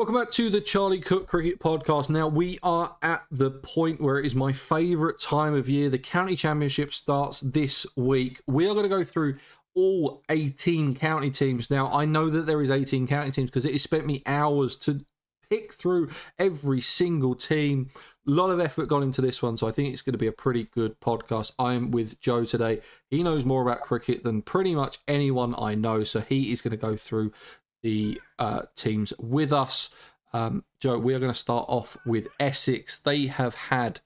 Welcome back to the Charlie Cook Cricket Podcast. Now, we are at the point where it is my favourite time of year. The County Championship starts this week. We are going to go through all 18 county teams. Now, I know that there is 18 county teams because it has spent me hours to pick through every single team. A lot of effort gone into this one, so I think it's going to be a pretty good podcast. I am with Joe today. He knows more about cricket than pretty much anyone I know, so he is going to go through the teams with us. Joe, we are going to start off with Essex. They have had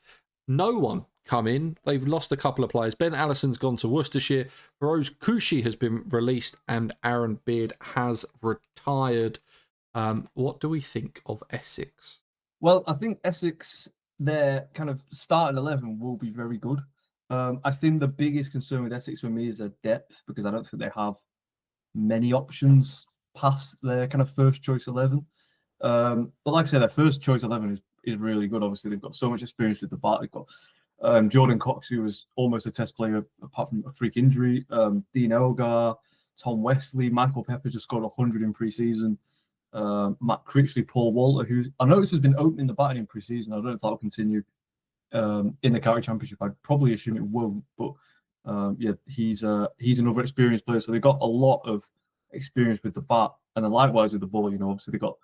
no one come in. They've lost a couple of players. Ben Allison's gone to Worcestershire. Feroz Kushi has been released and Aaron Beard has retired. What do we think of Essex? Well, I think Essex, their kind of starting 11 will be very good. I think the biggest concern with Essex for me is their depth, because I don't think they have many options past their kind of first choice 11. But like I said, their first choice 11 is really good. Obviously, they've got so much experience with the bat. They've got Jordan Cox, who was almost a test player apart from a freak injury. Dean Elgar, Tom Wesley, Michael Pepper just scored 100 in pre-season. Matt Critchley, Paul Walter, who I noticed has been opening the batting in pre-season. I don't know if that will continue in the county championship. I'd probably assume it won't, but he's another experienced player. So they've got a lot of experience with the bat, and then likewise with the ball. You know, obviously they got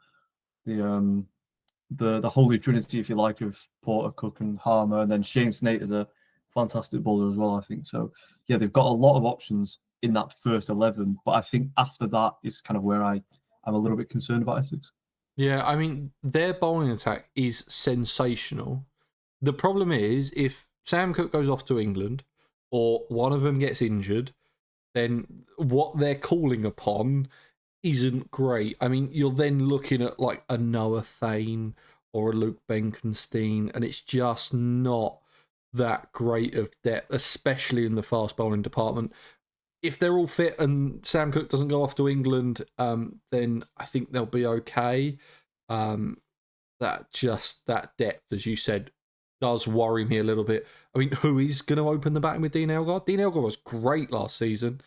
the holy trinity, if you like, of Porter, Cook, and Harmer, and then Shane Snate is a fantastic bowler as well, I think. So yeah, they've got a lot of options in that first 11, but I think after that is kind of where I'm a little bit concerned about Essex. Yeah, I mean, their bowling attack is sensational. The problem is, if Sam Cook goes off to England or one of them gets injured, then what they're calling upon isn't great. I mean, you're then looking at like a Noah Thane or a Luke Benkenstein, and it's just not that great of depth, especially in the fast bowling department. If they're all fit and Sam Cook doesn't go off to England, then I think they'll be okay. That depth, as you said, does worry me a little bit. I mean, who is going to open the batting with Dean Elgar? Dean Elgar was great last season.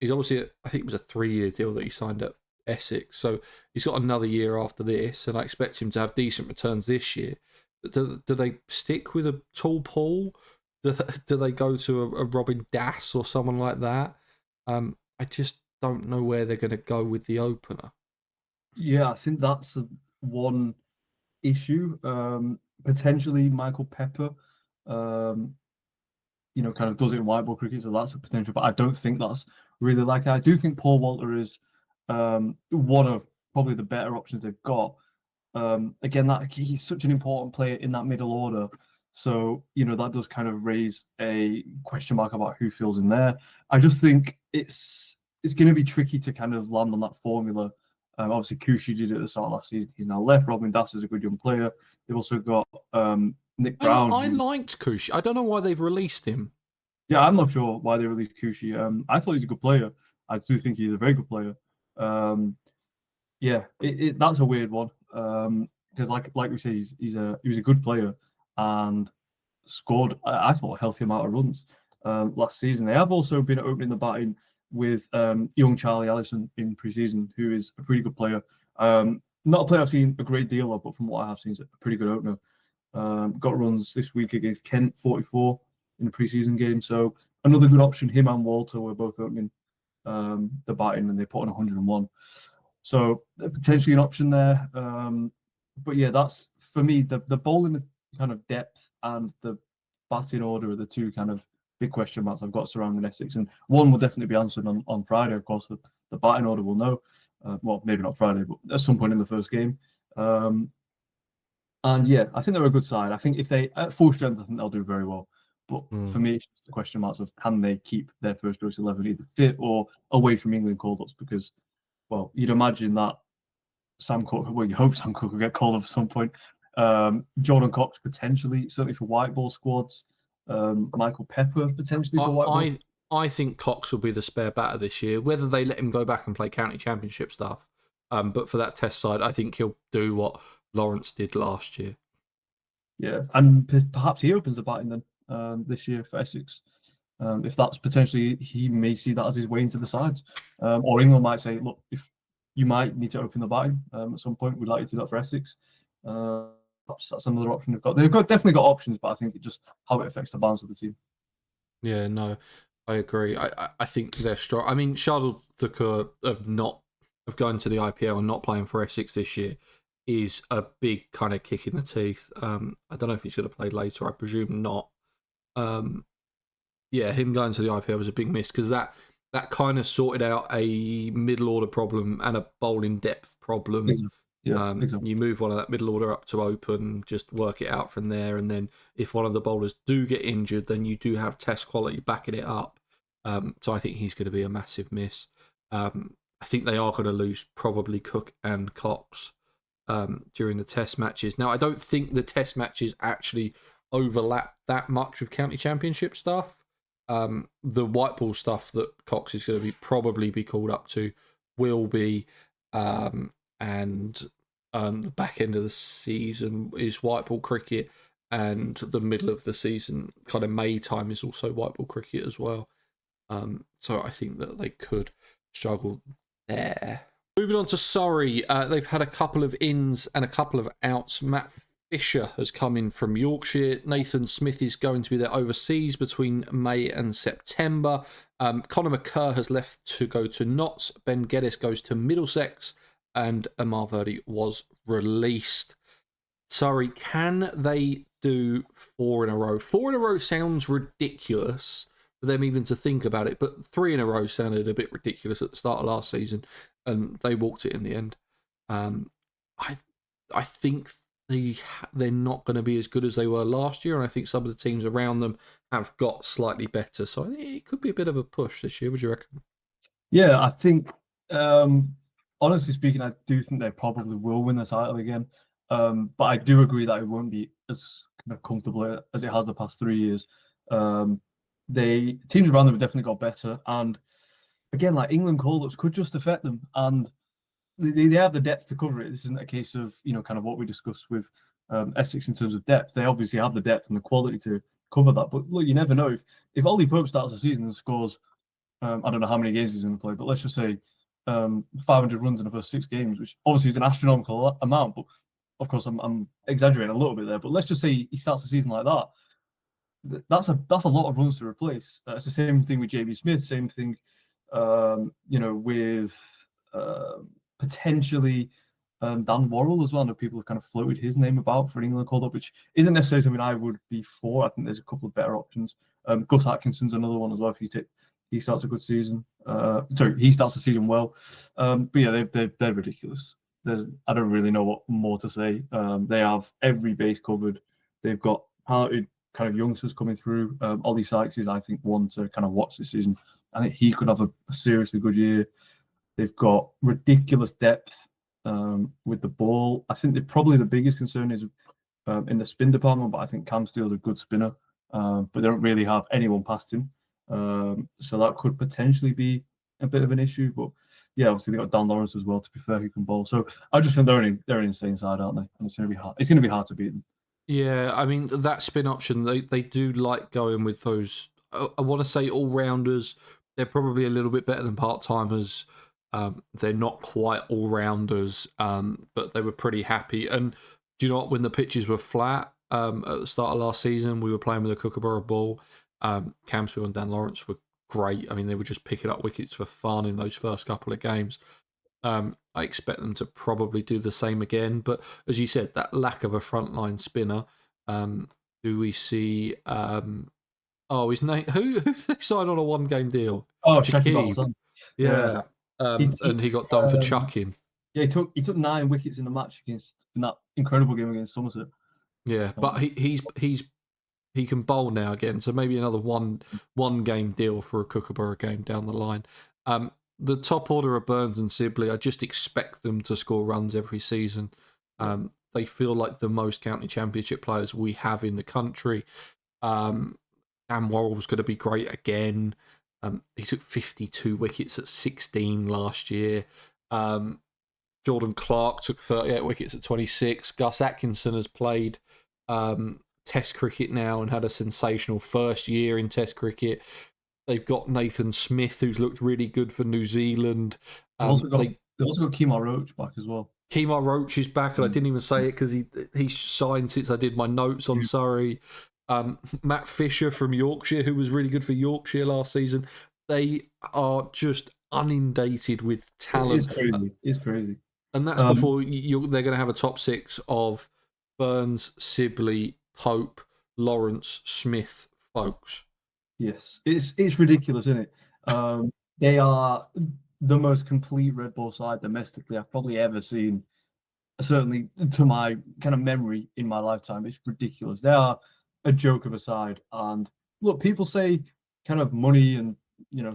He's obviously, I think it was a 3-year deal that he signed at Essex. So he's got another year after this, and I expect him to have decent returns this year. Do they stick with a tall Paul? Do they go to a Robin Das or someone like that? I just don't know where they're going to go with the opener. Yeah, I think that's one issue. Potentially Michael Pepper, kind of does it in white ball cricket, so that's a potential. But I don't think that's really like it. I do think Paul Walter is one of probably the better options they've got. Again, that he's such an important player in that middle order. So, that does kind of raise a question mark about who fills in there. I just think it's going to be tricky to kind of land on that formula. Obviously, Kushi did it at the start of last season. He's now left. Robin Das is a good young player. They've also got Nick Brown. I liked Kushi. I don't know why they've released him. Yeah, I'm not sure why they released Kushi. I thought he's a good player. I do think he's a very good player. That's a weird one. Because like we say, he was a good player and scored, I thought, a healthy amount of runs last season. They have also been opening the batting with young Charlie Ellison in pre-season, who is a pretty good player. Not a player I've seen a great deal of, but from what I have seen, he's a pretty good opener. Got runs this week against Kent, 44 in the pre-season game. So another good option. Him and Walter were both opening the batting, and they put on 101. So potentially an option there. But yeah, that's for me the bowling kind of depth and the batting order are the two kind of big question marks I've got surrounding Essex, and one will definitely be answered on Friday. Of course, the batting order will know. Well, maybe not Friday, but at some point in the first game. And yeah, I think they're a good side. I think if they at full strength, I think they'll do very well. But for me, it's just the question marks of can they keep their first choice 11 either fit or away from England call-ups, because, well, you'd imagine that Sam Cook, well, you hope Sam Cook will get called up at some point. Jordan Cox potentially, certainly for white ball squads. Michael Pepper potentially for white ball. I think Cox will be the spare batter this year, whether they let him go back and play county championship stuff. But for that test side, I think he'll do what Lawrence did last year. Yeah, and perhaps he opens the batting then this year for Essex. If that's potentially, he may see that as his way into the sides. Or England might say, look, if you might need to open the batting at some point. We'd like you to do that for Essex. Perhaps that's another option they've got. Definitely got options, but I think it just how it affects the balance of the team. Yeah, no, I agree. I think they're strong. I mean, Shardul Thakur of going to the IPL and not playing for Essex this year is a big kind of kick in the teeth. I don't know if he should have played later. I presume not. Yeah, him going to the IPL was a big miss because that kind of sorted out a middle order problem and a bowling depth problem. Exactly. Yeah, exactly. You move one of that middle order up to open, just work it out from there, and then if one of the bowlers do get injured, then you do have test quality backing it up. So I think he's going to be a massive miss. I think they are going to lose probably Cook and Cox during the test matches. Now, I don't think the test matches actually overlap that much with county championship stuff. The white ball stuff that Cox is going to probably be called up to will be, and the back end of the season is white ball cricket, and the middle of the season, kind of May time, is also white ball cricket as well. So I think that they could struggle there. Moving on to Surrey, they've had a couple of ins and a couple of outs. Matt Fisher has come in from Yorkshire. Nathan Smith is going to be there overseas between May and September. Conor McCurr has left to go to Notts. Ben Geddes goes to Middlesex. And Amar Verdi was released. Surrey, can they do 4 in a row? 4 in a row sounds ridiculous for them even to think about it, but 3 in a row sounded a bit ridiculous at the start of last season, and they walked it in the end. I think they're not going to be as good as they were last year, and I think some of the teams around them have got slightly better. So I think it could be a bit of a push this year. Would you reckon? Yeah, I think, honestly speaking, I do think they probably will win the title again. But I do agree that it won't be as kind of comfortable as it has the past 3 years. The teams around them have definitely got better, and again, like England call-ups could just affect them, and they have the depth to cover it. This isn't a case of kind of what we discussed with Essex in terms of depth. They obviously have the depth and the quality to cover that. But look, you never know if Ollie Pope starts the season and scores, I don't know how many games he's going to play, but let's just say 500 runs in the first 6 games, which obviously is an astronomical amount. But of course, I'm exaggerating a little bit there. But let's just say he starts the season like that. That's a lot of runs to replace. It's the same thing with JB Smith. Same thing, with potentially Dan Worrell as well. I know people have kind of floated his name about for England called up, which isn't necessarily something I would be for. I think there's a couple of better options. Gus Atkinson's another one as well. If he starts a good season. He starts the season well. But yeah, they're ridiculous. I don't really know what more to say. They have every base covered. They've got talented kind of youngsters coming through. Ollie Sykes is, I think, one to kind of watch this season. I think he could have a seriously good year. They've got ridiculous depth with the ball. I think probably the biggest concern is in the spin department, but I think Cam Steele's a good spinner, but they don't really have anyone past him. So that could potentially be a bit of an issue. But yeah, obviously they've got Dan Lawrence as well, to be fair, who can bowl. So I just think they're an insane side, aren't they? And it's going to be hard. It's going to be hard to beat them. Yeah, I mean, that spin option, they do like going with those, I want to say all-rounders. They're probably a little bit better than part-timers. They're not quite all-rounders, but they were pretty happy. And do you know what? When the pitches were flat at the start of last season, we were playing with a Kookaburra ball. Cam Steele and Dan Lawrence were great. I mean, they were just picking up wickets for fun in those first couple of games. I expect them to probably do the same again. But as you said, that lack of a frontline spinner. Do we see? His name? Who signed on a 1-game deal? Oh, Shakib. Yeah. And he got done for chucking. Yeah, he took 9 wickets in the match in that incredible game against Somerset. Yeah, but he can bowl now again, so maybe another one game deal for a Kookaburra game down the line. The top order of Burns and Sibley, I just expect them to score runs every season. They feel like the most county championship players we have in the country. Dan Worrell's going to be great again. He took 52 wickets at 16 last year. Jordan Clark took 38 wickets at 26. Gus Atkinson has played Test cricket now and had a sensational first year in Test cricket. They've got Nathan Smith, who's looked really good for New Zealand. Also got They also got Kemar Roach back as well. Kemar Roach is back, and I didn't even say it because he signed since I did my notes on Surrey. Matt Fisher from Yorkshire, who was really good for Yorkshire last season. They are just inundated with talent. It's crazy. It's crazy. And that's before they're going to have a top six of Burns, Sibley, Pope, Lawrence, Smith, Folks. Yes, it's ridiculous, isn't it? They are the most complete Red Bull side domestically I've probably ever seen. Certainly to my kind of memory in my lifetime, it's ridiculous. They are a joke of a side. And look, people say kind of money and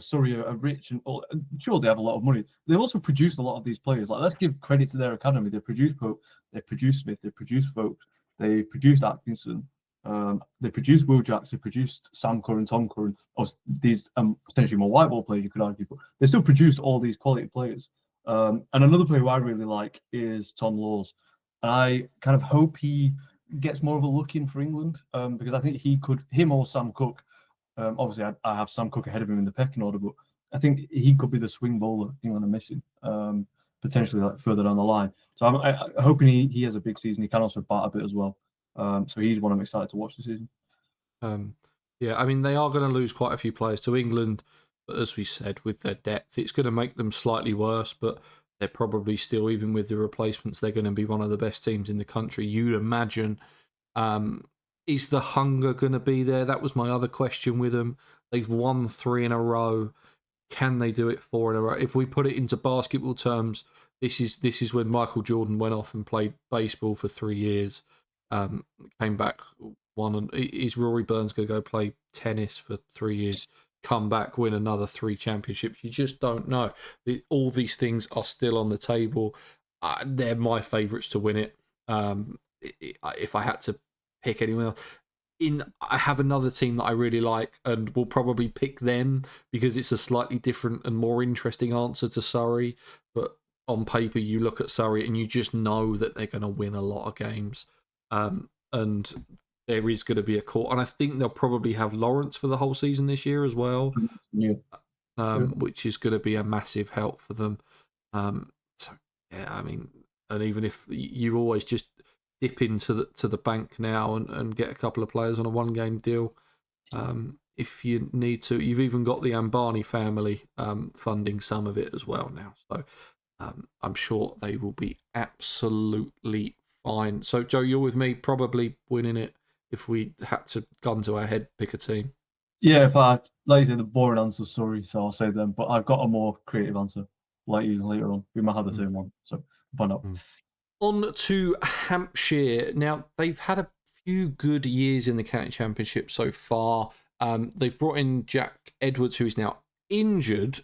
Surrey are rich and all. Sure, they have a lot of money. They also produce a lot of these players. Like, let's give credit to their academy. They produced Pope, they produced Smith, they produced Folks, they produced Atkinson. They produced Will Jacks, they produced Sam Curran, Tom Curran, or these potentially more white ball players, you could argue, but they still produced all these quality players. And another player who I really like is Tom Laws. And I kind of hope he gets more of a look in for England, because I think him or Sam Cook, obviously I have Sam Cook ahead of him in the pecking order, but I think he could be the swing bowler England are missing, potentially like further down the line. So I'm hoping he has a big season. He can also bat a bit as well. So he's one I'm excited to watch this season. Yeah, I mean, they are going to lose quite a few players to England, but as we said, with their depth, it's going to make them slightly worse, but they're probably still, even with the replacements, they're going to be one of the best teams in the country, you'd imagine. Is the hunger going to be there? That was my other question with them. They've won 3 in a row. Can they do it 4 in a row? If we put it into basketball terms, this is when Michael Jordan went off and played baseball for 3 years. Came back, won. And is Rory Burns going to go play tennis for 3 years? Come back, win another 3 championships? You just don't know. All these things are still on the table. They're my favourites to win it. If I had to pick anyone else, I have another team that I really like, and will probably pick them because it's a slightly different and more interesting answer to Surrey. But on paper, you look at Surrey and you just know that they're going to win a lot of games. And there is going to be a court, and I think they'll probably have Lawrence for the whole season this year as well, which is going to be a massive help for them. So yeah, I mean, and even if you always just dip into the bank now and get a couple of players on a 1-game deal, if you need to. You've even got the Ambani family funding some of it as well now, so I'm sure they will be absolutely fine. So, Joe, you're with me, probably winning it if we had to, gun to our head, pick a team. Yeah, if I, like you said, the boring answer, sorry, so I'll say them, but I've got a more creative answer, like you later on. We might have the same one, so find out. On to Hampshire. Now, they've had a few good years in the county championship so far. They've brought in Jack Edwards, who is now injured.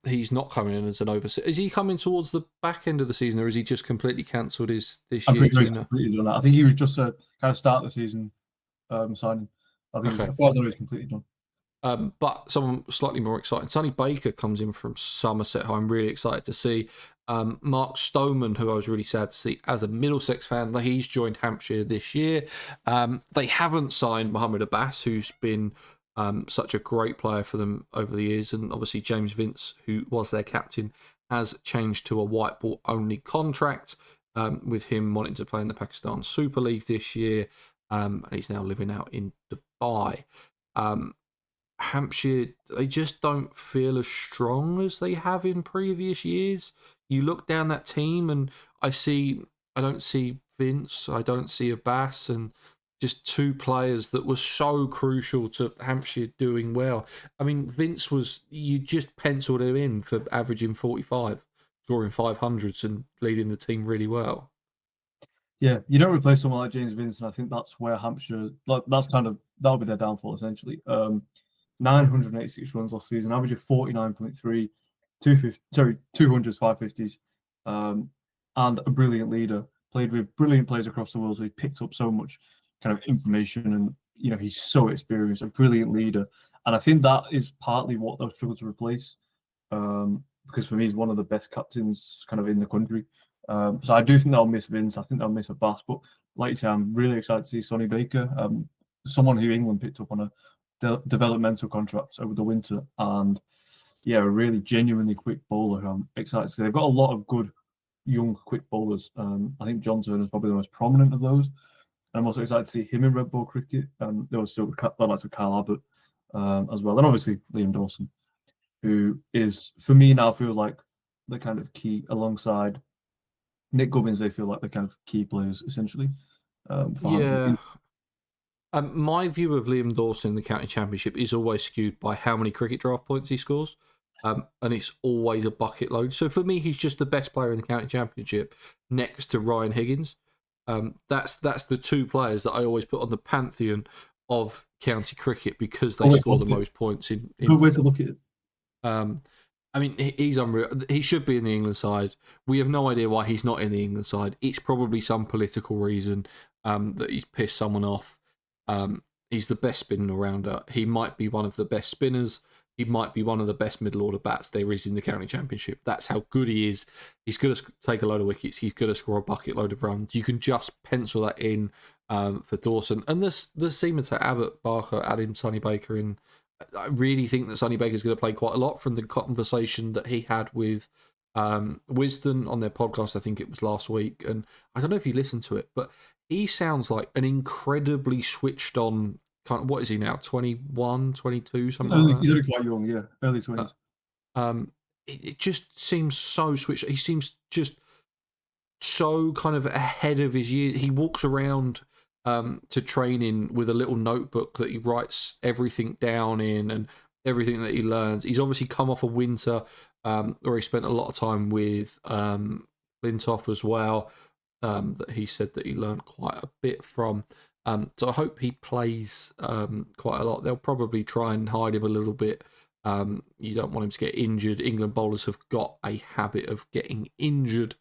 He's not coming in as an overseas. Is he coming towards the back end of the season, or is he just completely cancelled this year? Completely done that. I think he was just a kind of start the season signing. I think as far as I know, he's completely done. But someone slightly more exciting, Sonny Baker comes in from Somerset, who I'm really excited to see. Mark Stoneman, who I was really sad to see as a Middlesex fan, he's joined Hampshire this year. They haven't signed Mohammed Abbas, who's been such a great player for them over the years, and obviously James Vince, who was their captain, has changed to a white ball only contract, with him wanting to play in the Pakistan Super League this year, and he's now living out in Dubai. Hampshire, they just don't feel as strong as they have in previous years. You look down that team and I don't see Vince, I don't see Abbas, and just 2 players that were so crucial to Hampshire doing well. I mean, Vince you just penciled him in for averaging 45, scoring 500s and leading the team really well. Yeah, you don't replace someone like James Vince, and I think that's where Hampshire, that'll be their downfall essentially. 986 runs last season, average of 49.3, 200s, 550s, and a brilliant leader. Played with brilliant players across the world, so he picked up so much kind of information, and he's so experienced, a brilliant leader. And I think that is partly what they'll struggle to replace, because for me, he's one of the best captains kind of in the country. So I do think they'll miss Vince. I think they'll miss Abbas, but like you say, I'm really excited to see Sonny Baker, someone who England picked up on a developmental contract over the winter, and yeah, a really genuinely quick bowler who I'm excited to see. They've got a lot of good young quick bowlers. I think John Turner is probably the most prominent of those. I'm also excited to see him in red ball cricket. There was still the likes of Carl Abbott as well, and obviously Liam Dawson, who is for me now feels like the kind of key alongside Nick Gubbins. They feel like the kind of key players essentially for Yeah. Hampshire. My view of Liam Dawson in the county championship is always skewed by how many cricket draft points he scores, and it's always a bucket load. So for me, he's just the best player in the county championship, next to Ryan Higgins. That's the two players that I always put on the pantheon of county cricket because they score the most points in. Good way to look at it. I mean, he's unreal. He should be in the England side. We have no idea why he's not in the England side. It's probably some political reason that he's pissed someone off. He's the best spin all-rounder. He might be one of the best spinners. He might be one of the best middle-order bats there is in the county championship. That's how good he is. He's going to take a load of wickets. He's going to score a bucket load of runs. You can just pencil that in for Dawson. And the seamer to Abbott, Barker, adding Sonny Baker in. I really think that Sonny Baker's going to play quite a lot from the conversation that he had with Wisdom on their podcast. I think it was last week. And I don't know if you listened to it, but he sounds like an incredibly switched on kind of, what is he now, 21, 22, something like that? He's only quite young, yeah, early 20s. It just seems so switched. He seems just so kind of ahead of his years. He walks around to training with a little notebook that he writes everything down in and everything that he learns. He's obviously come off a winter where he spent a lot of time with Flintoff as well, that he said that he learned quite a bit from. So I hope he plays quite a lot. They'll probably try and hide him a little bit. You don't want him to get injured. England bowlers have got a habit of getting injured.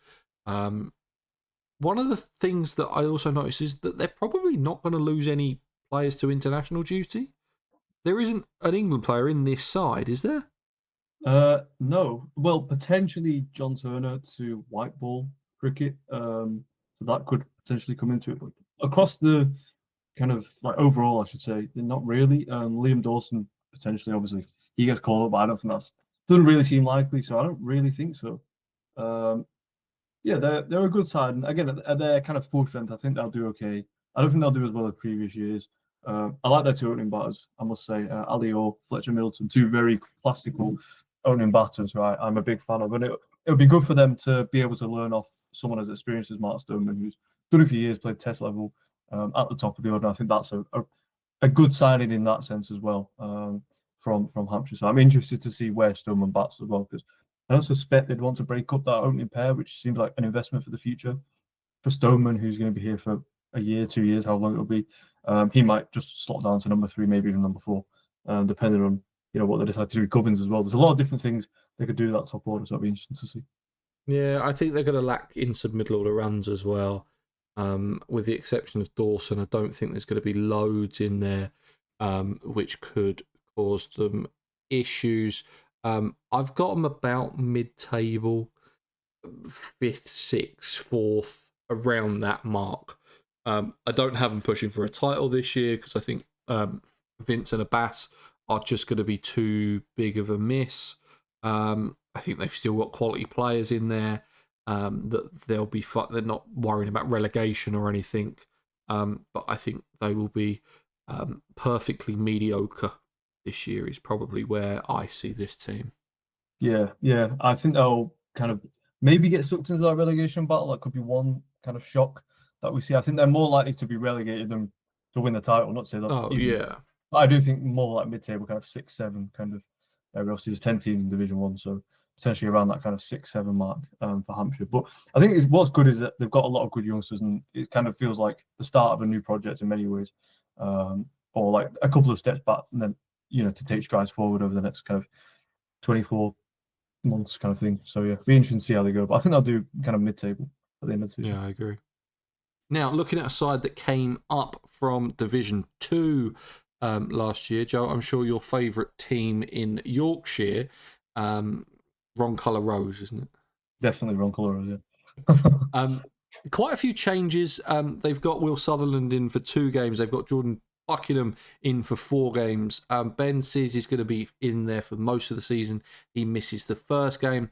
One of the things that I also noticed is that they're probably not going to lose any players to international duty. There isn't an England player in this side, is there? No. Well, potentially John Turner to white ball cricket. So that could potentially come into it. But across the kind of like overall, I should say, not really. Liam Dawson potentially, obviously, he gets called up, but I don't think that's doesn't really seem likely. So I don't really think so. Yeah, they're a good side, and again, at their kind of full strength, I think they'll do okay. I don't think they'll do as well as previous years. I like their two opening batters, I must say. Ali or Fletcher Middleton, two very classical opening batters, right? I'm a big fan of, and it'll be good for them to be able to learn off someone as experienced as Mark Stoneman, who's done it for years, played Test level at the top of the order. I think that's a good signing in that sense as well from Hampshire. So I'm interested to see where Stoneman bats as well, because I don't suspect they'd want to break up that opening pair, which seems like an investment for the future. For Stoneman, who's going to be here for a year, 2 years, how long it'll be, he might just slot down to number 3, maybe even number 4, depending on what they decide to do with Gubbins as well. There's a lot of different things they could do with that top order, so it'll be interesting to see. Yeah, I think they're going to lack in some middle order runs as well. With the exception of Dawson, I don't think there's going to be loads in there, which could cause them issues. I've got them about mid-table, 5th, 6th, 4th, around that mark. I don't have them pushing for a title this year because I think Vince and Abbas are just going to be too big of a miss. I think they've still got quality players in there that they'll be. They're not worrying about relegation or anything, but I think they will be perfectly mediocre this year. Is probably where I see this team. Yeah. I think they'll kind of maybe get sucked into that relegation battle. That could be one kind of shock that we see. I think they're more likely to be relegated than to win the title. Not to say that. Oh, yeah. But I do think more like mid-table, kind of 6, 7 kind of. Obviously, there's 10 teams in Division 1, so potentially around that kind of 6, 7 mark for Hampshire. But I think what's good is that they've got a lot of good youngsters, and it kind of feels like the start of a new project in many ways, or like a couple of steps back, and then to take strides forward over the next kind of 24 months kind of thing. So yeah, be interesting to see how they go. But I think they'll do kind of mid-table at the end of the season. Yeah, I agree. Now, looking at a side that came up from Division 2 last year, Joe, I'm sure your favourite team in Yorkshire, Wrong Colour Rose, isn't it? Definitely Wrong Colour Rose, yeah. Quite a few changes. They've got Will Sutherland in for 2 games. They've got Jordan Buckingham in for 4 games. Ben says he's going to be in there for most of the season. He misses the first game.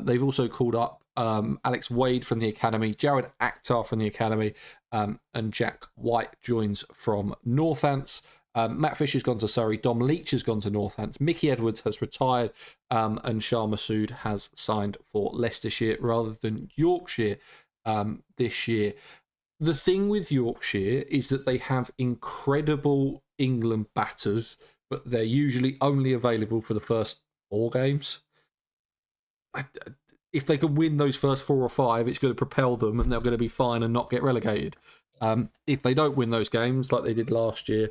They've also called up Alex Wade from the academy, Jared Akhtar from the academy, and Jack White joins from Northants. Matt Fisher's gone to Surrey. Dom Leach has gone to Northants. Mickey Edwards has retired, and Shah Massoud has signed for Leicestershire rather than Yorkshire this year. The thing with Yorkshire is that they have incredible England batters, but they're usually only available for the first 4 games. If they can win those first 4 or 5, it's going to propel them and they're going to be fine and not get relegated. If they don't win those games like they did last year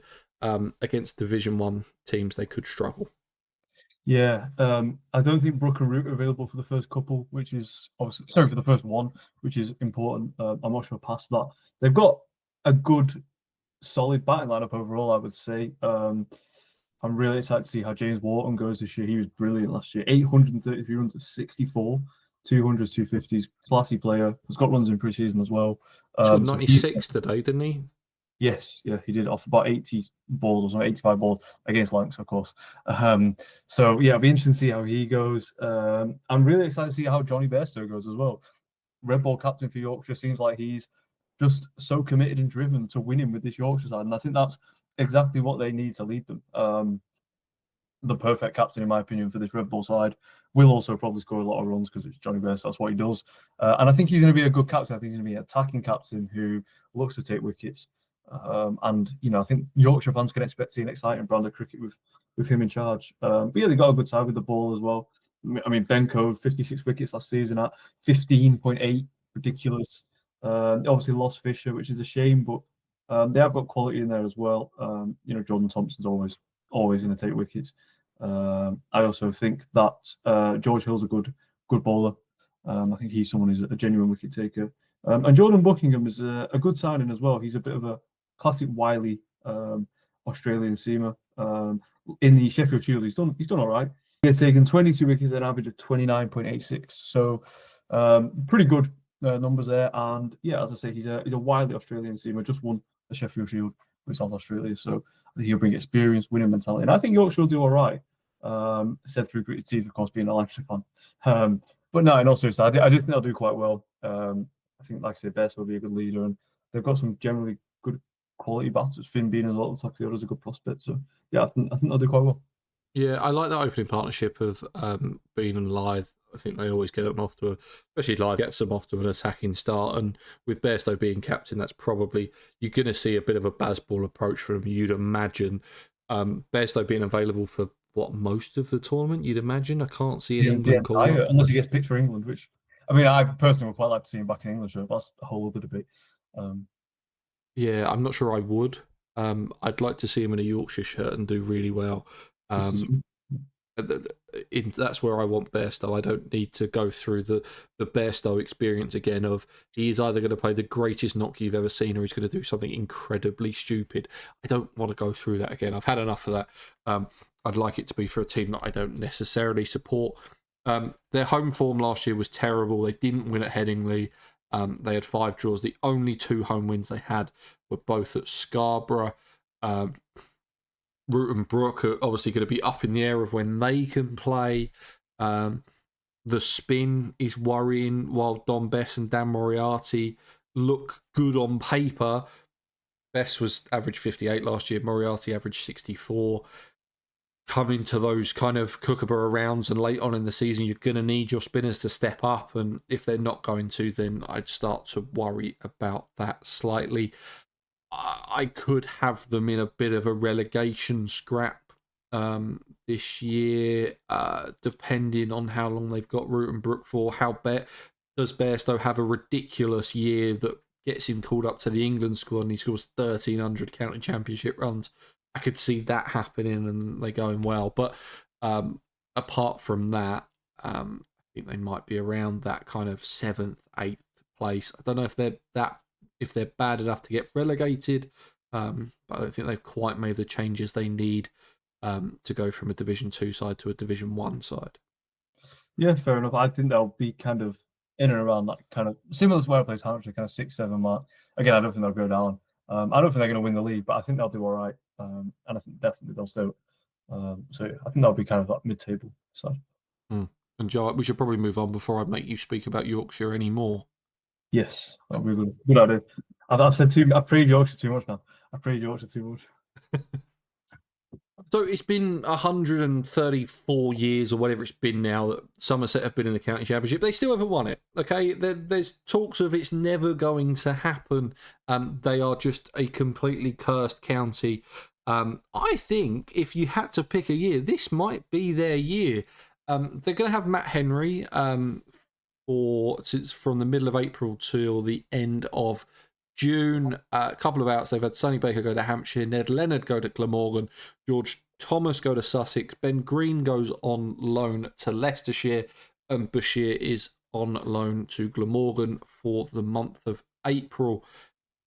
against Division 1 teams, they could struggle. Yeah, I don't think Brook and Root are available for the first couple, which is obviously for the first one, which is important. I'm not sure past that. They've got a good, solid batting lineup overall, I would say. I'm really excited to see how James Wharton goes this year. He was brilliant last year. 833 runs at 64, 200s, 250s. Classy player. He's got runs in pre-season as well. He's got 96 today, didn't he? Yes, yeah, he did off about 80 balls or something, 85 balls against Lancs, of course. So yeah, it'll be interesting to see how he goes. I'm really excited to see how Johnny Bairstow goes as well. Red Ball captain for Yorkshire, seems like he's just so committed and driven to winning with this Yorkshire side, and I think that's exactly what they need to lead them. The perfect captain, in my opinion, for this Red Bull side. Will also probably score a lot of runs because it's Johnny Bairstow. That's what he does. And I think he's going to be a good captain. I think he's going to be an attacking captain who looks to take wickets. And I think Yorkshire fans can expect to see an exciting brand of cricket with him in charge. But yeah, they got a good side with the ball as well. I mean, Ben Code, 56 wickets last season at 15.8, ridiculous. Obviously lost Fisher, which is a shame, but they have got quality in there as well. Jordan Thompson's always going to take wickets. I also think that George Hill's a good bowler. I think he's someone who's a genuine wicket taker. And Jordan Buckingham is a good signing as well. He's a bit of a classic wily Australian seamer. In the Sheffield Shield, he's done all right. He's taken 22 wickets at an average of 29.86. So pretty good numbers there. And yeah, as I say, he's a wily Australian seamer. Just won the Sheffield Shield with South Australia. So I think he'll bring experience, winning mentality. And I think Yorkshire will do all right. Said through gritted teeth, of course, being a Lancashire fan. But no, in all seriousness, I just think they'll do quite well. I think, like I said, Bairstow will be a good leader, and they've got some generally good quality batters. Finn being a lot of the top of the order is a good prospect. So yeah, I think they'll do quite well. Yeah, I like that opening partnership of being and Lyth. I think they always get them off to especially Lyth gets them off to an attacking start, and with Bairstow being captain, that's probably you're going to see a bit of a Bazball approach from him. You'd imagine Bairstow being available for most of the tournament. You'd imagine. I can't see an England call unless he gets picked for England, which I mean, I personally would quite like to see him back in England. So that's a whole other debate. Yeah, I'm not sure I would. I'd like to see him in a Yorkshire shirt and do really well. That's where I want Bairstow. I don't need to go through the Bairstow experience again of he's either going to play the greatest knock you've ever seen or he's going to do something incredibly stupid. I don't want to go through that again. I've had enough of that. I'd like it to be for a team that I don't necessarily support. Their home form last year was terrible. They didn't win at Headingley. They had 5 draws. The only 2 home wins they had were both at Scarborough. Root and Brook are obviously going to be up in the air of when they can play. The spin is worrying while Dom Bess and Dan Moriarty look good on paper. Bess was average 58 last year. Moriarty averaged 64. Coming to those kind of Kookaburra rounds and late on in the season, you're going to need your spinners to step up. And if they're not going to, then I'd start to worry about that slightly. I could have them in a bit of a relegation scrap this year, depending on how long they've got Root and Brook for. Does Bairstow have a ridiculous year that gets him called up to the England squad and he scores 1,300 county championship runs? I could see that happening and they're going well. But apart from that, I think they might be around that kind of 7th, 8th place. I don't know if they're bad enough to get relegated, but I don't think they've quite made the changes they need to go from a Division 2 side to a Division 1 side. Yeah, fair enough. I think they'll be kind of in and around that kind of similar to where I plays Hampshire, kind of 6-7 mark. Again, I don't think they'll go down. I don't think they're going to win the league, but I think they'll do all right. And I think definitely they'll stay up. So I think that'll be kind of like mid-table side. And Joe, we should probably move on before I make you speak about Yorkshire anymore. Yes, that'll be a good idea. I've said I've praised Yorkshire too much now. I've praised Yorkshire too much. So it's been 134 years or whatever it's been now that Somerset have been in the county championship. They still haven't won it. Okay, there's talks of it's never going to happen. They are just a completely cursed county. I think if you had to pick a year, this might be their year. They're going to have Matt Henry since from the middle of April till the end of June. A couple of outs. They've had Sonny Baker go to Hampshire, Ned Leonard go to Glamorgan, George Thomas go to Sussex, Ben Green goes on loan to Leicestershire, and Bashir is on loan to Glamorgan for the month of April.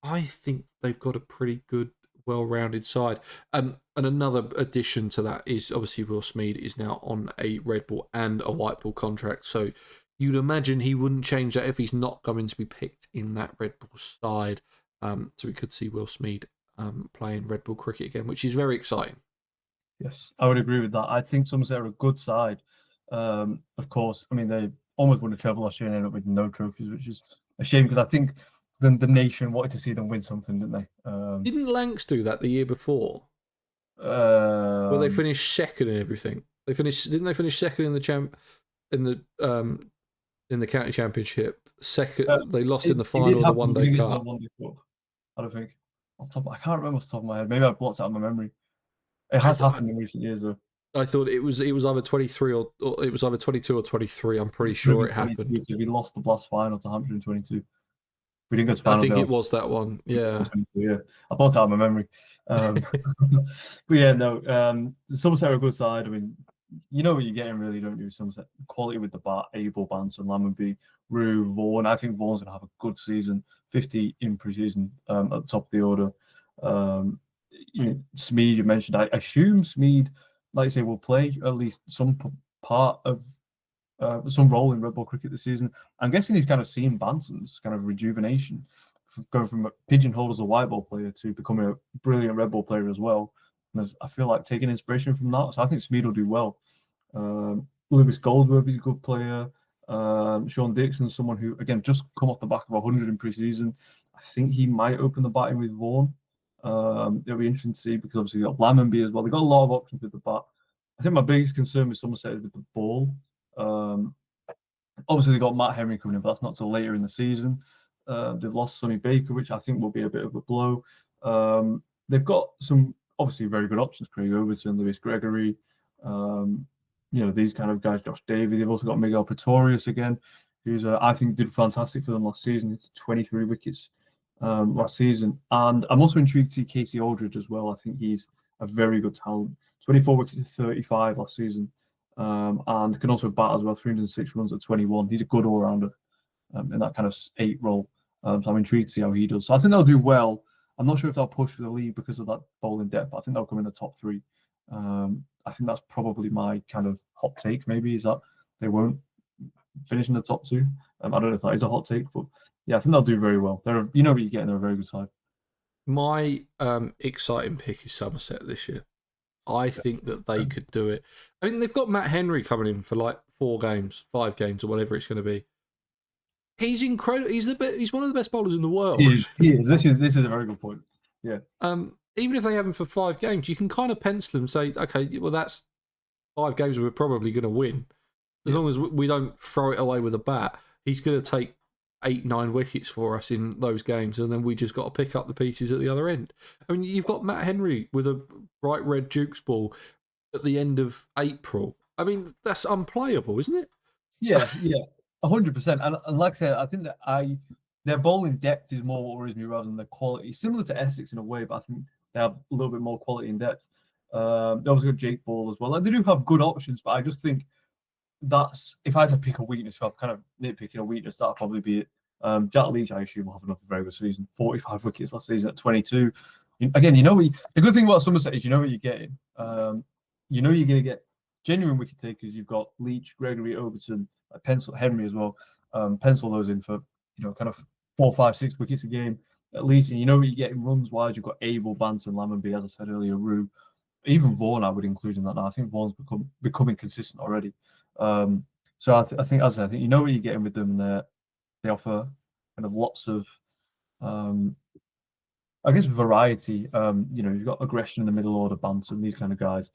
I think they've got a pretty good, well-rounded side. And another addition to that is obviously Will Smead is now on a red ball and a white ball contract, so you'd imagine he wouldn't change that if he's not going to be picked in that red ball side. So we could see Will Smead playing red ball cricket again, which is very exciting. Yes, I would agree with that. I think Somerset are a good side. Of course, I mean, they almost won a treble last year and ended up with no trophies, which is a shame because I think the nation wanted to see them win something, didn't they? Didn't Lancs do that the year before? Where they finished second and everything. Didn't they finish second in the county championship? Second, they lost in the final of the one-day cup. I don't think. I can't remember off the top of my head. Maybe I've blocked it out of my memory. It has happened in recent years, though. I thought it was either 23 or it was either 22 or 23. I'm pretty sure it happened. We lost the blast final to Hampshire in 22. We didn't go to final. I think it was that one. Yeah. Yeah. I bought it out of my memory. But yeah, no. Somerset are a good side. I mean, you know what you're getting, really, don't you? Somerset quality with the bat, Abel, Banson, Lammonby, Rue, Vaughan. I think Vaughan's going to have a good season. 50 in pre-season at the top of the order. Smead, you mentioned. I assume Smead, like you say, will play at least some part of some role in red ball cricket this season. I'm guessing he's kind of seen Banson's kind of rejuvenation, going from a pigeonhole as a white ball player to becoming a brilliant red ball player as well. And I feel like taking inspiration from that. So I think Smead will do well. Lewis Goldsworthy's a good player. Sean Dixon's someone who, again, just come off the back of 100 in pre-season. I think he might open the batting with Vaughan. It'll be interesting to see because obviously you've got Lammonby as well. They've got a lot of options with the bat. I think my biggest concern with Somerset is with the ball. Obviously they've got Matt Henry coming in, but that's not till later in the season. They've lost Sonny Baker, which I think will be a bit of a blow. They've got some obviously very good options: Craig Overton, Lewis Gregory. These kind of guys, Josh Davey. They've also got Miguel Pretorius again, who's I think did fantastic for them last season. It's 23 wickets last season, and I'm also intrigued to see Casey Aldridge as well. I think he's a very good talent. 24 wickets to 35 last season, and can also bat as well. 306 runs at 21. He's a good all-rounder in that kind of 8 role. So I'm intrigued to see how he does. So I think they'll do well. I'm not sure if they'll push for the league because of that bowling depth, but I think they'll come in the top 3. I think that's probably my kind of hot take, maybe, is that they won't finish in the top 2. I don't know if that is a hot take, but yeah, I think they'll do very well. What you're getting, they're a very good side. My exciting pick is Somerset this year. I think that they could do it. I mean, they've got Matt Henry coming in for like 4 games, 5 games, or whatever it's going to be. He's incredible. He's one of the best bowlers in the world. He is. This is a very good point. Yeah. Even if they have him for 5 games, you can kind of pencil and say, okay, well, that's 5 games we're probably going to win. As long as we don't throw it away with a bat, he's going to take 8-9 wickets for us in those games, and then we just got to pick up the pieces at the other end. I mean, you've got Matt Henry with a bright red Duke's ball at the end of April. I mean, that's unplayable, isn't it? Yeah, 100%. And like I said, I think that their bowling depth is more what worries me rather than their quality. Similar to Essex in a way, but I think they have a little bit more quality and depth. They also got Jake Ball as well. And they do have good options, but I just think that's, if I had to pick a weakness, if I'm kind of nitpicking a weakness, that'll probably be it. Jack Leach, I assume, will have another very good season. 45 wickets last season at 22. Again, the good thing about Somerset is you know what you're getting. You're going to get genuine wicket takers. You've got Leach, Gregory, Overton, pencil Henry as well. Pencil those in for kind of 4, 5, 6 wickets a game. at least, and you know what you get in runs wise. You've got Abel, Banton, Lammonby, as I said earlier, Rue, even Vaughan. I would include in that now. I think Vaughan's becoming consistent already. So I think, as I said, I think you know what you're getting with them. They offer kind of lots of, I guess, variety. You've got aggression in the middle order, Banton, these kind of guys.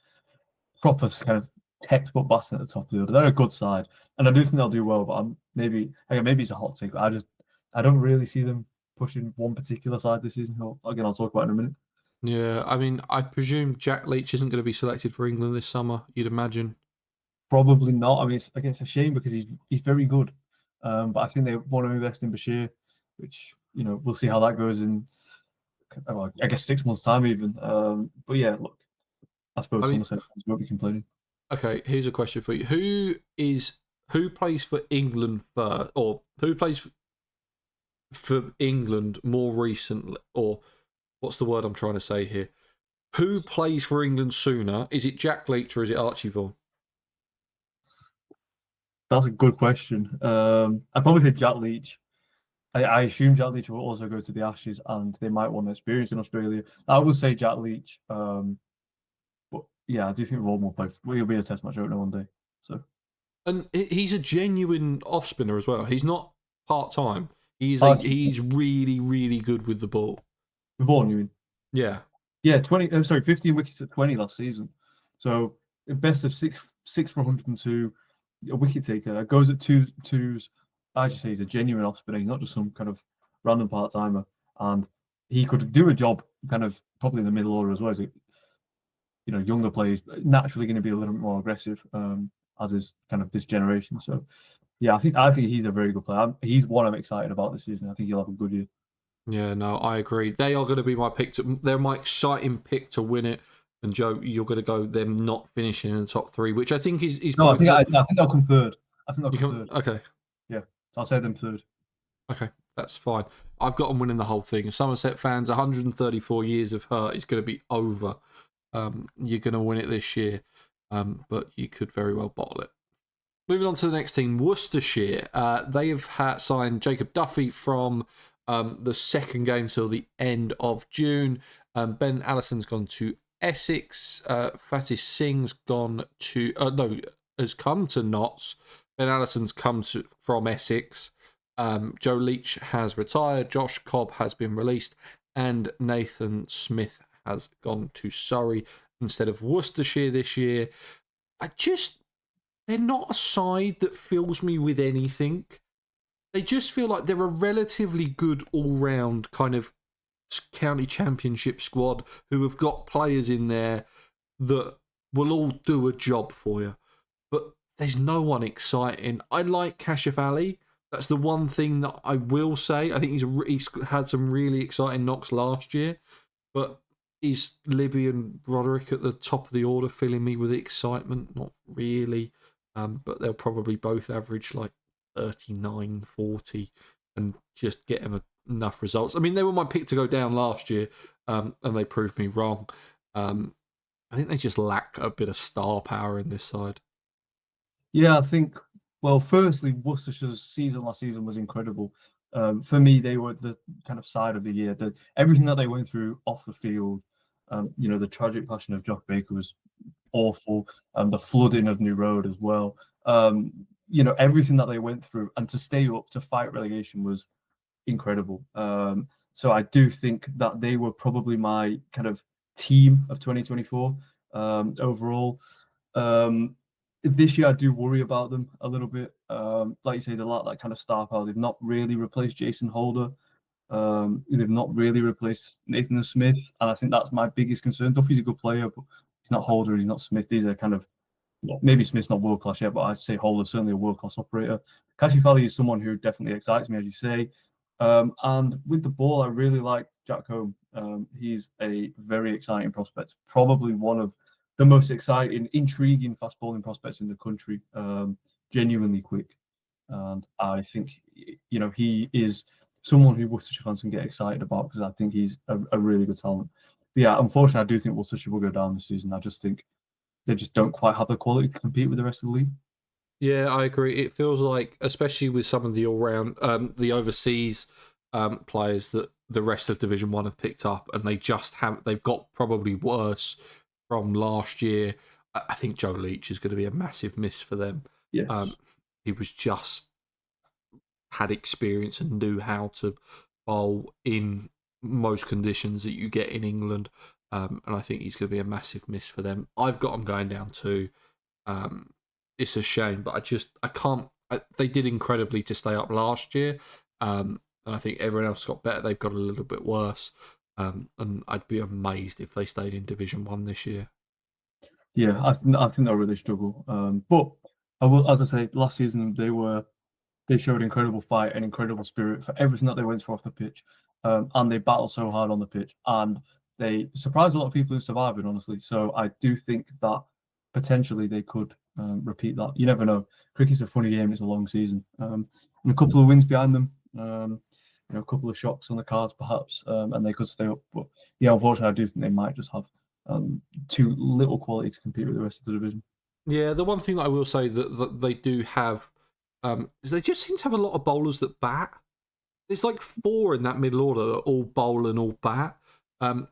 Proper kind of textbook Boston at the top of the order. They're a good side, and I do think they'll do well. But maybe it's a hot take. But I don't really see them pushing one particular side this season. Again, I'll talk about it in a minute. Yeah, I mean, I presume Jack Leach isn't going to be selected for England this summer. You'd imagine. Probably not. I mean, it's a shame because he's very good. But I think they want to invest in Bashir, which we'll see how that goes in. Well, I guess 6 months' time even. But yeah, look, I suppose Somerset won't be complaining. Okay, here's a question for you: who plays for England first, or who plays for England more recently, or what's the word I'm trying to say here? Who plays for England sooner? Is it Jack Leach or is it Archie Vaughan? That's a good question. I probably say Jack Leach. I assume Jack Leach will also go to the Ashes, and they might want experience in Australia. I would say Jack Leach. But yeah, I do think Vaughan will play. Will be a Test match opener one day. So, and he's a genuine off spinner as well. He's not part time. He's really, really good with the ball. Vaughan, you mean? Yeah. Yeah, 15 wickets at 20 last season. So best of six for 102, a wicket taker. Goes at twos. I just say he's a genuine off spinner. He's not just some kind of random part timer, and he could do a job kind of probably in the middle order as well. As younger players naturally going to be a little bit more aggressive, as is kind of this generation. So yeah, I think he's a very good player. He's one I'm excited about this season. I think he'll have a good year. Yeah, no, I agree. They are going to be my pick. They're my exciting pick to win it. And Joe, you're going to go them not finishing in the top three, which I think is. No, I think they'll come third. I think they'll come third. Okay. Yeah, so I'll say them third. Okay, that's fine. I've got them winning the whole thing. Somerset fans, 134 years of hurt is going to be over. You're going to win it this year, but you could very well bottle it. Moving on to the next team, Worcestershire. They have signed Jacob Duffy from the second game till the end of June. Ben Allison's gone to Essex. Fatih Singh's has come to Notts. Ben Allison's come from Essex. Joe Leach has retired. Josh Cobb has been released. And Nathan Smith has gone to Surrey instead of Worcestershire this year. They're not a side that fills me with anything. They just feel like they're a relatively good all-round kind of county championship squad who have got players in there that will all do a job for you. But there's no one exciting. I like Kashif Ali. That's the one thing that I will say. I think he's had some really exciting knocks last year. But is Libby and Roderick at the top of the order filling me with excitement? Not really. But they'll probably both average like 39, 40 and just get them enough results. I mean, they were my pick to go down last year, and they proved me wrong. I think they just lack a bit of star power in this side. Yeah, I think, well, firstly, Worcestershire's season last season was incredible. For me, they were the kind of side of the year. Everything that they went through off the field, the tragic passion of Jock Baker was awful. The flooding of New Road as well. Everything that they went through, and to stay up to fight relegation was incredible. So I do think that they were probably my kind of team of 2024 overall. This year I do worry about them a little bit. Like you say, they lack that kind of star power. They've not really replaced Jason Holder. They've not really replaced Nathan Smith, and I think that's my biggest concern. Duffy's a good player, but he's not Holder, he's not Smith. These are kind of, maybe Smith's not world class yet, but I'd say Holder's certainly a world class operator. Kashif Ali is someone who definitely excites me, as you say. And with the ball, I really like Jack Home. He's a very exciting prospect, probably one of the most exciting, intriguing fast bowling prospects in the country. Genuinely quick, and I think he is someone who Worcestershire fans can get excited about because I think he's a really good talent. But yeah, unfortunately, I do think Worcestershire will go down this season. I just think they just don't quite have the quality to compete with the rest of the league. Yeah, I agree. It feels like, especially with some of the all-round, the overseas players, that the rest of Division 1 have picked up, and they've got probably worse from last year. I think Joe Leach is going to be a massive miss for them. Yes. He was just had experience and knew how to bowl in most conditions that you get in England. And I think he's going to be a massive miss for them. I've got them going down to. It's a shame, but I can't. They did incredibly to stay up last year, and I think everyone else got better. They've got a little bit worse, and I'd be amazed if they stayed in Division 1 this year. Yeah, I think they'll really struggle. But I will, as I say, last season they showed incredible fight and incredible spirit for everything that they went for off the pitch, and they battled so hard on the pitch, and they surprised a lot of people who survived, honestly. So I do think that potentially they could repeat that. You never know. Cricket's a funny game. It's a long season, and a couple of wins behind them. A couple of shocks on the cards, perhaps, and they could stay up. But yeah, unfortunately, I do think they might just have too little quality to compete with the rest of the division. Yeah, the one thing that I will say that they do have is they just seem to have a lot of bowlers that bat. There's like 4 in that middle order that all bowl and all bat.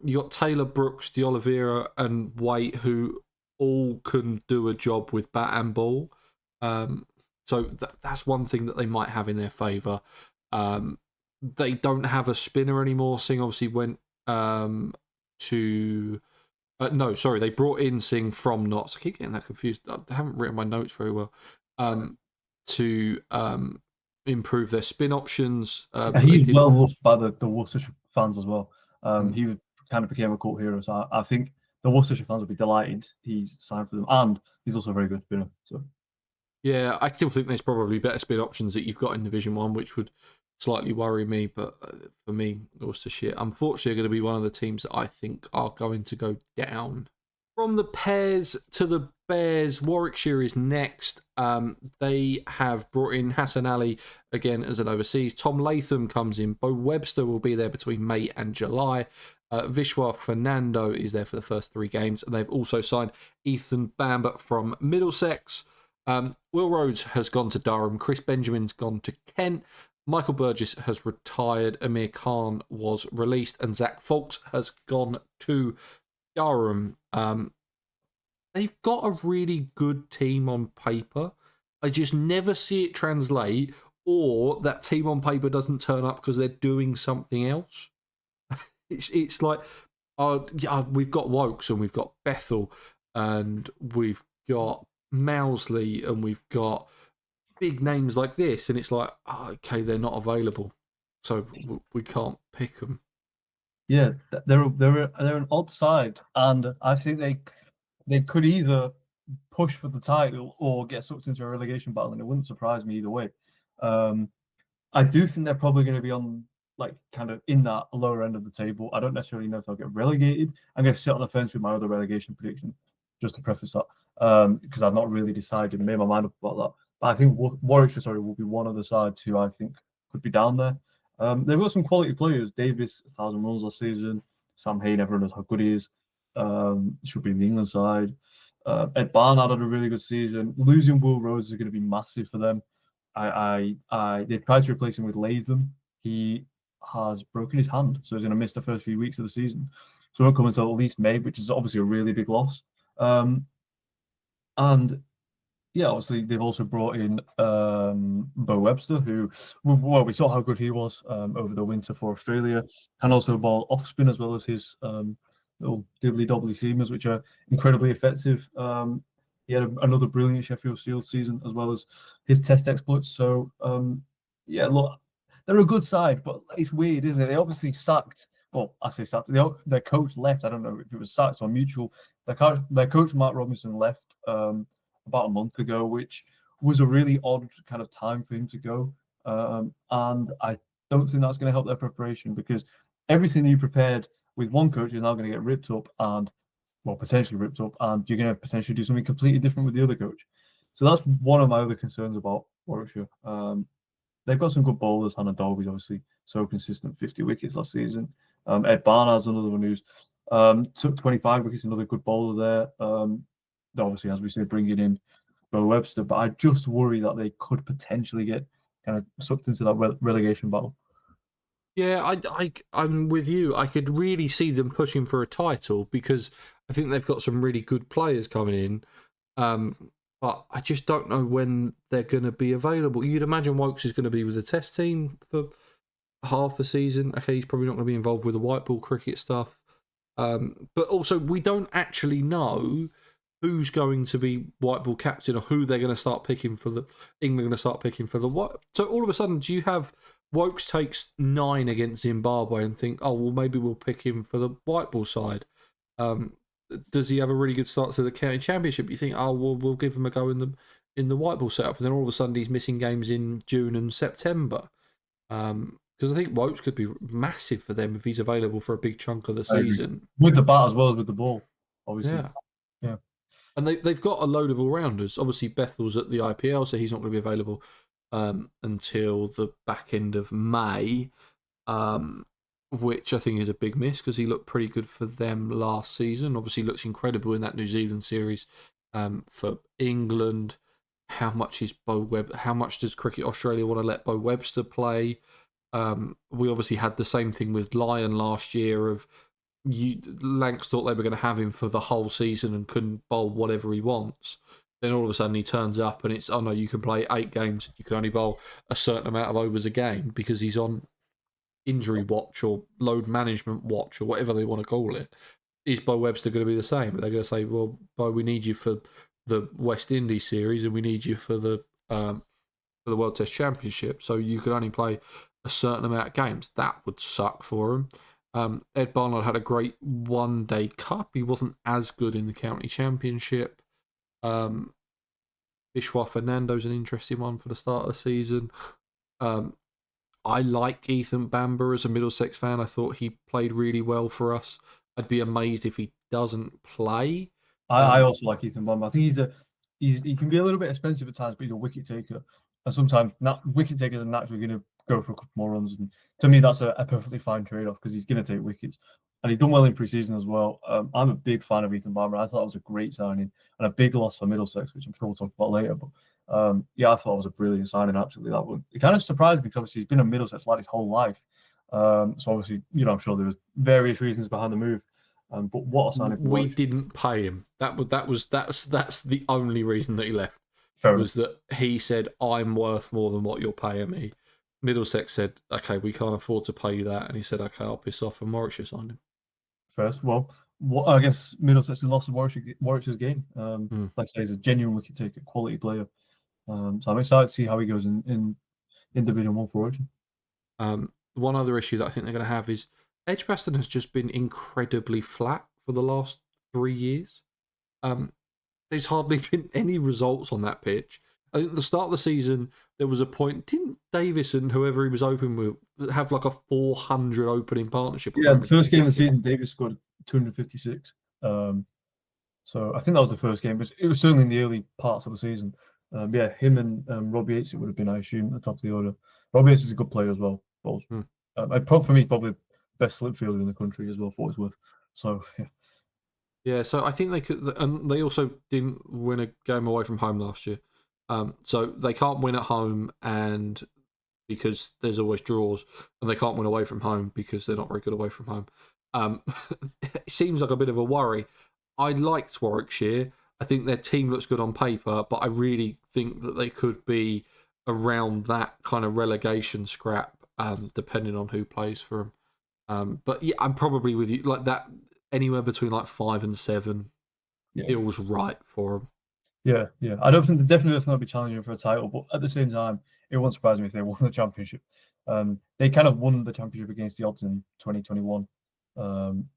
You got Taylor, Brooks, De Oliveira, and Waite, who all can do a job with bat and ball. So that's one thing that they might have in their favour. They don't have a spinner anymore. Singh obviously went to. No, sorry, they brought in Singh from Notts. I keep getting that confused. I haven't written my notes very well. To improve their spin options. He's well loved by the Worcestershire fans as well. He kind of became a cult hero. So I think the Worcestershire fans will be delighted he's signed for them, and he's also a very good spinner. So yeah, I still think there's probably better spin options that you've got in Division 1, which would slightly worry me. But for me, Worcestershire, unfortunately, are going to be one of the teams that I think are going to go down. From the Pears to the Bears, Warwickshire is next. They have brought in Hassan Ali again as an overseas. Tom Latham comes in. Bo Webster will be there between May and July. Vishwa Fernando is there for the first 3 games. And they've also signed Ethan Bamber from Middlesex. Will Rhodes has gone to Durham. Chris Benjamin's gone to Kent. Michael Burgess has retired. Amir Khan was released. And Zach Fawkes has gone to Durham. They've got a really good team on paper. I just never see it translate, or that team on paper doesn't turn up because they're doing something else. It's like, we've got Wokes and we've got Bethel and we've got Mousley and we've got big names like this, and it's like, okay, they're not available, so we can't pick them. Yeah, they're an odd side, and I think they could either push for the title or get sucked into a relegation battle, and it wouldn't surprise me either way. I do think they're probably going to be on, like, kind of in that lower end of the table. I don't necessarily know if they'll get relegated. I'm going to sit on the fence with my other relegation prediction, just to preface that, because I've not really decided, made my mind up about that. But I think Warwickshire, will be one of the sides who I think could be down there. They've got some quality players. Davis, 1,000 runs last season. Sam Hayne, everyone knows how good he is. Should be in the England side. Ed Barnard had a really good season. Losing Will Rhodes is going to be massive for them. They tried to replace him with Latham. He has broken his hand, so he's going to miss the first few weeks of the season. So won't come until at least May, which is obviously a really big loss. And yeah, obviously they've also brought in Bo Webster, who, well, we saw how good he was over the winter for Australia, and also ball off spin as well as his little dibbly-dobbly seamers, which are incredibly effective. He had another brilliant Sheffield Shield season as well as his test exploits. So yeah, look, they're a good side, but it's weird, isn't it? They obviously sacked. Well, I say sacked. Their coach left. I don't know if it was sacked or mutual. Their coach Mark Robinson left about a month ago, which was a really odd kind of time for him to go. And I don't think that's going to help their preparation, because everything you prepared with one coach is now going to get ripped up and, well, potentially ripped up, and you're going to potentially do something completely different with the other coach. So that's one of my other concerns about Warwickshire. They've got some good bowlers. Hannah Dolby's obviously so consistent, 50 wickets last season. Ed Barnard's another one who's took 25 wickets, another good bowler there. Obviously, as we say, bringing in Bo Webster, but I just worry that they could potentially get kind of sucked into that relegation battle. Yeah, I'm with you. I could really see them pushing for a title because I think they've got some really good players coming in. But I just don't know when they're going to be available. You'd imagine Wokes is going to be with the test team for half the season. Okay, he's probably not going to be involved with the white ball cricket stuff. But also, we don't actually know who's going to be white ball captain or who they're going to start picking for the England going to start picking for the white. So all of a sudden, do you have Wokes takes 9 against Zimbabwe and think, oh well, maybe we'll pick him for the white ball side. Does he have a really good start to the county championship? You think, oh well, we'll give him a go in the white ball setup, and then all of a sudden he's missing games in June and September. Because I think Wokes could be massive for them if he's available for a big chunk of the season. With the bat as well as with the ball, obviously. Yeah. Yeah. And they've got a load of all-rounders. Obviously, Bethel's at the IPL, so he's not going to be available until the back end of May, which I think is a big miss because he looked pretty good for them last season. Obviously, looks incredible in that New Zealand series for England. How much is How much does Cricket Australia want to let Bo Webster play? We obviously had the same thing with Lyon last year of Lancs thought they were going to have him for the whole season and couldn't bowl whatever he wants. Then all of a sudden he turns up and it's, oh no, you can play 8 games. You can only bowl a certain amount of overs a game because he's on injury watch or load management watch or whatever they want to call it. Is Bo Webster going to be the same? They're going to say, well, Bo, we need you for the West Indies series and we need you for the World Test Championship. So you can only play a certain amount of games. That would suck for him. Ed Barnard had a great one-day cup. He wasn't as good in the county championship. Vishwa Fernando's an interesting one for the start of the season. I like Ethan Bamber as a Middlesex fan. I thought he played really well for us. I'd be amazed if he doesn't play. I also like Ethan Bamber. I think he can be a little bit expensive at times, but he's a wicket taker. And sometimes wicket takers are naturally going to go for a couple more runs. And to me, that's a perfectly fine trade-off because he's going to take wickets. And he's done well in pre-season as well. I'm a big fan of Ethan Bamber. I thought it was a great signing and a big loss for Middlesex, which I'm sure we'll talk about later. But yeah, I thought it was a brilliant signing, absolutely. That one. It kind of surprised me because obviously he's been a Middlesex lad his whole life. So obviously, I'm sure there was various reasons behind the move. But what a signing! We didn't pay him. That's the only reason that he left. Fair was enough. That he said, I'm worth more than what you're paying me. Middlesex said, okay, we can't afford to pay you that. And he said, okay, I'll piss off. And Warwickshire signed him. First, well, I guess Middlesex has lost Warwickshire's game. Like I say, he's a genuine wicket taker, quality player. So I'm excited to see how he goes in Division 1 for Warwickshire. One other issue that I think they're going to have is Edgbaston has just been incredibly flat for the last 3 years. There's hardly been any results on that pitch. I think at the start of the season, there was a point, didn't Davis and whoever he was open with have like a 400 opening partnership? Yeah, the first game of the season, Davis scored 256. So I think that was the first game, but it was certainly in the early parts of the season. Yeah, him and Robbie Yates, it would have been, I assume, at the top of the order. Robbie Yates is a good player as well. For me, probably best slip fielder in the country as well, for what it's worth. So, yeah. Yeah, so I think they could, and they also didn't win a game away from home last year. So they can't win at home, and because there's always draws, and they can't win away from home because they're not very good away from home. It seems like a bit of a worry. I liked Warwickshire. I think their team looks good on paper, but I really think that they could be around that kind of relegation scrap, depending on who plays for them. But yeah, I'm probably with you. Like that, anywhere between like 5 and 7 feels right for them. Yeah. I don't think they definitely doesn't be challenging for a title, but at the same time, it won't surprise me if they won the championship. They kind of won the championship against the odds in 2021.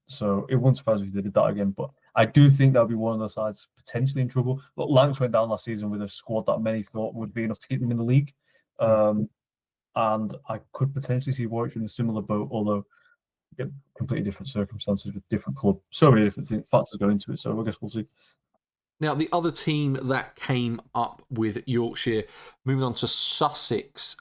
So it won't surprise me if they did that again. But I do think that'll be one of the sides potentially in trouble. But Lancs went down last season with a squad that many thought would be enough to keep them in the league. And I could potentially see Warwickshire in a similar boat, although completely different circumstances with different club. So many different factors go into it. So I guess we'll see. Now, the other team that came up with Yorkshire, moving on to Sussex,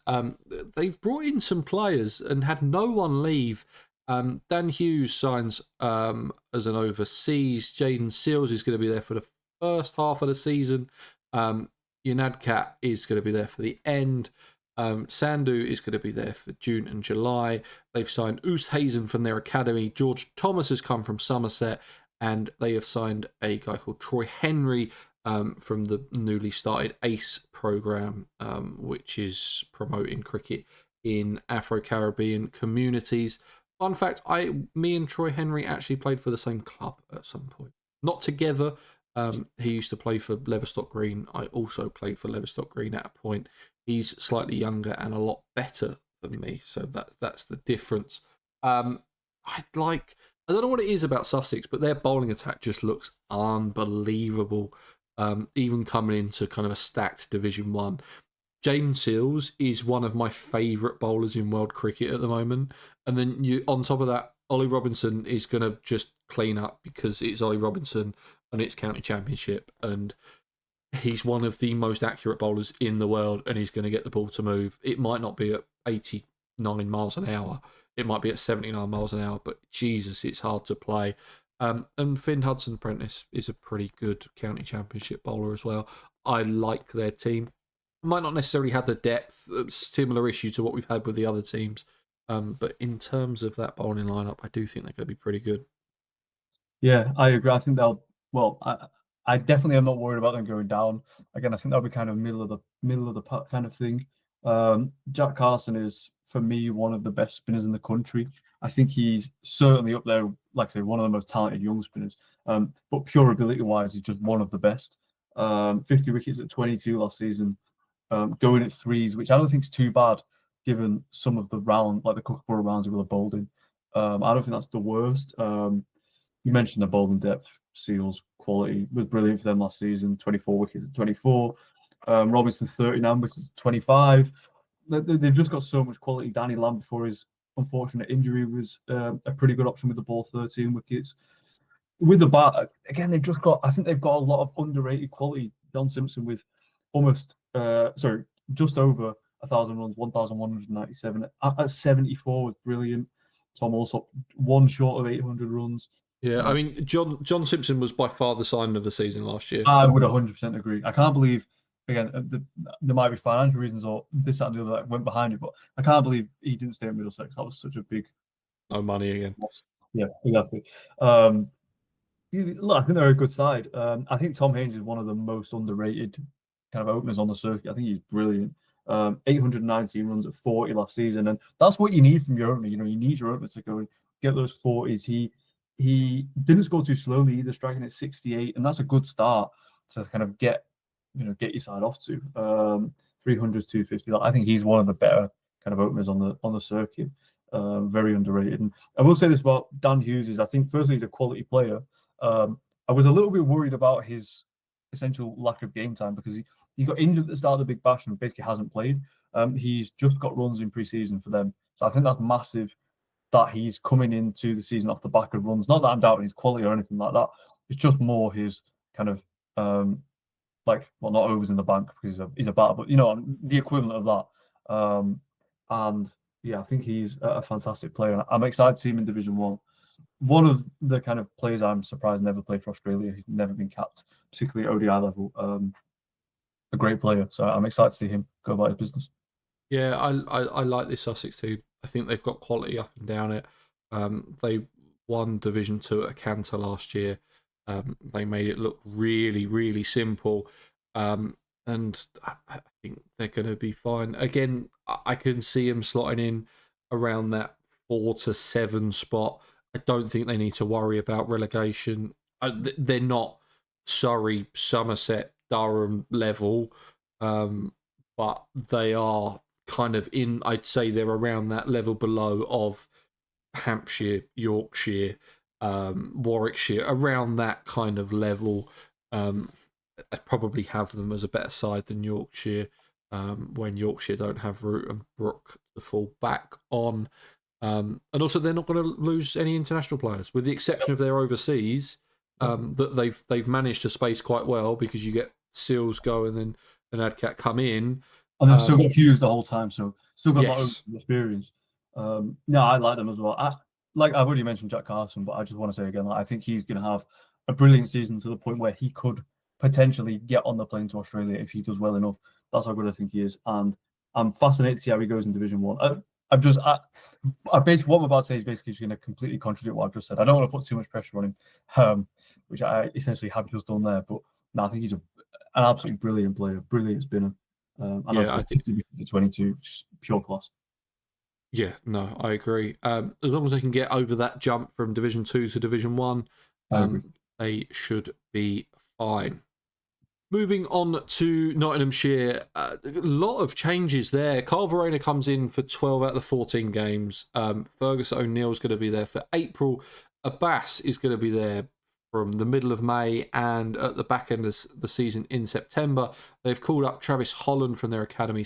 they've brought in some players and had no one leave. Dan Hughes signs as an overseas. Jaden Seals is going to be there for the first half of the season. Unadkat is going to be there for the end. Sandu is going to be there for June and July. They've signed Oosthuizen from their academy. George Thomas has come from Somerset, and they have signed a guy called Troy Henry from the newly started ACE program, which is promoting cricket in Afro-Caribbean communities. Fun fact, me and Troy Henry actually played for the same club at some point. Not together. He used to play for Leverstock Green. I also played for Leverstock Green at a point. He's slightly younger and a lot better than me, so that's the difference. I don't know what it is about Sussex, but their bowling attack just looks unbelievable. Even coming into kind of a stacked Division 1. Jaden Seals is one of my favourite bowlers in world cricket at the moment. And then on top of that, Ollie Robinson is going to just clean up because it's Ollie Robinson and it's county championship. And he's one of the most accurate bowlers in the world, and he's going to get the ball to move. It might not be at 89 miles an hour. It might be at 79 miles an hour, but Jesus, it's hard to play. And Finn Hudson-Prentice is a pretty good county championship bowler as well. I like their team. Might not necessarily have the depth, similar issue to what we've had with the other teams. But in terms of that bowling lineup, I do think they're going to be pretty good. Yeah, I agree. I think I definitely am not worried about them going down. Again, I think that'll be kind of middle of the pack kind of thing. Jack Carson is, for me, one of the best spinners in the country. I think he's certainly up there, like I say, one of the most talented young spinners. But pure ability-wise, he's just one of the best. 50 wickets at 22 last season, going at threes, which I don't think is too bad, given some of the round, like the Kookaburra rounds he will have bowled in. I don't think that's the worst. You mentioned the bowling depth. Seals quality was brilliant for them last season. 24 wickets at 24. Robinson 39 wickets at 25. They've just got so much quality. Danny Lamb, before his unfortunate injury, was a pretty good option with the ball, 13 wickets. With the bat, again, I think they've got a lot of underrated quality. John Simpson with just over 1,000 runs, 1,197 at 74 was brilliant. Tom Alsop, one short of 800 runs. Yeah, I mean, John Simpson was by far the signing of the season last year. I would 100% agree. I can't believe, again, there might be financial reasons or this, that, and the other that went behind it, but I can't believe he didn't stay at Middlesex. That was such a big... No money again. Loss. Yeah, exactly. Look, I think they're a good side. I think Tom Haynes is one of the most underrated kind of openers on the circuit. I think he's brilliant. 819 runs at 40 last season, and that's what you need from your opener. You need your opener to go and get those 40s. He didn't score too slowly either, striking at 68, and that's a good start to kind of get your side off to. 300s, 250. I think he's one of the better kind of openers on the circuit. Very underrated. And I will say this about Dan Hughes: I think firstly he's a quality player. I was a little bit worried about his essential lack of game time because he got injured at the start of the Big Bash and basically hasn't played. He's just got runs in pre-season for them, so I think that's massive that he's coming into the season off the back of runs. Not that I'm doubting his quality or anything like that. It's just more his kind of not overs in the bank because he's a batter, but the equivalent of that. And yeah, I think he's a fantastic player. I'm excited to see him in Division 1. One of the kind of players I'm surprised never played for Australia. He's never been capped, particularly at ODI level. A great player, so I'm excited to see him go about his business. Yeah, I like this Sussex team. I think they've got quality up and down it. They won Division 2 at Cantor last year. They made it look really, really simple. And I think they're going to be fine. Again, I can see them slotting in around that 4 to 7 spot. I don't think they need to worry about relegation. They're not Surrey, Somerset, Durham level, but they are kind of I'd say they're around that level below of Hampshire, Yorkshire, Warwickshire, around that kind of level. I'd probably have them as a better side than Yorkshire when Yorkshire don't have Root and Brook to fall back on. And also, they're not going to lose any international players, with the exception of their overseas, that they've managed to space quite well because you get Seals go and then an Adcat come in. And they've still got Hughes the whole time, so still got a lot Yes. of experience. No, I like them as well. I've already mentioned Jack Carson, but I just want to say again, I think he's going to have a brilliant season to the point where he could potentially get on the plane to Australia if he does well enough. That's how good I think he is. And I'm fascinated to see how he goes in Division 1. I basically, what I'm about to say is basically just going to completely contradict what I've just said. I don't want to put too much pressure on him, which I essentially have just done there. But no, I think he's an absolutely brilliant player, brilliant spinner. And Yeah, I think 22, just pure class. Yeah, no, I agree. As long as they can get over that jump from Division 2 to Division 1, I agree. they should be fine. Moving on to Nottinghamshire, a lot of changes there. Carl Verena comes in for 12 out of the 14 games. Fergus O'Neill's going to be there for April. Abbas is going to be there from the middle of May and at the back end of the season in September. They've called up Travis Holland from their academy.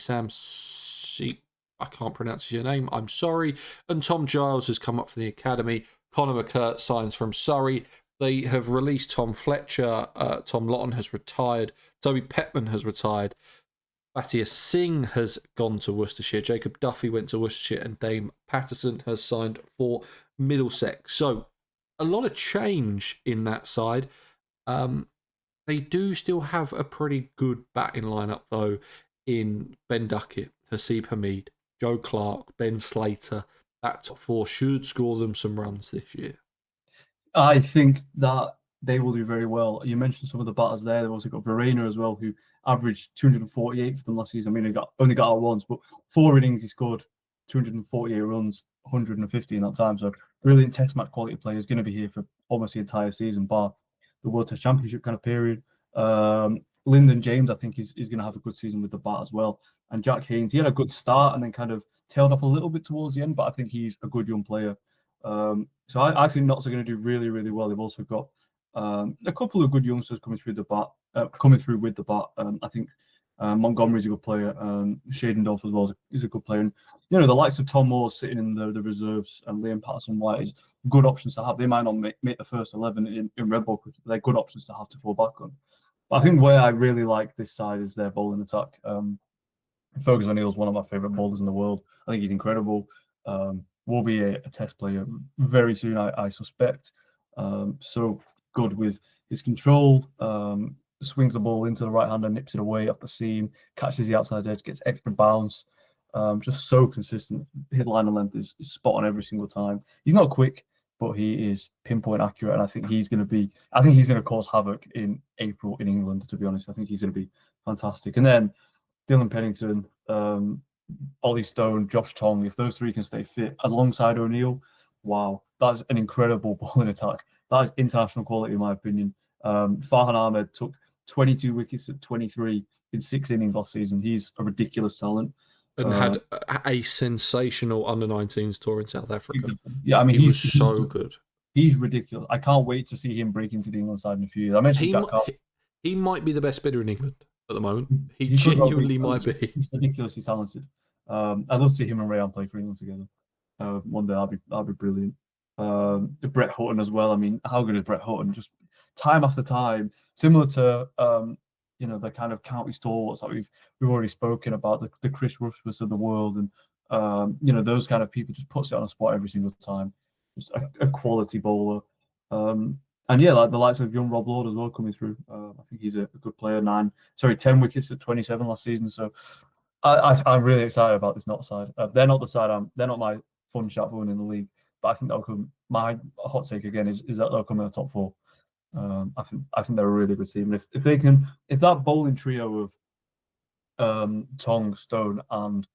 I can't pronounce your name, I'm sorry. And Tom Giles has come up from the academy. Conor McCurt signs from Surrey. They have released Tom Fletcher. Tom Lawton has retired. Toby Petman has retired. Batia Singh has gone to Worcestershire. Jacob Duffy went to Worcestershire. And Dame Patterson has signed for Middlesex. So a lot of change in that side. They do still have a pretty good batting lineup, though, in Ben Duckett, Hasib Hamid, Joe Clark, Ben Slater. That top four should score them some runs this year. I think that they will do very well. You mentioned some of the batters there. They've also got Verena as well, who averaged 248 for them last season. I mean, he only got out once, but 4 innings he scored 248 runs, 150 in that time. So brilliant Test match quality player. Is going to be here for almost the entire season, bar the World Test Championship kind of period. Lyndon James, I think, is going to have a good season with the bat as well. And Jack Haynes, he had a good start and then kind of tailed off a little bit towards the end, but I think he's a good young player. So I think Notts are going to do really, really well. They've also got a couple of good youngsters coming through with the bat. I think Montgomery's a good player. Shadendorf as well is a good player. And, the likes of Tom Moore sitting in the reserves and Liam Patterson-White is good options to have. They might not make the first 11 in red ball cricket, but they're good options to have to fall back on. But I think where I really like this side is their bowling attack. Fergus O'Neill's one of my favourite bowlers in the world. I think he's incredible. Will be a test player very soon, I suspect. So good with his control, swings the ball into the right hander, nips it away off the seam, catches the outside edge, gets extra bounce. Just so consistent. His line of length is spot on every single time. He's not quick, but he is pinpoint accurate, and I think he's going to cause havoc in April in England. To be honest, I think he's going to be fantastic. And then Dylan Pennington, Ollie Stone, Josh Tong, if those three can stay fit alongside O'Neill, wow, that's an incredible bowling attack. That is international quality, in my opinion. Farhan Ahmed took 22 wickets at 23 in 6 innings last season. He's a ridiculous talent. And had a sensational under-19s tour in South Africa. Exactly. Yeah, I mean, he's so good. He's ridiculous. I can't wait to see him break into the England side in a few years. I mentioned Jack Hart. He might be the best spinner in England at the moment. He genuinely might be. He's ridiculously talented. I'd love to see him and Rayan play for England together. One day that'd be brilliant. Brett Hutton as well. I mean, how good is Brett Hutton? Just time after time, similar to the kind of county stalwarts that we've already spoken about, the Chris Rushfords of the world, and those kind of people, just puts it on a spot every single time. Just a quality bowler. And yeah, like the likes of young Rob Lord as well coming through. I think he's a good player. 10 wickets at 27 last season. So I'm really excited about this Notts side. They're not my fun shout for winning the league, but I think that'll come. My hot take again is that they'll come in the top 4. I think they're a really good team. And if that bowling trio of Tong, Stone, and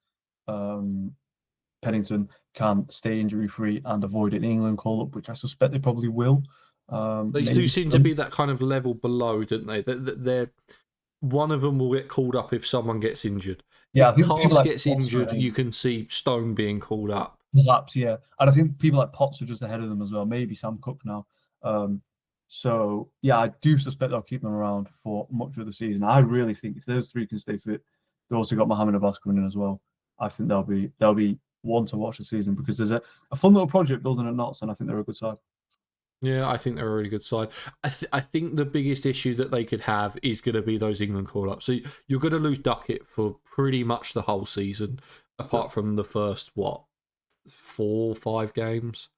Pennington can stay injury free and avoid an England call up, which I suspect they probably will. They do seem to be that kind of level below, don't they? They're one of them will get called up if someone gets injured. Yeah, if Potts gets injured, you can see Stone being called up. Perhaps, yeah. And I think people like Potts are just ahead of them as well. Maybe Sam Cook now. So yeah, I do suspect they'll keep them around for much of the season. I really think if those three can stay fit, they've also got Mohammed Abbas coming in as well. I think they'll be one to watch the season because there's a fun little project building at Notts, and I think they're a good side. Yeah, I think they're a really good side. I think the biggest issue that they could have is going to be those England call-ups. So you're going to lose Duckett for pretty much the whole season, apart from the first, 4 or 5 games.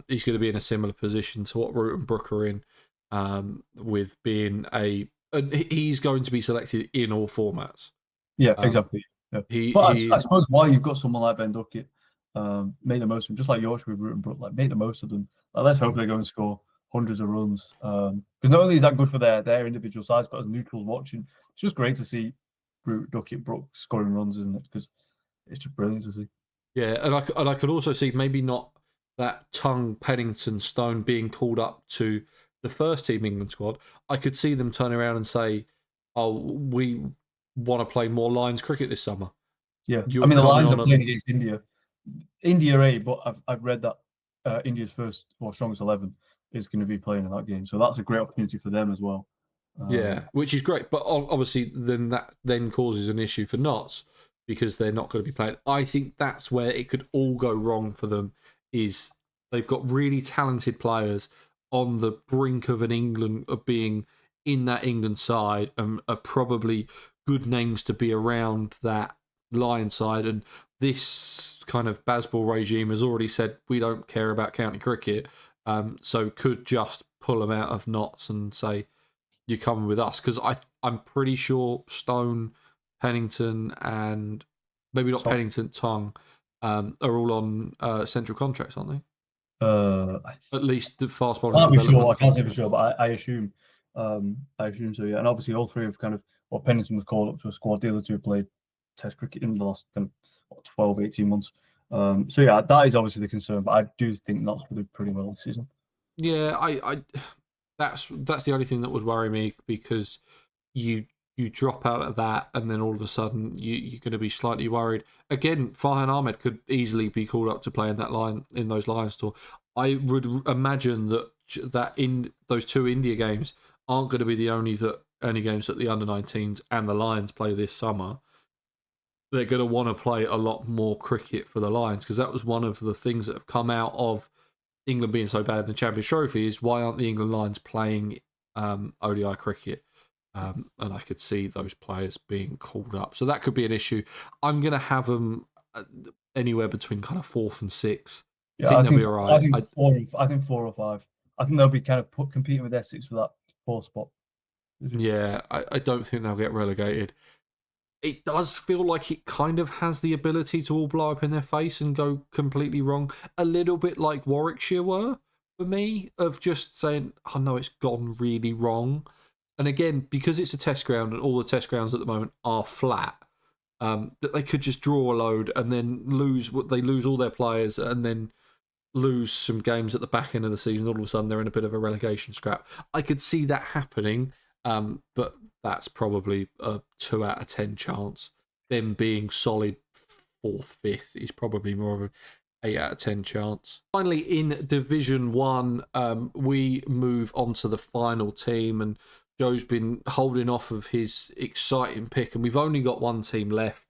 He's going to be in a similar position to what Root and Brook are in, with being he's going to be selected in all formats. Yeah, exactly. Yeah. He But he I suppose why you've got someone like Ben Duckett, make the most of him, just like Yorkshire with Root, but like make the most of them. Like, let's hope they go and score hundreds of runs. Because not only is that good for their individual sides, but as neutrals watching, it's just great to see Root, Duckett, Brooks scoring runs, isn't it? Because it's just brilliant to see. Yeah, and I could also see maybe not that Tongue, Pennington, Stone being called up to the first team England squad. I could see them turn around and say, "Oh, we want to play more Lions cricket this summer." Yeah, You're I mean the coming Lions are on playing and against India. India A, but I've read that India's first or strongest 11 is going to be playing in that game, so that's a great opportunity for them as well. yeah, which is great, but obviously then that then causes an issue for Notts because they're not going to be playing. I think that's where it could all go wrong for them. Is they've got really talented players on the brink of being in that England side, and are probably good names to be around that Lion side. And this kind of Bazball regime has already said we don't care about county cricket, so could just pull them out of Notts and say you're coming with us, because I'm pretty sure Stone, Pennington, and maybe not So, Pennington, Tongue, are all on central contracts, aren't they? I At least the fast bowling can't be sure. development I can't say for contract. sure, but I assume so. Yeah, and obviously all three have kind of. Well, Pennington was called up to a squad. The other two have played Test cricket in the last kind of 12, 18 months. So yeah, that is obviously the concern. But I do think that's going to do pretty well this season. Yeah, I that's the only thing that would worry me, because you drop out of that and then all of a sudden you're going to be slightly worried. Again, Farhan Ahmed could easily be called up to play in that line in those Lions tour. I would imagine that in those two India games aren't going to be the only games that the under-19s and the Lions play this summer. They're going to want to play a lot more cricket for the Lions, because that was one of the things that have come out of England being so bad in the Champions Trophy is why aren't the England Lions playing ODI cricket? And I could see those players being called up. So that could be an issue. I'm going to have them anywhere between kind of fourth and sixth. I Yeah, think they'll be all right. I think 4 or 5. I think they'll be kind of competing with Essex for that 4th spot. Yeah, I don't think they'll get relegated. It does feel like it kind of has the ability to all blow up in their face and go completely wrong. A little bit like Warwickshire were for me, of just saying, oh no, it's gone really wrong. And again, because it's a test ground and all the test grounds at the moment are flat, that they could just draw a load and then lose all their players and then lose some games at the back end of the season. All of a sudden, they're in a bit of a relegation scrap. I could see that happening, but that's probably a 2 out of 10 chance. Them being solid 4th, 5th is probably more of an 8 out of 10 chance. Finally, in Division 1, we move on to the final team, and Joe's been holding off of his exciting pick, and we've only got one team left.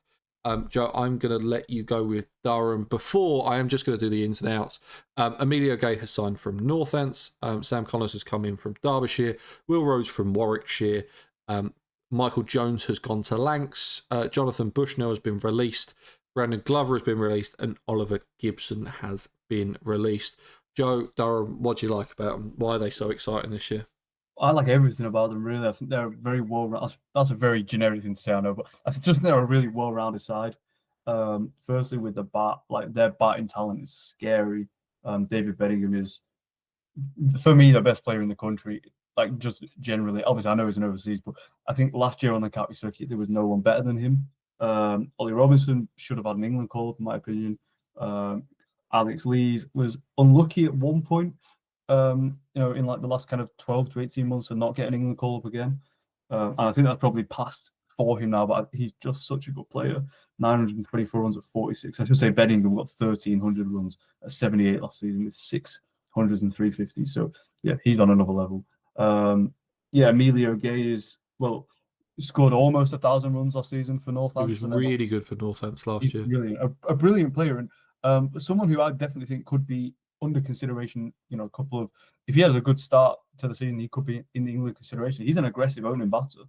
Joe, I'm going to let you go with Durham. Before, I am just going to do the ins and outs. Emilio Gay has signed from Northants. Sam Connors has come in from Derbyshire. Will Rhodes from Warwickshire. Michael Jones has gone to Lancs. Jonathan Bushnell has been released. Brandon Glover has been released. And Oliver Gibson has been released. Joe, Durham, what do you like about them? Why are they so exciting this year? I like everything about them, really. I think they're very well. That's a very generic thing to say, I know, but I just think they're a really well-rounded side. Firstly, with the bat, like their batting talent is scary. David Bedingham is, for me, the best player in the country. Like just generally, obviously, I know he's an overseas, but I think last year on the county circuit there was no one better than him. Ollie Robinson should have had an England call, in my opinion. Alex Lees was unlucky at one point. In like the last kind of 12 to 18 months and not getting England call up again. And I think that's probably passed for him now, but he's just such a good player. 924 runs at 46. I should say Bedingham got 1,300 runs at 78 last season with 600s and 350. So, yeah, he's on another level. Emilio Gay scored almost 1,000 runs last season for Northants. He was really good for Northants last year. Brilliant, a brilliant player, and someone who I definitely think could be under consideration. If he has a good start to the season, he could be in the England consideration. He's an aggressive opening batter.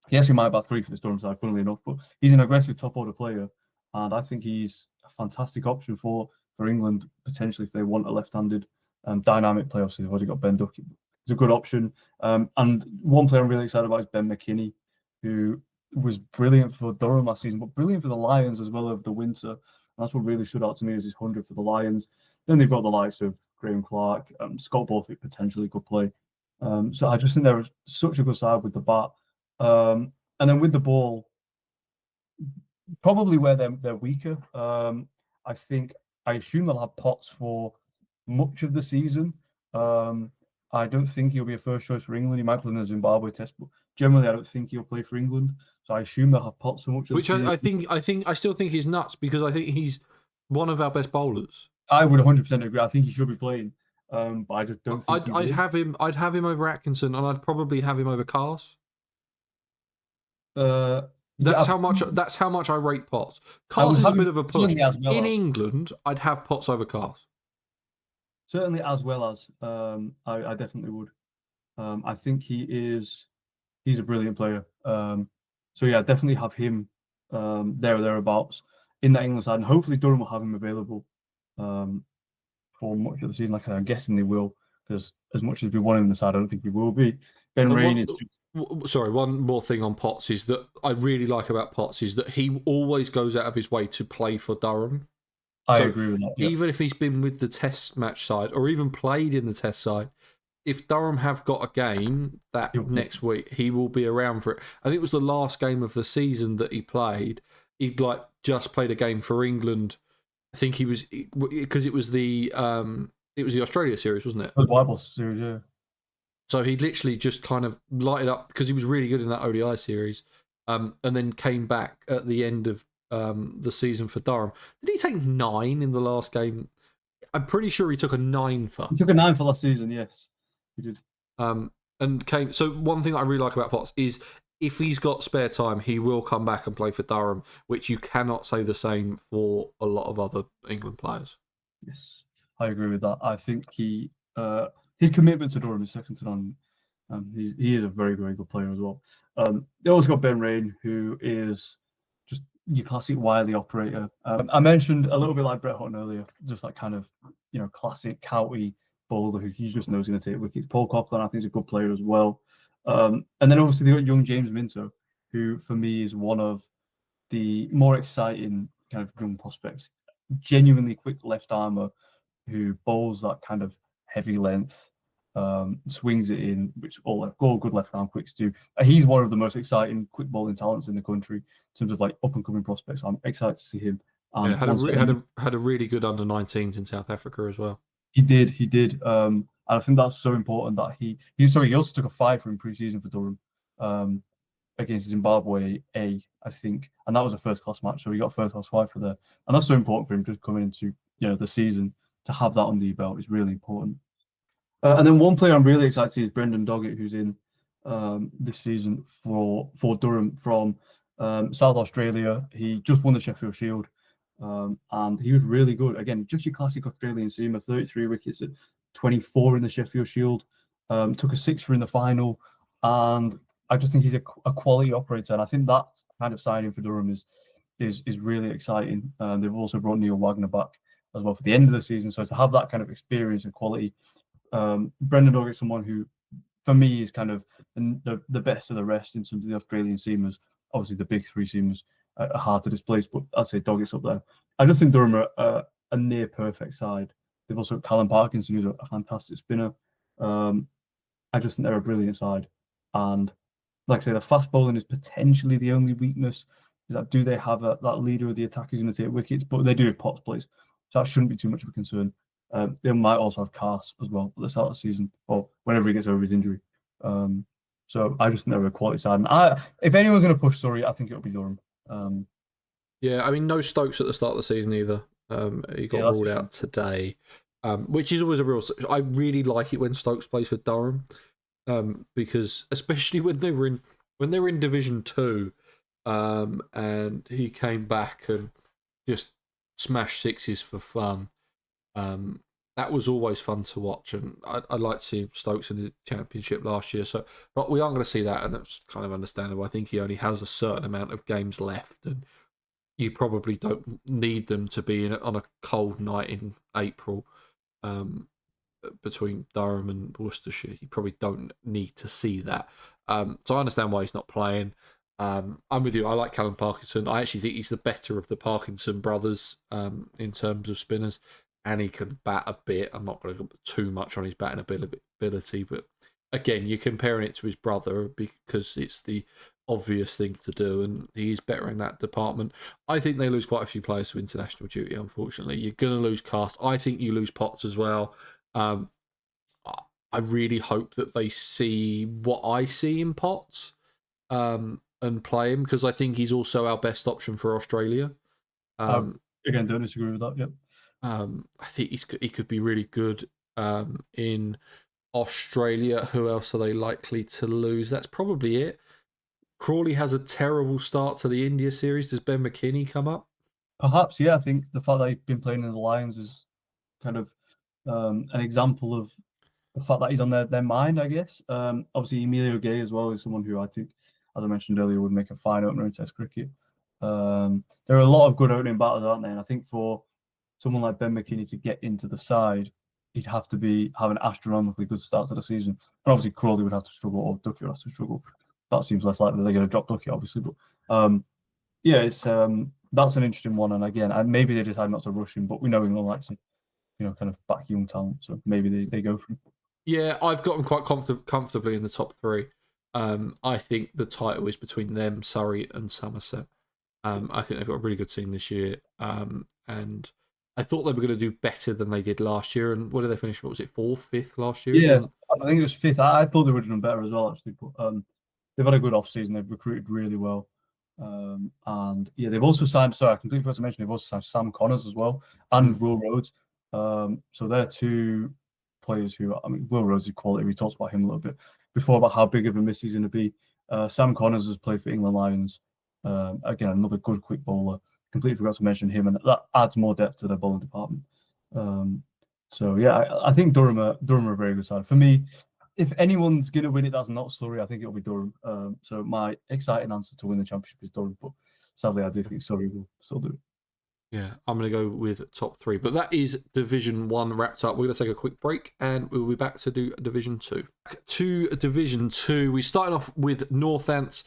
He actually might bat 3 for the Storm side, funnily enough, but he's an aggressive top order player, and I think he's a fantastic option for England potentially if they want a left-handed dynamic player. Obviously, they've already got Ben Duckett. He's a good option. And one player I'm really excited about is Ben McKinney, who was brilliant for Durham last season, but brilliant for the Lions as well over the winter. And that's what really stood out to me is his 100 for the Lions. Then they've got the likes of Graham Clark, Scott Borthwick potentially could play. So I just think they're such a good side with the bat. And then with the ball, probably where they're weaker. I assume they'll have Potts for much of the season. I don't think he'll be a first choice for England. He might play in the Zimbabwe test, but generally I don't think he'll play for England. So I assume they'll have Potts for much of the season. Which I still think he's nuts because I think he's one of our best bowlers. I would 100% agree. I think he should be playing, but I just don't think I'd have him over Atkinson, and I'd probably have him over Cars. That's how much I rate Potts. Cars is a bit of a push. In England, I'd have Potts over Cars. Certainly, as well as I definitely would. I think he's a brilliant player. So yeah, definitely have him there or thereabouts in that England side, and hopefully Durham will have him available for much of the season. Like I'm guessing they will, because as much as we want him in the side, I don't think he will be. Ben Rain is. Sorry, one more thing on Potts is that I really like about Potts is that he always goes out of his way to play for Durham. I agree with that. Even if he's been with the test match side or even played in the test side, if Durham have got a game that next week, he will be around for it. I think it was the last game of the season that he played. He'd just played a game for England. I think he was because it was the Australia series, wasn't it? The White Ball series, yeah. So he literally just kind of lighted up because he was really good in that ODI series, and then came back at the end of the season for Durham. Did he take 9 in the last game? I'm pretty sure he took a 9 for. He took a 9 for last season, yes. He did. And came. So one thing that I really like about Potts is if he's got spare time, he will come back and play for Durham, which you cannot say the same for a lot of other England players. Yes, I agree with that. I think his commitment to Durham is second to none. He is a very, very good player as well. They also got Ben Rain, who is just your classic wily operator. I mentioned a little bit like Brett Hutton earlier, just that kind of classic county bowler who he just knows going to take wickets. Paul Coughlin, I think, is a good player as well. And then obviously they got young James Minto, who for me is one of the more exciting kind of young prospects. Genuinely quick left armer who bowls that kind of heavy length, swings it in, which all good left arm quicks do. He's one of the most exciting quick bowling talents in the country in terms of like up and coming prospects. I'm excited to see him. Had a really good under-19s in South Africa as well. He did. And I think that's so important that he also took a 5 in pre-season for Durham against Zimbabwe I think, and that was a first-class match. So he got a first-class 5 for there, and that's so important for him just coming into the season to have that under your belt is really important. And then one player I'm really excited to see is Brendan Doggett, who's in this season for Durham from South Australia. He just won the Sheffield Shield. And he was really good. Again, just your classic Australian seamer, 33 wickets at 24 in the Sheffield Shield. Took a 6 for in the final. And I just think he's a quality operator. And I think that kind of signing for Durham is really exciting. They've also brought Neil Wagner back as well for the end of the season. So to have that kind of experience and quality, Brendan Doggett is someone who, for me, is kind of the best of the rest in terms of the Australian seamers. Obviously, the big 3 seamers are hard to displace, but I'd say Doggett's up there. I just think Durham are a near perfect side. They've also got Callum Parkinson, who's a fantastic spinner. I just think they're a brilliant side. And like I say, the fast bowling is potentially the only weakness. Is that do they have that leader of the attack who's going to take wickets? But they do have Potts plays, so that shouldn't be too much of a concern. They might also have Cars as well at the start of the season, or whenever he gets over his injury. So I just think they're a quality side. And if anyone's going to push Surrey, I think it'll be Durham. Yeah, I mean, no Stokes at the start of the season either. He got ruled out today, which is always a real. I really like it when Stokes plays for Durham, because especially when they were in Division 2, and he came back and just smashed 6s for fun. That was always fun to watch, and I'd like to see Stokes in the Championship last year. So, but we aren't going to see that, and that's kind of understandable. I think he only has a certain amount of games left, and you probably don't need them to be on a cold night in April between Durham and Worcestershire. You probably don't need to see that. So I understand why he's not playing. I'm with you. I like Callum Parkinson. I actually think he's the better of the Parkinson brothers in terms of spinners, and he can bat a bit. I'm not going to put too much on his batting ability, but again, you're comparing it to his brother because it's the obvious thing to do, and he's better in that department. I think they lose quite a few players to international duty, unfortunately. You're going to lose Cast. I think you lose Potts as well. I really hope that they see what I see in Potts and play him, because I think he's also our best option for Australia. Again, don't disagree with that. Yep. I think he could be really good in Australia. Who else are they likely to lose? That's probably it. Crawley has a terrible start to the India series. Does Ben McKinney come up? Perhaps, yeah. I think the fact that he's been playing in the Lions is kind of an example of the fact that he's on their mind, I guess. Obviously, Emilio Gay as well is someone who I think, as I mentioned earlier, would make a fine opener in Test cricket. There are a lot of good opening batters, aren't there? And I think for someone like Ben McKinney to get into the side, he'd have to have an astronomically good start to the season. And obviously, Crawley would have to struggle, or Ducky would have to struggle. That seems less likely they're going to drop Ducky, obviously. But yeah, it's that's an interesting one. And again, maybe they decide not to rush him, but we know England likes to, kind of back young talent. So maybe they go for him. Yeah, I've got them quite comfortably in the top three. I think the title is between them, Surrey, and Somerset. I think they've got a really good team this year. And I thought they were going to do better than they did last year. And what did they finish? What was it, 4th, 5th last year? Yeah, I think it was 5th. I thought they would have done better as well, actually. But they've had a good off-season. They've recruited really well. And yeah, they've also signed, sorry, I completely forgot to mention, they've also signed Sam Connors as well, and Will Rhodes. So they're two players who, I mean, Will Rhodes is quality. We talked about him a little bit before about how big of a miss he's going to be. Sam Connors has played for England Lions. Again, another good quick bowler. Completely forgot to mention him, and that adds more depth to their bowling department. So yeah, I think Durham are a very good side. For me, if anyone's going to win it, that's not Surrey. I think it'll be Durham. So my exciting answer to win the championship is Durham, but sadly, I do think Surrey will still do it. Yeah, I'm going to go with top 3. But that is Division 1 wrapped up. We're going to take a quick break and we'll be back to do Division 2. To Division 2, we started off with Northants.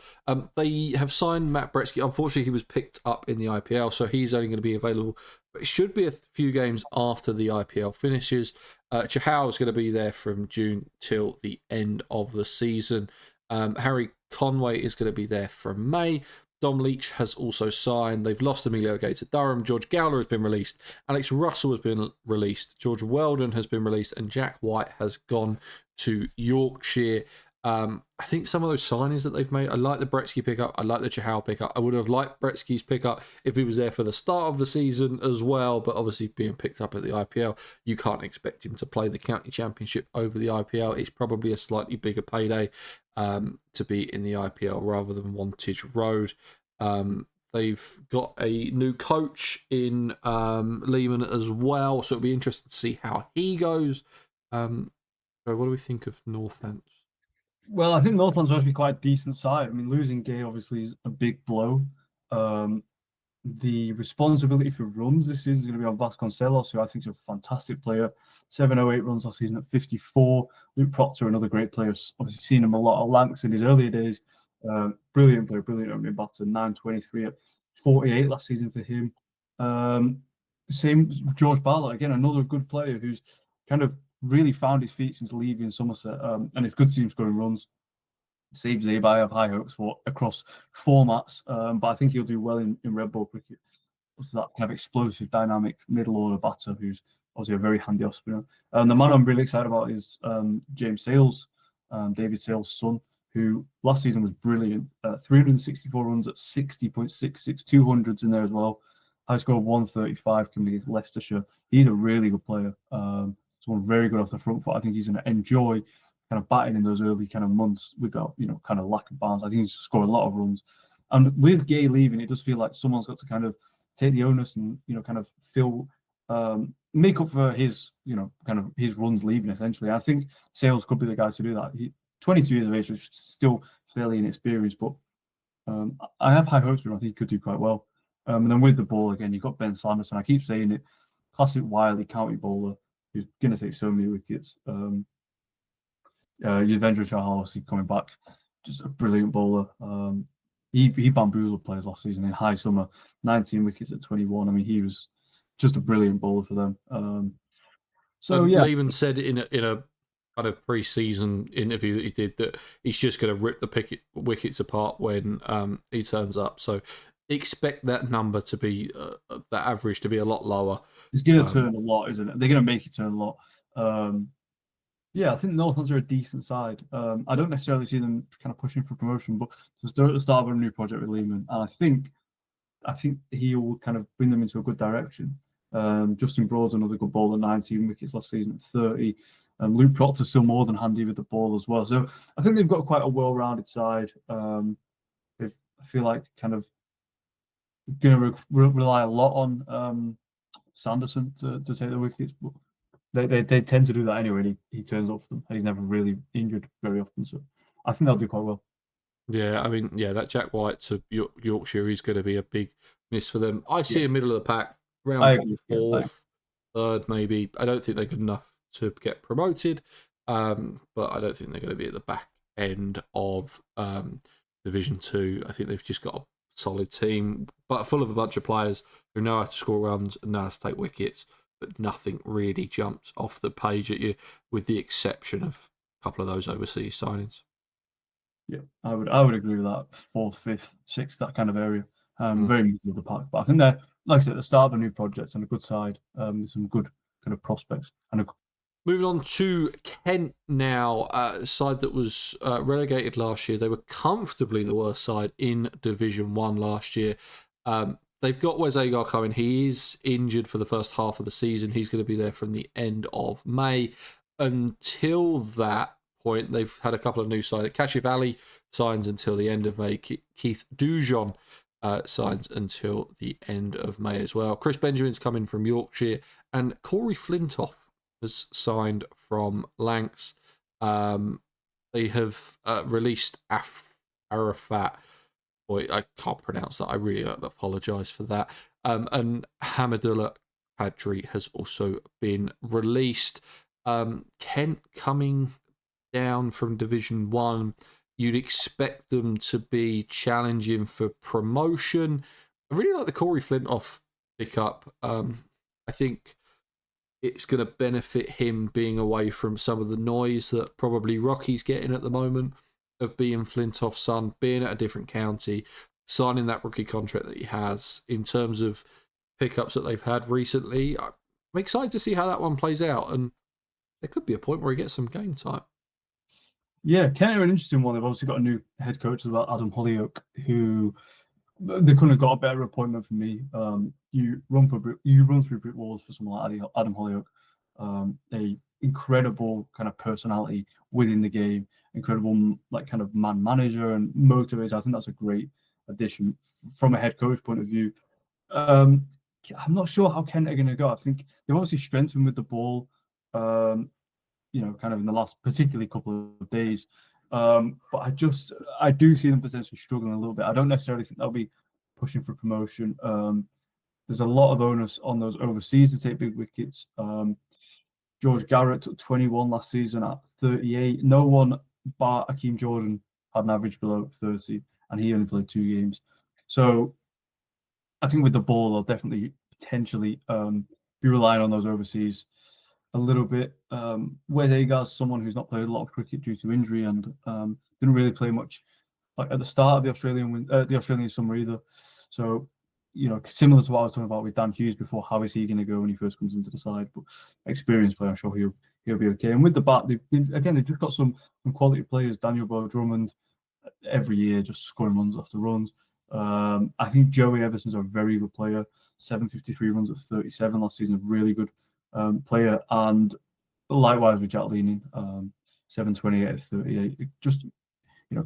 They have signed Matt Bretsky. Unfortunately, he was picked up in the IPL, so he's only going to be available. But it should be a few games after the IPL finishes. Chahal is going to be there from June till the end of the season. Harry Conway is going to be there from May. Dom Leach has also signed. They've lost Emilio Gay to Durham. George Gowler has been released. Alex Russell has been released. George Weldon has been released. And Jack White has gone to Yorkshire. I think some of those signings that they've made, I like the Bretsky pickup. I like the Chahal pickup. I would have liked Bretsky's pickup if he was there for the start of the season as well. But obviously being picked up at the IPL, you can't expect him to play the county championship over the IPL. It's probably a slightly bigger payday to be in the IPL rather than Wantage Road. They've got a new coach in Lehman as well, so it'll be interesting to see how he goes. So what do we think of Northants? Well, I think Northants are actually quite a decent side. I mean, losing Gay obviously is a big blow. The responsibility for runs this season is going to be on Vasconcelos, who I think is a fantastic player. 708 runs last season at 54. Luke Proctor, another great player. Obviously seen him a lot at Lancs in his earlier days. Brilliant player, brilliant opening batter. 923 at 48 last season for him. Same George Bartlett, again, another good player who's kind of really found his feet since leaving Somerset. And it's good to see him scoring runs. Saves Zabe, I have high hopes for across formats, but I think he'll do well in red ball cricket. It's that kind of explosive, dynamic middle order batter who's obviously a very handy off spinner. And the man I'm really excited about is James Sales, David Sales' son, who last season was brilliant. 364 runs at 60.66, 200s in there as well. High score of 135 coming against Leicestershire. He's a really good player. Someone very good off the front foot. I think he's going to enjoy kind of batting in those early kind of months without, kind of lack of balance. I think he's scored a lot of runs. And with Gay leaving, it does feel like someone's got to kind of take the onus and, kind of make up for his, kind of his runs leaving, essentially. I think Sales could be the guy to do that. He's 22 years of age, which is still fairly inexperienced, but I have high hopes for him. I think he could do quite well. And then with the ball, again, you've got Ben Sanderson. I keep saying it, classic wily county bowler who's going to take so many wickets. Yuvendra Chahal obviously coming back, just a brilliant bowler. he bamboozled players last season in high summer, 19 wickets at 21. I mean, he was just a brilliant bowler for them. So And yeah, Lehman said in a kind of pre-season interview that he did that he's just going to rip the wickets apart when he turns up. So expect that number to be that average to be a lot lower. it's going to turn a lot, isn't it? They're going to make it turn a lot. Yeah, I think Northants are a decent side. I don't necessarily see them kind of pushing for promotion, but they're at the start of a new project with Lehman, and I think he will kind of bring them into a good direction. Justin Broad's another good bowler, 19 wickets last season at 30. Luke Proctor's still more than handy with the ball as well. So I think they've got quite a well-rounded side. I feel like kind of going to rely a lot on Sanderson to take the wickets, but they tend to do that anyway. And he turns up for them, and he's never really injured very often. So I think they'll do quite well. Yeah, I mean, that Jack White to Yorkshire is going to be a big miss for them. I see a middle of the pack, round fourth, third maybe. I don't think they're good enough to get promoted, but I don't think they're going to be at the back end of Division 2. I think they've just got a solid team, but full of a bunch of players who know how to score runs and know how to take wickets, but nothing really jumps off the page at you, with the exception of a couple of those overseas signings. Yeah, I would agree with that. Fourth, fifth, sixth, that kind of area. Very middle of the pack. But I think they're, like I said, at the start of a new project and a good side, with some good kind of prospects. Moving on to Kent now, a side that was relegated last year. They were comfortably the worst side in Division 1 last year. They've got Wes Agar coming. He is injured for the first half of the season. He's going to be there from the end of May. Until that point, they've had a couple of new signings. Catchy Valley signs until the end of May. Keith Dujon signs until the end of May as well. Chris Benjamin's coming from Yorkshire, and Corey Flintoff has signed from Lancs. They have released Arafat. Boy, I can't pronounce that. I really apologise for that. And Hamidullah Kadri has also been released. Kent coming down from Division 1. You'd expect them to be challenging for promotion. I really like the Corey Flintoff pickup. I think it's going to benefit him being away from some of the noise that probably Rocky's getting at the moment of being Flintoff's son, being at a different county, signing that rookie contract that he has. In terms of pickups that they've had recently, I'm excited to see how that one plays out, and there could be a point where he gets some game time. Yeah, Kent are an interesting one. They've obviously got a new head coach as well, Adam Hollyoak, who they couldn't have got a better appointment for me. You run through brick walls for someone like Adam Hollyoak. A incredible kind of personality within the game, incredible like kind of man manager and motivator. I think that's a great addition from a head coach point of view. I'm not sure how Kent are going to go. I think they've obviously strengthened with the ball. Kind of in the last particularly couple of days. But I do see them potentially struggling a little bit. I don't necessarily think they'll be pushing for promotion. There's a lot of onus on those overseas to take big wickets. George Garrett took 21 last season at 38. No one bar Akeem Jordan had an average below 30, and he only played 2 games. So I think with the ball, they'll definitely potentially be relying on those overseas a little bit. Wes Agar's someone who's not played a lot of cricket due to injury and didn't really play much like at the start of the Australian summer either. So, similar to what I was talking about with Dan Hughes before, how is he going to go when he first comes into the side? But experienced player, I'm sure he'll be okay. And with the bat, they've just got some quality players. Daniel Bowe-Drummond every year just scoring runs after runs. I think Joey Everson's a very good player. 753 runs at 37 last season, a really good player, and likewise with Jack Leaning, 728 at 38. Just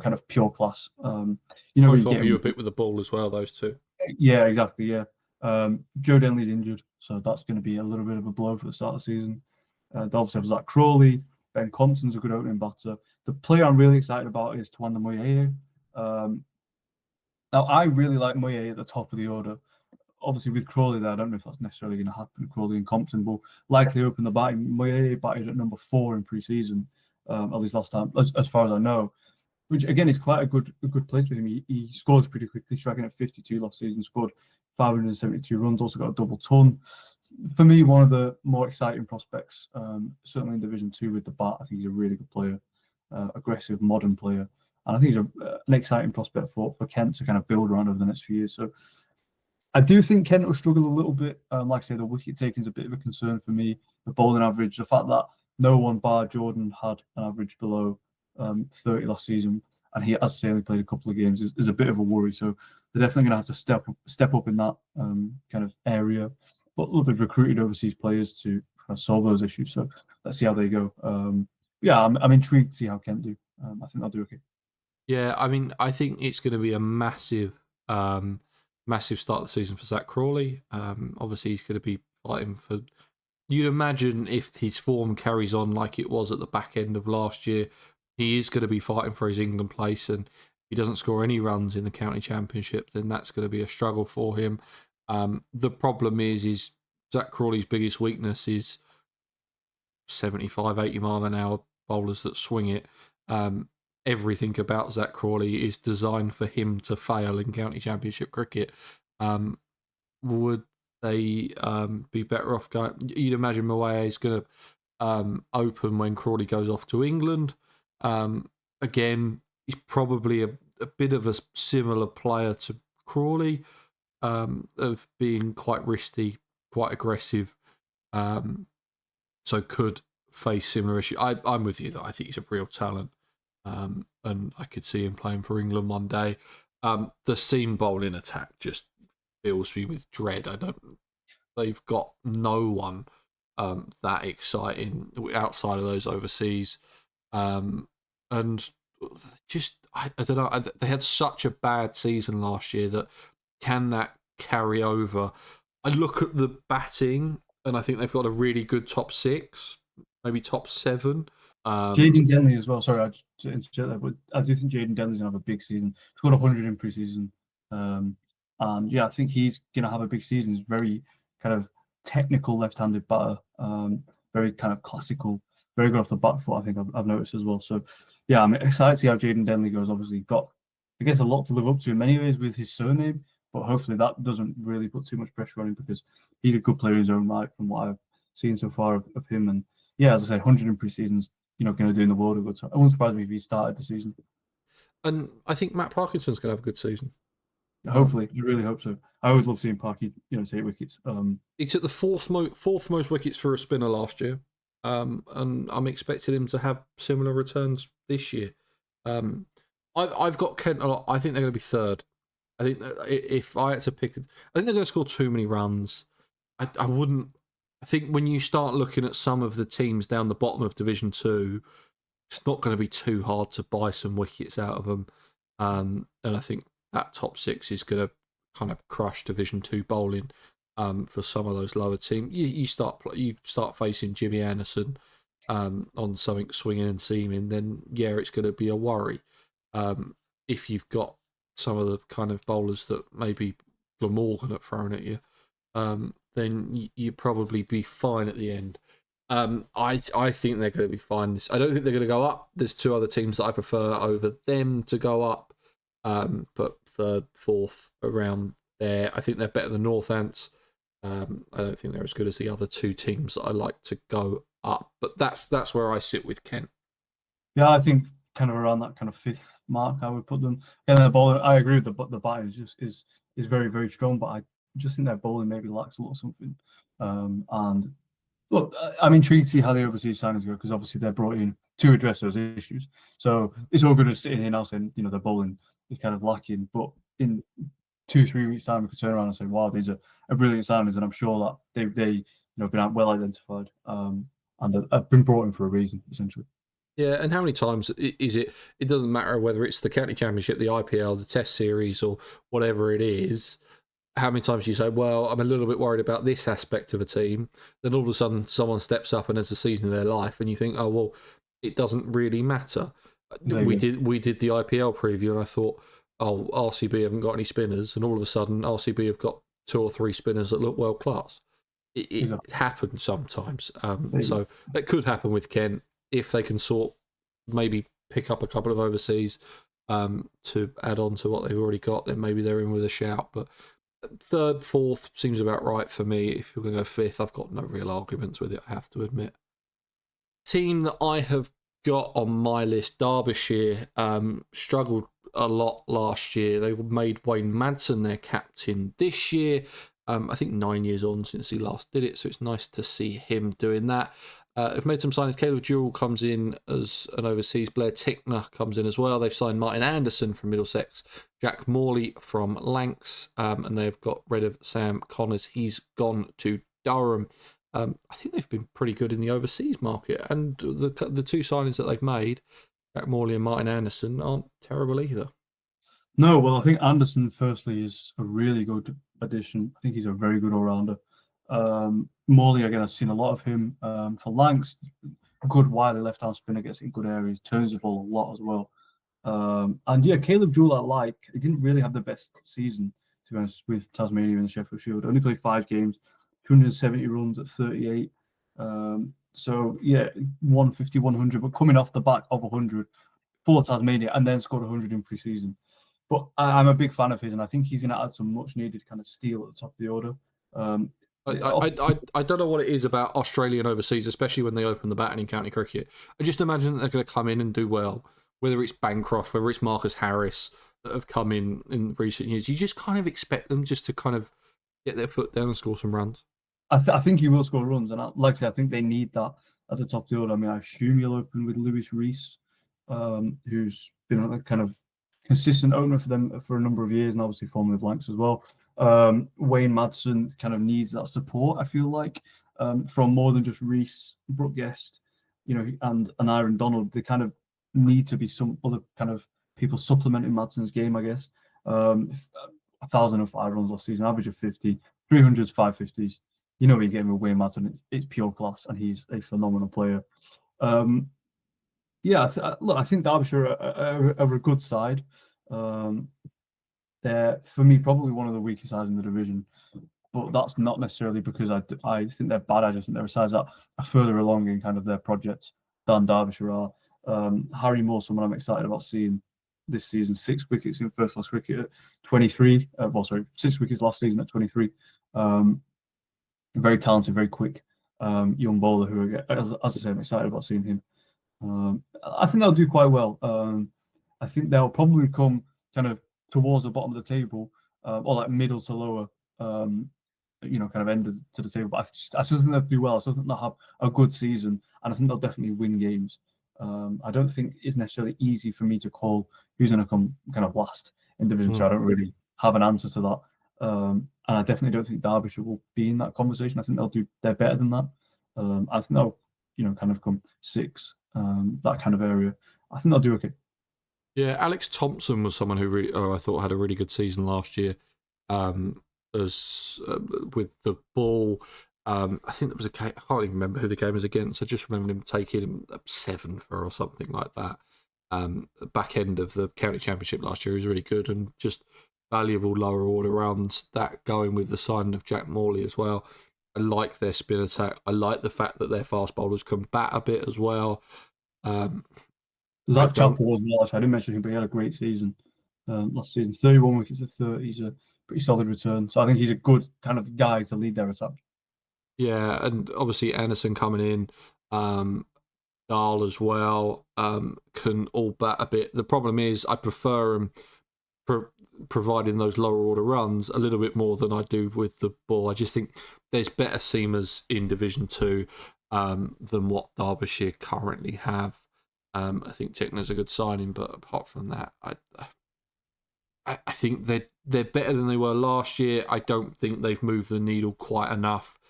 kind of pure class. Both offer you a bit with the ball as well. Those two. Yeah, exactly. Yeah. Joe Denley's injured, so that's going to be a little bit of a blow for the start of the season. They obviously have Zach Crawley. Ben Compton's a good opening batter. The player I'm really excited about is Tawanda Moyeye. Now, I really like Moyeye at the top of the order. Obviously, with Crawley there, I don't know if that's necessarily going to happen. Crawley and Compton will likely open the batting. Moyeye batted at number 4 in pre-season, at least last time, as far as I know. which again is quite a good place for him. He scores pretty quickly, striking at 52 last season, scored 572 runs, also got a double ton. For me, one of the more exciting prospects, certainly in Division 2 with the bat. I think he's a really good player, aggressive, modern player. And I think he's an exciting prospect for Kent to kind of build around over the next few years. So I do think Kent will struggle a little bit. Like I say, the wicket taking is a bit of a concern for me. The bowling average, the fact that no one bar Jordan had an average below 30 last season, and he, as I say, only played a couple of games, is a bit of a worry. So they're definitely going to have to step up in that kind of area. But look, they've recruited overseas players to kind of solve those issues. So let's see how they go. Yeah, I'm intrigued to see how Kent do. I think they'll do okay. Yeah, I mean, I think it's going to be a massive start of the season for Zach Crawley. Obviously, he's going to be fighting for. You'd imagine if his form carries on like it was at the back end of last year, he is going to be fighting for his England place, and if he doesn't score any runs in the county championship, then that's going to be a struggle for him. The problem is Zach Crawley's biggest weakness is 75, 80 mile an hour bowlers that swing it. Everything about Zach Crawley is designed for him to fail in county championship cricket. Would they be better off going? You'd imagine Mowaye is going to open when Crawley goes off to England. Again, he's probably a bit of a similar player to Crawley, of being quite risky, quite aggressive, so could face similar issues. I'm with you, though. I think he's a real talent. And I could see him playing for England one day. The seam bowling attack just fills me with dread. They've got no one that exciting outside of those overseas, and just I don't know. They had such a bad season last year that can that carry over? I look at the batting, and I think they've got a really good top 6, maybe top 7. Jaden Denley as well. Sorry, I to interject there, but I do think Jaden Denley's gonna have a big season. Scored 100 in pre-season, and yeah, I think he's gonna have a big season. He's very kind of technical left-handed batter, very kind of classical, very good off the back foot. I think I've noticed as well. So yeah, I'm excited to see how Jaden Denley goes. Obviously, got I guess a lot to live up to in many ways with his surname, but hopefully that doesn't really put too much pressure on him because he's a good player in his own right from what I've seen so far of him. And yeah, as I say, 100 in pre-seasons. Going to do in the world a good time. It wouldn't surprise me if he started the season. And I think Matt Parkinson's going to have a good season. Hopefully, I really hope so. I always love seeing Parky, take wickets. He took the fourth most wickets for a spinner last year, and I'm expecting him to have similar returns this year. I've got Kent a lot. I think they're going to be third. I think that if I had to pick, I think they're going to score too many runs. I wouldn't. I think when you start looking at some of the teams down the bottom of Division 2, it's not going to be too hard to buy some wickets out of them. And I think that top 6 is going to kind of crush Division 2 bowling for some of those lower teams. You start facing Jimmy Anderson on something swinging and seaming, then yeah, it's going to be a worry. If you've got some of the kind of bowlers that maybe Glamorgan have thrown at you, then you probably be fine at the end. I think they're going to be fine. I don't think they're going to go up. There's 2 other teams that I prefer over them to go up, but third, fourth, around there. I think they're better than Northants. I don't think they're as good as the other 2 teams that I like to go up. But that's where I sit with Kent. Yeah, I think kind of around that kind of 5th mark, I would put them. And the bowling, I agree with the batting is very, very strong, but I just think their bowling maybe lacks a little something. And look, I'm intrigued to see how the overseas signings go because obviously they're brought in to address those issues. So it's all good as sitting here now saying, their bowling is kind of lacking. But in 2-3 weeks' time, we could turn around and say, wow, these are brilliant signings. And I'm sure that they been well identified and have been brought in for a reason, essentially. Yeah, and how many times is it? It doesn't matter whether it's the county championship, the IPL, the Test series, or whatever it is. How many times you say, well, I'm a little bit worried about this aspect of a team. Then all of a sudden someone steps up and has a season of their life and you think, oh, well, it doesn't really matter. We did the IPL preview and I thought, oh, RCB haven't got any spinners. And all of a sudden RCB have got 2 or 3 spinners that look world class. It happens sometimes. So that could happen with Kent if they can maybe pick up a couple of overseas to add on to what they've already got, then maybe they're in with a shout. But third, fourth seems about right for me. If you're going to go fifth, I've got no real arguments with it, I have to admit. Team that I have got on my list, Derbyshire, struggled a lot last year. They made Wayne Madsen their captain this year. I think 9 years on since he last did it, so it's nice to see him doing that. They've made some signings. Caleb Jewell comes in as an overseas. Blair Tickner comes in as well. They've signed Martin Anderson from Middlesex, Jack Morley from Lancs, and they've got rid of Sam Connors. He's gone to Durham. I think they've been pretty good in the overseas market, and the two signings that they've made, Jack Morley and Martin Anderson, aren't terrible either. No, well, I think Anderson, firstly, is a really good addition. I think he's a very good all-rounder. Morley, again, I've seen a lot of him. For Lancs, good wily left-hand spinner, gets in good areas, turns the ball a lot as well. And yeah, Caleb Jewell, he didn't really have the best season, to be honest, with Tasmania and the Sheffield Shield. Only played 5 games, 270 runs at 38. So yeah, 150, 100, but coming off the back of 100 for Tasmania and then scored 100 in pre-season. But I'm a big fan of his, and I think he's going to add some much-needed kind of steel at the top of the order. I don't know what it is about Australian overseas, especially when they open the batting in county cricket. I just imagine that they're going to come in and do well, whether it's Bancroft, whether it's Marcus Harris that have come in recent years. You just kind of expect them just to kind of get their foot down and score some runs. I think he will score runs, and like I said, I think they need that at the top of the order. I mean, I assume you'll open with Lewis Rees, who's been a kind of consistent opener for them for a number of years, and obviously formerly of Lancs as well. Wayne Madsen kind of needs that support, I feel like, from more than just Rees, Brooke Guest, and Aaron Donald. They kind of need to be some other kind of people supplementing Madsen's game, I guess. 1,005 runs last season, average of 50, 300s, 550s. You know what you're getting with Wayne Madsen. It's pure class, and he's a phenomenal player. Yeah, I think Derbyshire are a good side. They're, for me, probably one of the weakest sides in the division, but that's not necessarily because I think they're bad. I just think they're sides that are further along in kind of their projects than Derbyshire are. Harry Moore, someone I'm excited about seeing this season. 6 wickets in first-class cricket at 23. 6 wickets last season at 23. Very talented, very quick young bowler who, as I say, I'm excited about seeing him. I think they'll do quite well. I think they'll probably come kind of towards the bottom of the table, or like middle to lower, kind of end to the table. But I still think they'll do well. I still think they'll have a good season, and I think they'll definitely win games. I don't think it's necessarily easy for me to call who's going to come kind of last in division, so I don't really have an answer to that. And I definitely don't think Derbyshire will be in that conversation. I think they're better than that. I think they'll, kind of come 6, that kind of area. I think they'll do okay. Yeah, Alex Thompson was someone who really, I thought had a really good season last year. As with the ball, I think there was a game, I can't even remember who the game was against. I just remember him taking 7 for or something like that. Back end of the county championship last year, he was really good and just valuable lower order runs. That going with the signing of Jack Morley as well. I like their spin attack. I like the fact that their fast bowlers can bat a bit as well. Zach Chappell was last. I didn't mention him, but he had a great season last season. 31 wickets at 30. He's a pretty solid return. So I think he's a good kind of guy to lead their attack. Yeah, and obviously Anderson coming in, Dahl as well, can all bat a bit. The problem is I prefer him providing those lower order runs a little bit more than I do with the ball. I just think there's better seamers in Division 2 than what Derbyshire currently have. I think Tickner's a good signing, but apart from that, I think they're better than they were last year. I don't think they've moved the needle quite enough.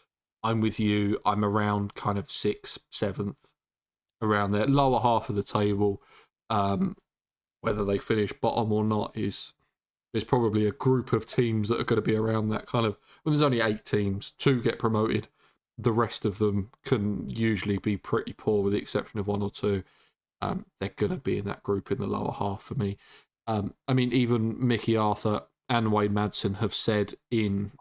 I'm with you. I'm around kind of 6th, 7th, around there, lower half of the table. Whether they finish bottom or not is there's probably a group of teams that are going to be around that kind of. Well, there's only 8 teams. 2 get promoted. The rest of them can usually be pretty poor, with the exception of 1 or 2. They're going to be in that group in the lower half for me. I mean, even Mickey Arthur and Wayne Madsen have said in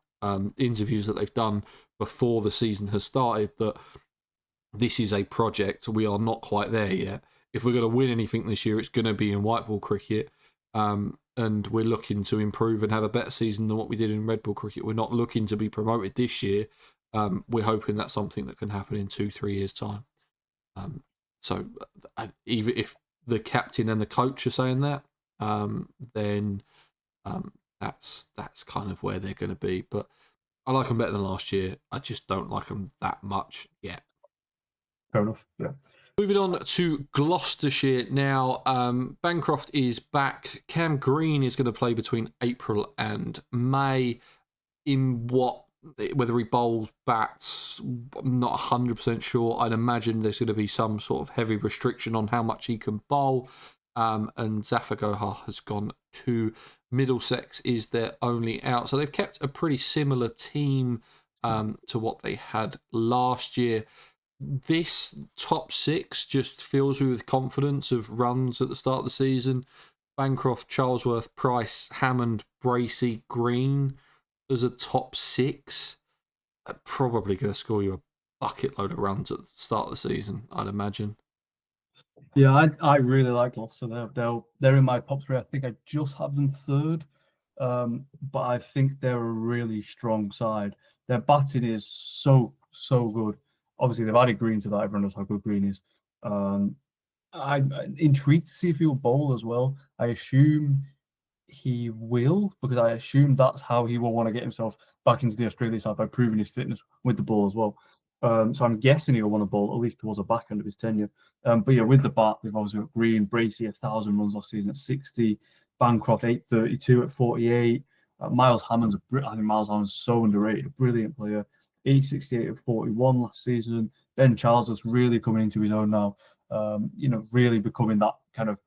interviews that they've done before the season has started that this is a project. We are not quite there yet. if we're going to win anything this year, it's going to be in white ball cricket. And we're looking to improve and have a better season than what we did in red ball cricket. We're not looking to be promoted this year. We're hoping that's something that can happen in 2-3 years' time. So even if the captain and the coach are saying that, then that's kind of where they're going to be. But I like them better than last year. I just don't like them that much yet. Fair enough. Yeah. Moving on to Gloucestershire now. Bancroft is back. Cam Green is going to play between April and May. Whether he bowls bats, I'm not 100% sure. I'd imagine there's going to be some sort of heavy restriction on how much he can bowl. And Zafar Gohar has gone to Middlesex, is their only out. So they've kept a pretty similar team to what they had last year. This top six just fills me with confidence of runs at the start of the season. Bancroft, Charlesworth, Price, Hammond, Bracey, Green as a top six. Probably going to score you a bucket load of runs at the start of the season, I'd imagine. Yeah, I really like Gloucester. They're in my top three. I think I just have them third, but I think they're a really strong side. Their batting is so good. Obviously, they've added Green to that. Everyone knows how good Green is. I'm intrigued to see if he'll bowl as well. I assume he will, because I assume that's how he will want to get himself back into the Australia side, by proving his fitness with the ball as well. So I'm guessing he'll want to bowl at least towards the back end of his tenure. But yeah, with the bat, they've obviously got Green, Bracey 1,000 runs last season at 60, Bancroft 832 at 48. Miles Hammond's I think Miles Hammond's so underrated, a brilliant player. 868 at 41 last season. Ben Charles is really coming into his own now. Really becoming that kind of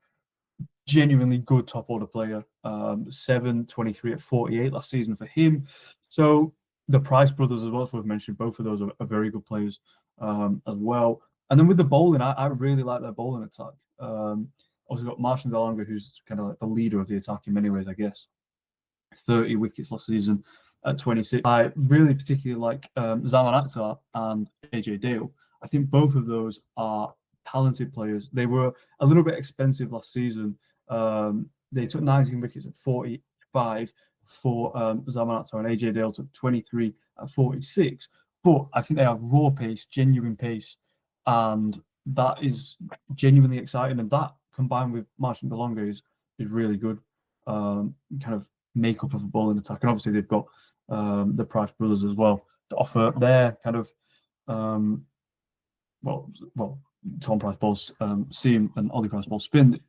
genuinely good top order player. 723 at 48 last season for him. So the Price brothers as well, as we've mentioned, both of those are very good players as well. And then with the bowling, I really like their bowling attack. Also got Martin Delonga, who's kind of like the leader of the attack in many ways, I guess. 30 wickets last season at 26. I really particularly like Zaman Akhtar and AJ Dale. I think both of those are talented players. They were a little bit expensive last season. They took 19 wickets at 45 for Zaman Akhtar, and AJ Dale took 23 at 46. But I think they have raw pace, genuine pace, and that is genuinely exciting. And that combined with Martin Delonga is really good. Kind of makeup of a bowling attack. And obviously they've got the Price brothers as well to offer their kind of Tom Price bowls seam and Ollie Price bowls spin.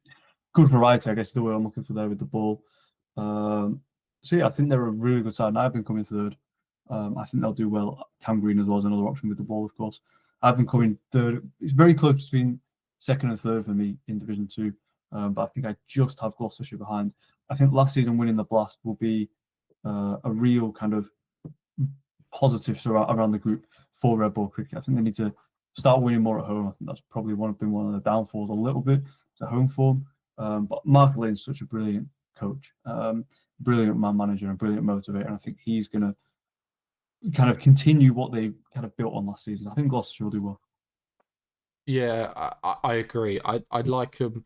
Good variety, I guess, is the word I'm looking for there with the ball. So yeah, I think they're a really good side. And I've been coming third. I think they'll do well. Cam Green as well as another option with the ball, of course. I've been coming third. It's very close between second and third for me in Division 2. But I think I just have Gloucestershire behind. I think last season winning the Blast will be a real kind of positive around the group for red ball cricket. I think they need to start winning more at home. I think that's probably been one of the downfalls a little bit to home form. But Mark Lane's such a brilliant coach, brilliant man manager, and brilliant motivator. And I think he's going to kind of continue what they kind of built on last season. I think Gloucestershire will do well. Yeah, I agree. I'd like them.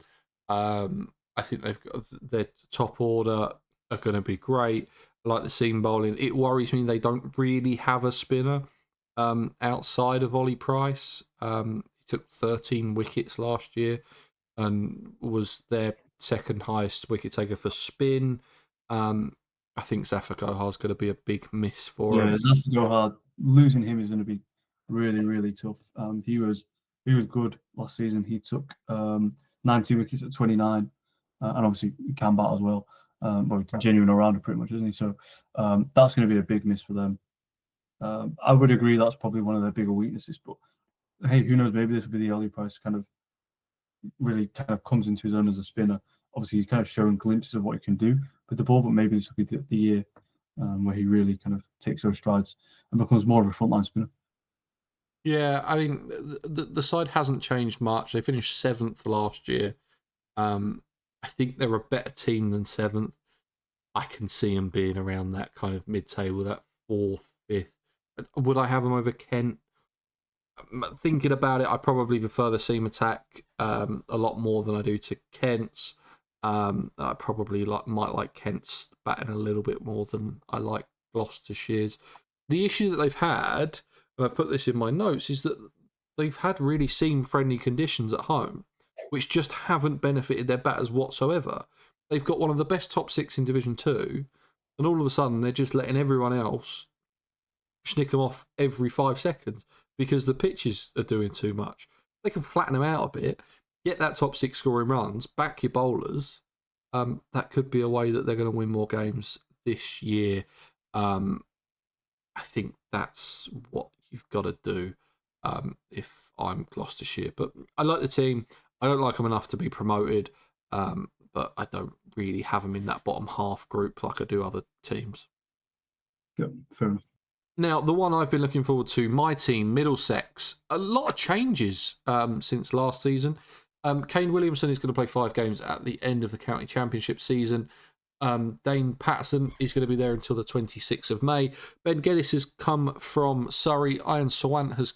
I think they've got their top order are going to be great. I like the seam bowling. It worries me they don't really have a spinner outside of Ollie Price. He took 13 wickets last year and was their second highest wicket taker for spin. I think Zafar Gohar is going to be a big miss for him. Yeah, Zafar Gohar, losing him is going to be really, really tough. He was good last season. He took 90 wickets at 29, and obviously he can bat as well. He's a genuine all-rounder pretty much, isn't he? So that's going to be a big miss for them. I would agree that's probably one of their bigger weaknesses, but hey, who knows? Maybe this will be the Ollie Price kind of really kind of comes into his own as a spinner. Obviously, he's kind of showing glimpses of what he can do with the ball, but maybe this will be the year where he really kind of takes those strides and becomes more of a frontline spinner. Yeah, I mean, the side hasn't changed much. They finished 7th last year. I think they're a better team than 7th. I can see them being around that kind of mid-table, that 4th, 5th. Would I have them over Kent? Thinking about it, I probably prefer the seam attack a lot more than I do to Kent's. I probably might like Kent's batting a little bit more than I like Gloucestershire's. The issue that they've had, and I've put this in my notes, is that they've had really seam-friendly conditions at home, which just haven't benefited their batters whatsoever. They've got one of the best top six in Division 2, and all of a sudden they're just letting everyone else snick them off every 5 seconds because the pitches are doing too much. They can flatten them out a bit, get that top six scoring runs, back your bowlers. That could be a way that they're going to win more games this year. I think that's what you've got to do if I'm Gloucestershire. But I like the team. I don't like them enough to be promoted, but I don't really have them in that bottom half group like I do other teams. Yeah, fair enough. Now, the one I've been looking forward to, my team, Middlesex. A lot of changes since last season. Kane Williamson is going to play 5 games at the end of the county championship season. Dane Patterson is going to be there until the 26th of May. Ben Geddes has come from Surrey. Ian Sawant has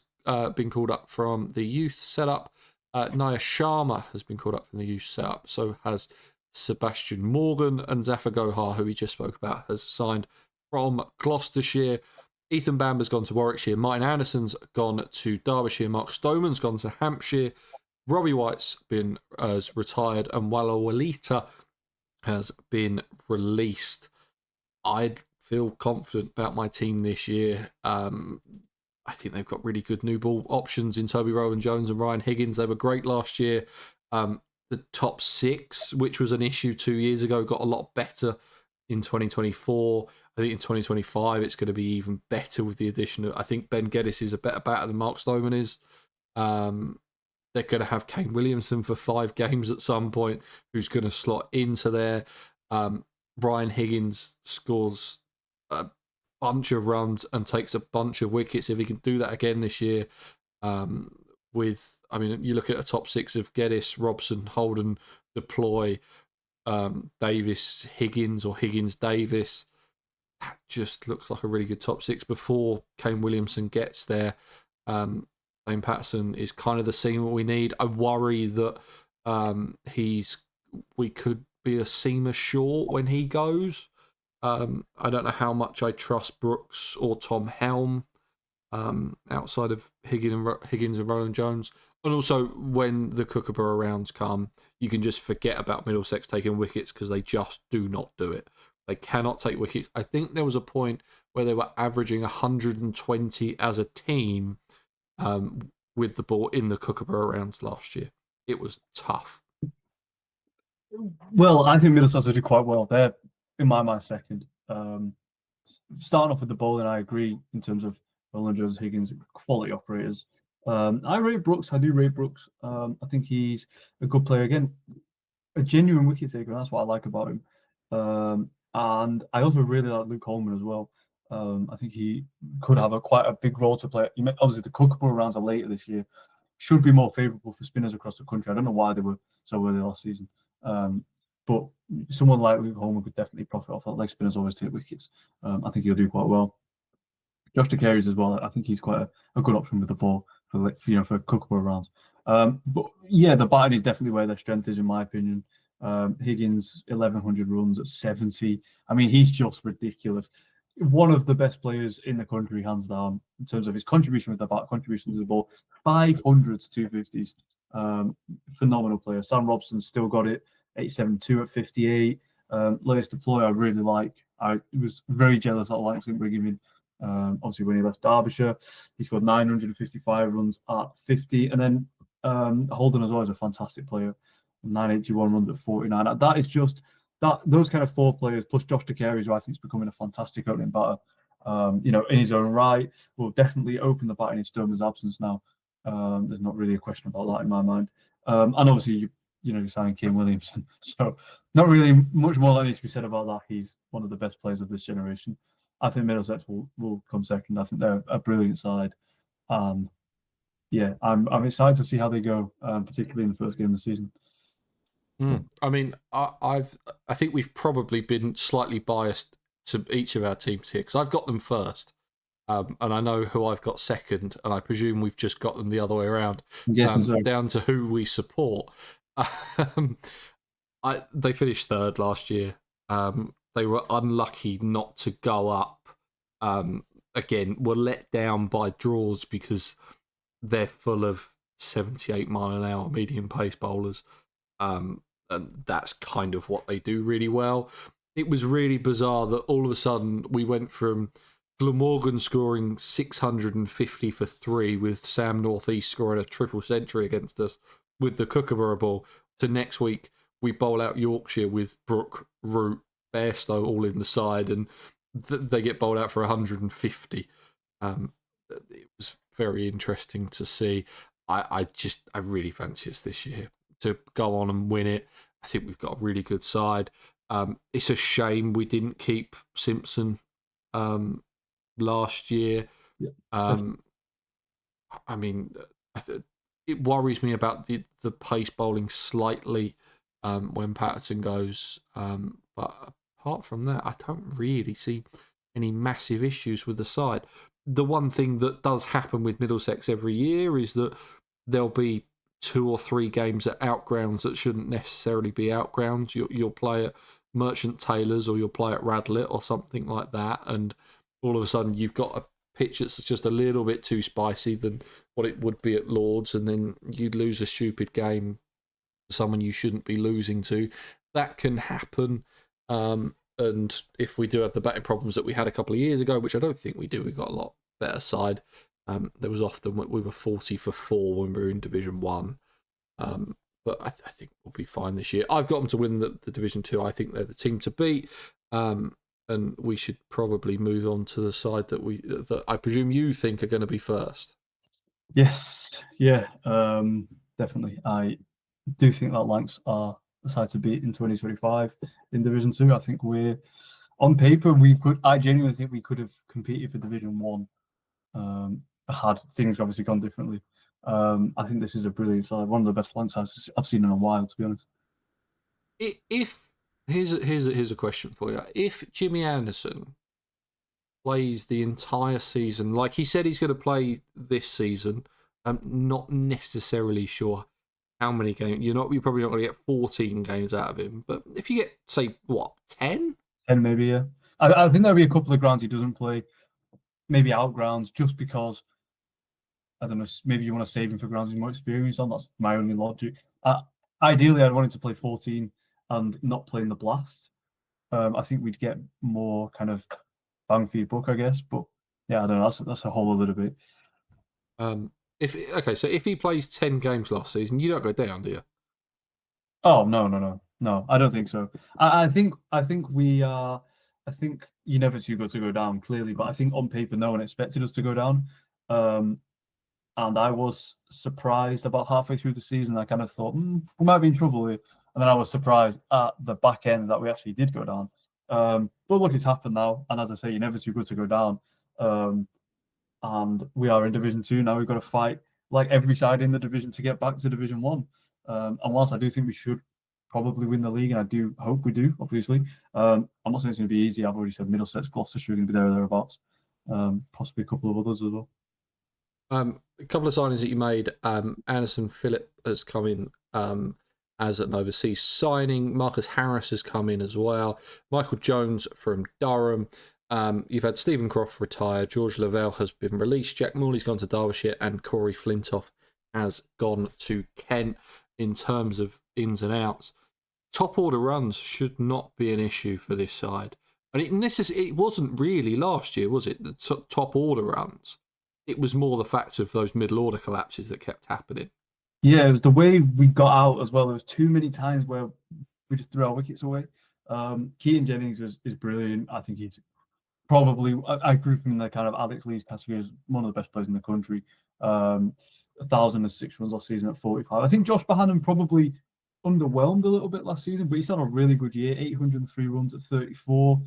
been called up from the youth setup. Naya Sharma has been called up from the youth setup. So has Sebastian Morgan, and Zafar Gohar, who we just spoke about, has signed from Gloucestershire. Ethan Bamber's gone to Warwickshire. Martin Anderson's gone to Derbyshire. Mark Stoneman's gone to Hampshire. Robbie White's been retired, and Walla Walita has been released. I feel confident about my team this year. I think they've got really good new ball options in Toby Rowan-Jones and Ryan Higgins. They were great last year. The top 6, which was an issue 2 years ago, got a lot better in 2024. I think in 2025 it's going to be even better with the addition of. I think Ben Geddes is a better batter than Mark Stoneman is. They're going to have Kane Williamson for 5 games at some point, who's going to slot into there. Ryan Higgins scores a bunch of runs and takes a bunch of wickets if he can do that again this year. You look at a top 6 of Geddes, Robson, Holden, Deploy, Davis, Higgins, or Higgins, Davis. That just looks like a really good top 6 before Kane Williamson gets there. Dane Patterson is kind of the seamer we need. I worry that we could be a seamer short when he goes. I don't know how much I trust Brooks or Tom Helm outside of Higgins and Roland Jones. And also, when the Kookaburra rounds come, you can just forget about Middlesex taking wickets because they just do not do it. They cannot take wickets. I think there was a point where they were averaging 120 as a team with the ball in the Kookaburra rounds last year. It was tough. Well, I think Middlesex will do quite well. They're, in my mind, second. Starting off with the bowling, I agree in terms of Roland Jones, Higgins, quality operators. I rate Brooks. I do rate Brooks. I think he's a good player. Again, a genuine wicket taker. That's what I like about him. And I also really like Luke Holman as well. I think he could have quite a big role to play. Obviously, the Kookaburra rounds are later this year. Should be more favourable for spinners across the country. I don't know why they were so early last season. But someone like Luke Holman could definitely profit off that. Leg spinners always take wickets. I think he'll do quite well. Josh DeCaries as well. I think he's quite a good option with the ball for Kookaburra rounds. But yeah, the batting is definitely where their strength is, in my opinion. Higgins, 1,100 runs at 70. I mean, he's just ridiculous. One of the best players in the country, hands down, in terms of his contribution with the bat, contribution to the ball. 500s, 250s. Phenomenal player. Sam Robson's still got it. 872 at 58. Lewis Deploy, I really like. I was very jealous that Lancs didn't bring him in. Obviously, when he left Derbyshire, he scored 955 runs at 50. And then Holden as well is a fantastic player. 981 runs at 49. That is just those kind of 4 players plus Josh DeCaries, who I think is becoming a fantastic opening batter. In his own right, will definitely open the bat in Stoneman's absence now. There's not really a question about that in my mind. And obviously, you're signing Kane Williamson, so not really much more that needs to be said about that. He's one of the best players of this generation. I think Middlesex will come second. I think they're a brilliant side. Yeah, I'm excited to see how they go, particularly in the first game of the season. I mean, I think we've probably been slightly biased to each of our teams here because I've got them first. and I know who I've got second, and I presume we've just got them the other way around, I'm guessing so. down to who we support. They finished third last year. They were unlucky not to go up. Again, were let down by draws because they're full of 78-mile-an-hour medium pace bowlers. And that's kind of what they do really well. It was really bizarre that all of a sudden we went from Glamorgan scoring 650 for 3 with Sam Northeast scoring a triple century against us with the Kookaburra ball to next week we bowl out Yorkshire with Brooke, Root, Bairstow all in the side and they get bowled out for 150. It was very interesting to see. I really fancy us this year to go on and win it. I think we've got a really good side. It's a shame we didn't keep Simpson last year. Yeah. I mean, it worries me about the pace bowling slightly when Patterson goes. But apart from that, I don't really see any massive issues with the side. The one thing that does happen with Middlesex every year is that there'll be 2 or 3 games at outgrounds that shouldn't necessarily be outgrounds. You'll play at Merchant Taylor's or you'll play at Radlett or something like that, and all of a sudden you've got a pitch that's just a little bit too spicy than what it would be at Lord's, and then you'd lose a stupid game to someone you shouldn't be losing to. That can happen. And if we do have the batting problems that we had a couple of years ago, which I don't think we do, we've got a lot better side. There was often we were 40 for 4 when we were in Division 1. But I think we'll be fine this year. I've got them to win the Division 2. I think they're the team to beat. And we should probably move on to the side that I presume you think are going to be first. Yes, yeah, definitely. I do think that Lancs are the side to beat in 2025 in Division 2. I think on paper, I genuinely think we could have competed for Division 1 had things obviously gone differently. I think this is a brilliant side, one of the best Lancs sides I've seen in a while, to be honest. Here's a question for you. If Jimmy Anderson plays the entire season, like he said he's going to play this season, I'm not necessarily sure how many games. You're probably not going to get 14 games out of him. But if you get, say, 10? 10 maybe, yeah. I think there'll be a couple of grounds he doesn't play, maybe out grounds, just because, I don't know, maybe you want to save him for grounds he's more experienced on. That's my only logic. Ideally, I'd want him to play 14 and not play in the Blast. I think we'd get more kind of bang for your buck, I guess. But yeah, I don't know. That's a whole other debate. So if he plays 10 games last season, you don't go down, do you? Oh no! I don't think so. I think we are. I think you're never too good to go down, clearly. But I think on paper, no one expected us to go down. And I was surprised about halfway through the season. I kind of thought we might be in trouble here, and then I was surprised at the back end that we actually did go down. But look, it's happened now, and as I say, you're never too good to go down. And we are in Division 2 now. We've got to fight like every side in the division to get back to Division 1. And whilst I do think we should probably win the league, and I do hope we do, obviously, I'm not saying it's going to be easy. I've already said Middlesex, Gloucestershire are going to be there or thereabouts. Possibly a couple of others as well. A couple of signings that you made. Anderson Phillip has come in as an overseas signing. Marcus Harris has come in as well. Michael Jones from Durham. You've had Stephen Croft retire. George Lavelle has been released. Jack Morley's gone to Derbyshire, and Corey Flintoff has gone to Kent. In terms of ins and outs, top order runs should not be an issue for this side. And it wasn't really last year, was it? The top order runs. It was more the fact of those middle order collapses that kept happening. Yeah, it was the way we got out as well. There was too many times where we just threw our wickets away. Keaton Jennings is brilliant. I think he's probably, I group him in the kind of Alex Lee's category as one of the best players in the country. 1,006 runs last season at 45. I think Josh Bohannon probably underwhelmed a little bit last season, but he's had a really good year. 803 runs at 34.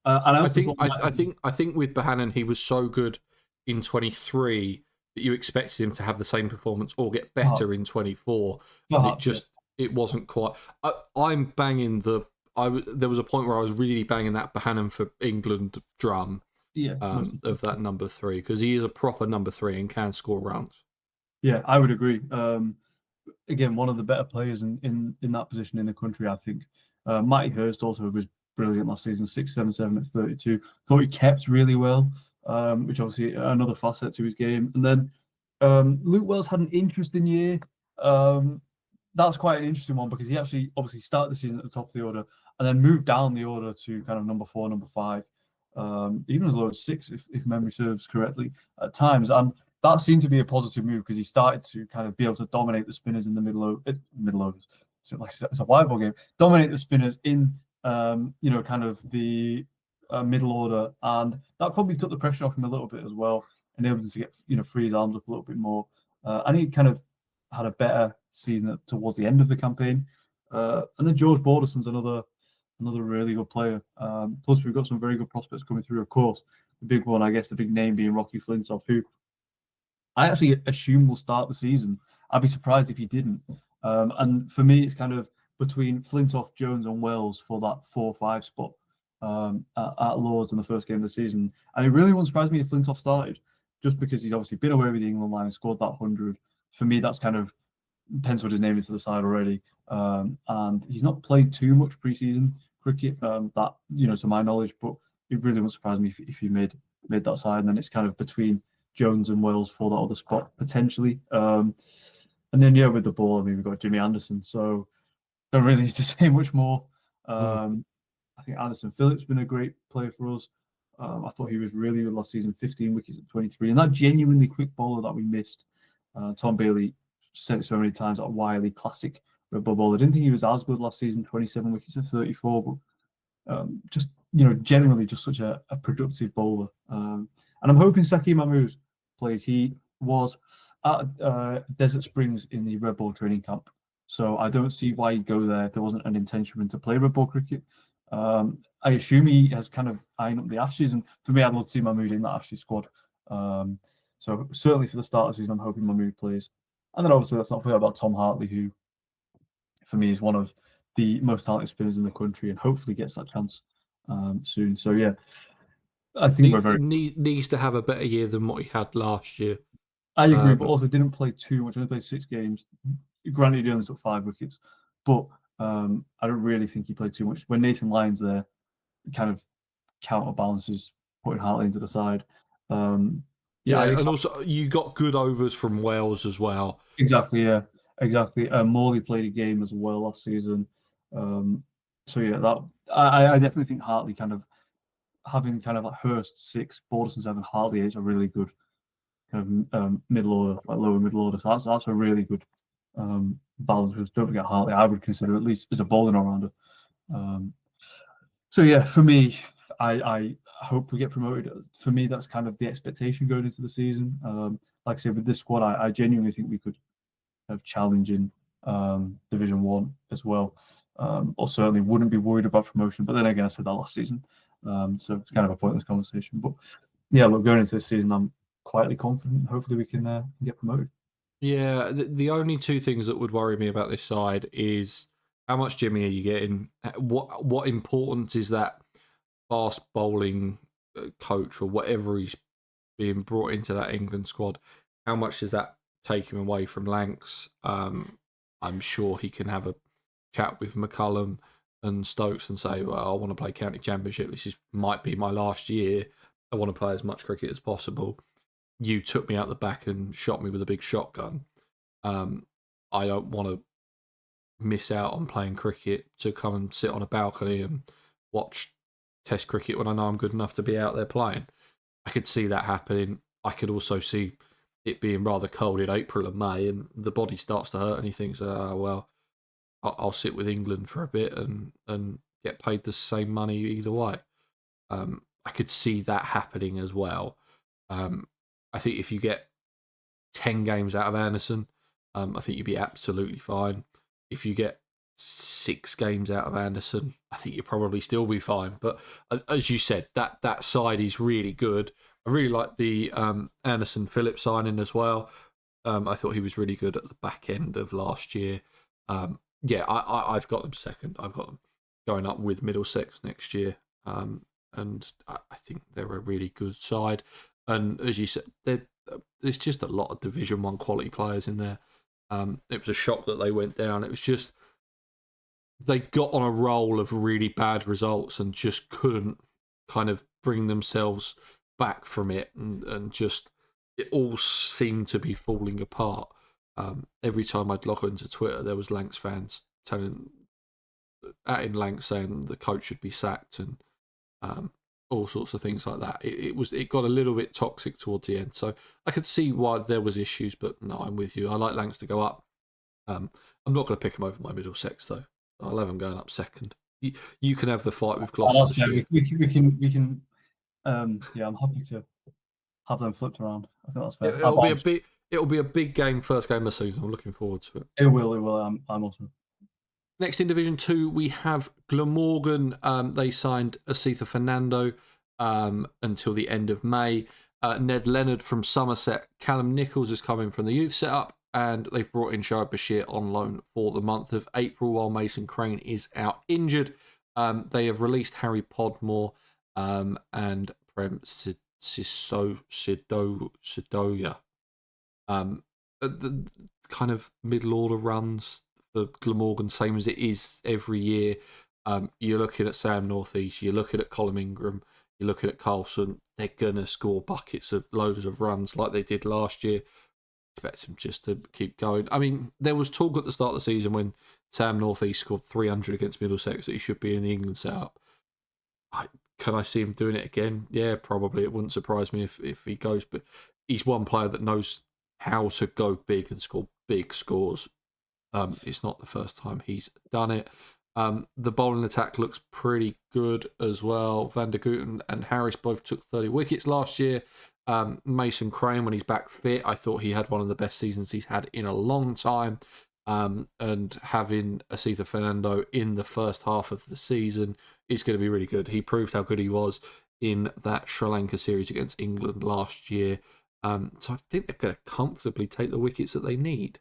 And I think with Bohannon, he was so good in 23 that you expected him to have the same performance or get better in 24. It wasn't quite. There was a point where I was really banging that Bohannon for England drum, Yeah, most of that number 3, because he is a proper number 3 and can score runs. Yeah, I would agree. Again, one of the better players in that position in the country, I think. Matty Hurst also was brilliant last season, 677 at 32. Thought he kept really well, which obviously another facet to his game. And then Luke Wells had an interesting year. That's quite an interesting one because he actually obviously started the season at the top of the order and then moved down the order to kind of number 4, number 5, even as low as 6, if memory serves correctly, at times. And that seemed to be a positive move because he started to kind of be able to dominate the spinners in the middle overs. So like it's a wide ball game. Dominate the spinners in kind of the middle order, and that probably took the pressure off him a little bit as well, enabled him to get free his arms up a little bit more. And he kind of had a better season towards the end of the campaign. And then George Balderson's another really good player. Plus, we've got some very good prospects coming through, of course. The big one, I guess, the big name being Rocky Flintoff, who I actually assume will start the season. I'd be surprised if he didn't. And for me, it's kind of between Flintoff, Jones, and Wells for that 4-5 spot at Lords in the first game of the season. And it really won't surprise me if Flintoff started, just because he's obviously been away with the England line and scored that 100. For me, that's kind of penciled his name into the side already. And he's not played too much preseason cricket, that to my knowledge, but it really won't surprise me if he made that side. And then it's kind of between Jones and Wells for that other spot potentially. And then with the ball, I mean, we've got Jimmy Anderson, so don't really need to say much more. I think Anderson Phillips been a great player for us. I thought he was really good last season, 15 wickets at 23, and that genuinely quick bowler that we missed. Tom Bailey said it so many times, that wily classic red ball bowler. I didn't think he was as good last season, 27 wickets at 34, but just generally just such a productive bowler. And I'm hoping Saki Mahmood plays. He was at Desert Springs in the red ball training camp, so I don't see why he'd go there if there wasn't an intention for him to play red ball cricket. I assume he has kind of eyeing up the Ashes, and for me, I'd love to see Mahmood in that Ashes squad. So certainly for the start of the season, I'm hoping Mahmood plays. And then obviously let's not forget about Tom Hartley, who for me is one of the most talented spinners in the country and hopefully gets that chance soon. So yeah, I think we're very... needs to have a better year than what he had last year. I agree, but also didn't play too much. Only played 6 games. Granted, he only took 5 wickets, but I don't really think he played too much. When Nathan Lyon's there, it kind of counterbalances putting Hartley into the side. And also you got good overs from Wales as well. Exactly. Morley played a game as well last season. So yeah, that I definitely think Hartley kind of having kind of like Hurst 6, Balderson 7, Hartley 8 is a really good kind of middle order, like lower middle order. So that's a really good balance. Because don't forget Hartley, I would consider at least as a bowling all-rounder. So yeah, for me, I hope we get promoted. For me, that's kind of the expectation going into the season. Like I said, with this squad, I genuinely think we could have challenge in Division 1 as well, or certainly wouldn't be worried about promotion. But then again, I said that last season, so it's kind of a pointless conversation. But yeah, look, going into this season, I'm quietly confident. Hopefully, we can get promoted. Yeah, the only 2 things that would worry me about this side is how much Jimmy are you getting? What importance is that fast bowling coach or whatever he's being brought into that England squad? How much does that take him away from Lancs? I'm sure he can have a chat with McCullum and Stokes and say, well, I want to play county championship. Might be my last year. I want to play as much cricket as possible. You took me out the back and shot me with a big shotgun. I don't want to miss out on playing cricket to come and sit on a balcony and watch Test cricket when I know I'm good enough to be out there playing. I could see that happening. I could also see it being rather cold in April and May, and the body starts to hurt, and he thinks, I'll sit with England for a bit and get paid the same money either way. I could see that happening as well. I think if you get 10 games out of Anderson, I think you'd be absolutely fine. If you get 6 games out of Anderson, I think you'll probably still be fine. But as you said, that side is really good. I really like the Anderson Phillips signing as well. I thought he was really good at the back end of last year. I've got them second. I've got them going up with Middlesex next year. and I think they're a really good side. And as you said, there's just a lot of Division 1 quality players in there. It was a shock that they went down. It was just they got on a roll of really bad results and just couldn't kind of bring themselves back from it, and just it all seemed to be falling apart. Every time I'd log into Twitter, there was Lancs fans in Lancs saying the coach should be sacked, and all sorts of things like that. It got a little bit toxic towards the end, so I could see why there was issues. But no, I'm with you. I like Lancs to go up. I'm not going to pick him over my Middlesex though. I'll have him going up second. You can have the fight with Gloucestershire. We can. Yeah, I'm happy to have them flipped around. I think that's fair. It'll be a big game, first game of the season. I'm looking forward to it. It will. I'm also. Next in Division 2, we have Glamorgan. They signed Asitha Fernando until the end of May. Ned Leonard from Somerset. Callum Nichols is coming from the youth setup. And they've brought in Derbyshire on loan for the month of April while Mason Crane is out injured. They have released Harry Podmore and Prem Sidoya. The kind of middle order runs for Glamorgan, same as it is every year. You're looking at Sam Northeast, you're looking at Colin Ingram, you're looking at Carlson. They're going to score buckets of loads of runs like they did last year. Expect him just to keep going. I mean, there was talk at the start of the season when Sam Northeast scored 300 against Middlesex that he should be in the England setup. Can I see him doing it again? Yeah, probably. It wouldn't surprise me if he goes, but he's one player that knows how to go big and score big scores. It's not the first time he's done it. The bowling attack looks pretty good as well. Van der Gooten and Harris both took 30 wickets last year. Mason Crane, when he's back fit, I thought he had one of the best seasons he's had in a long time. And having Asitha Fernando in the first half of the season is going to be really good. He proved how good he was in that Sri Lanka series against England last year. So I think they're going to comfortably take the wickets that they need.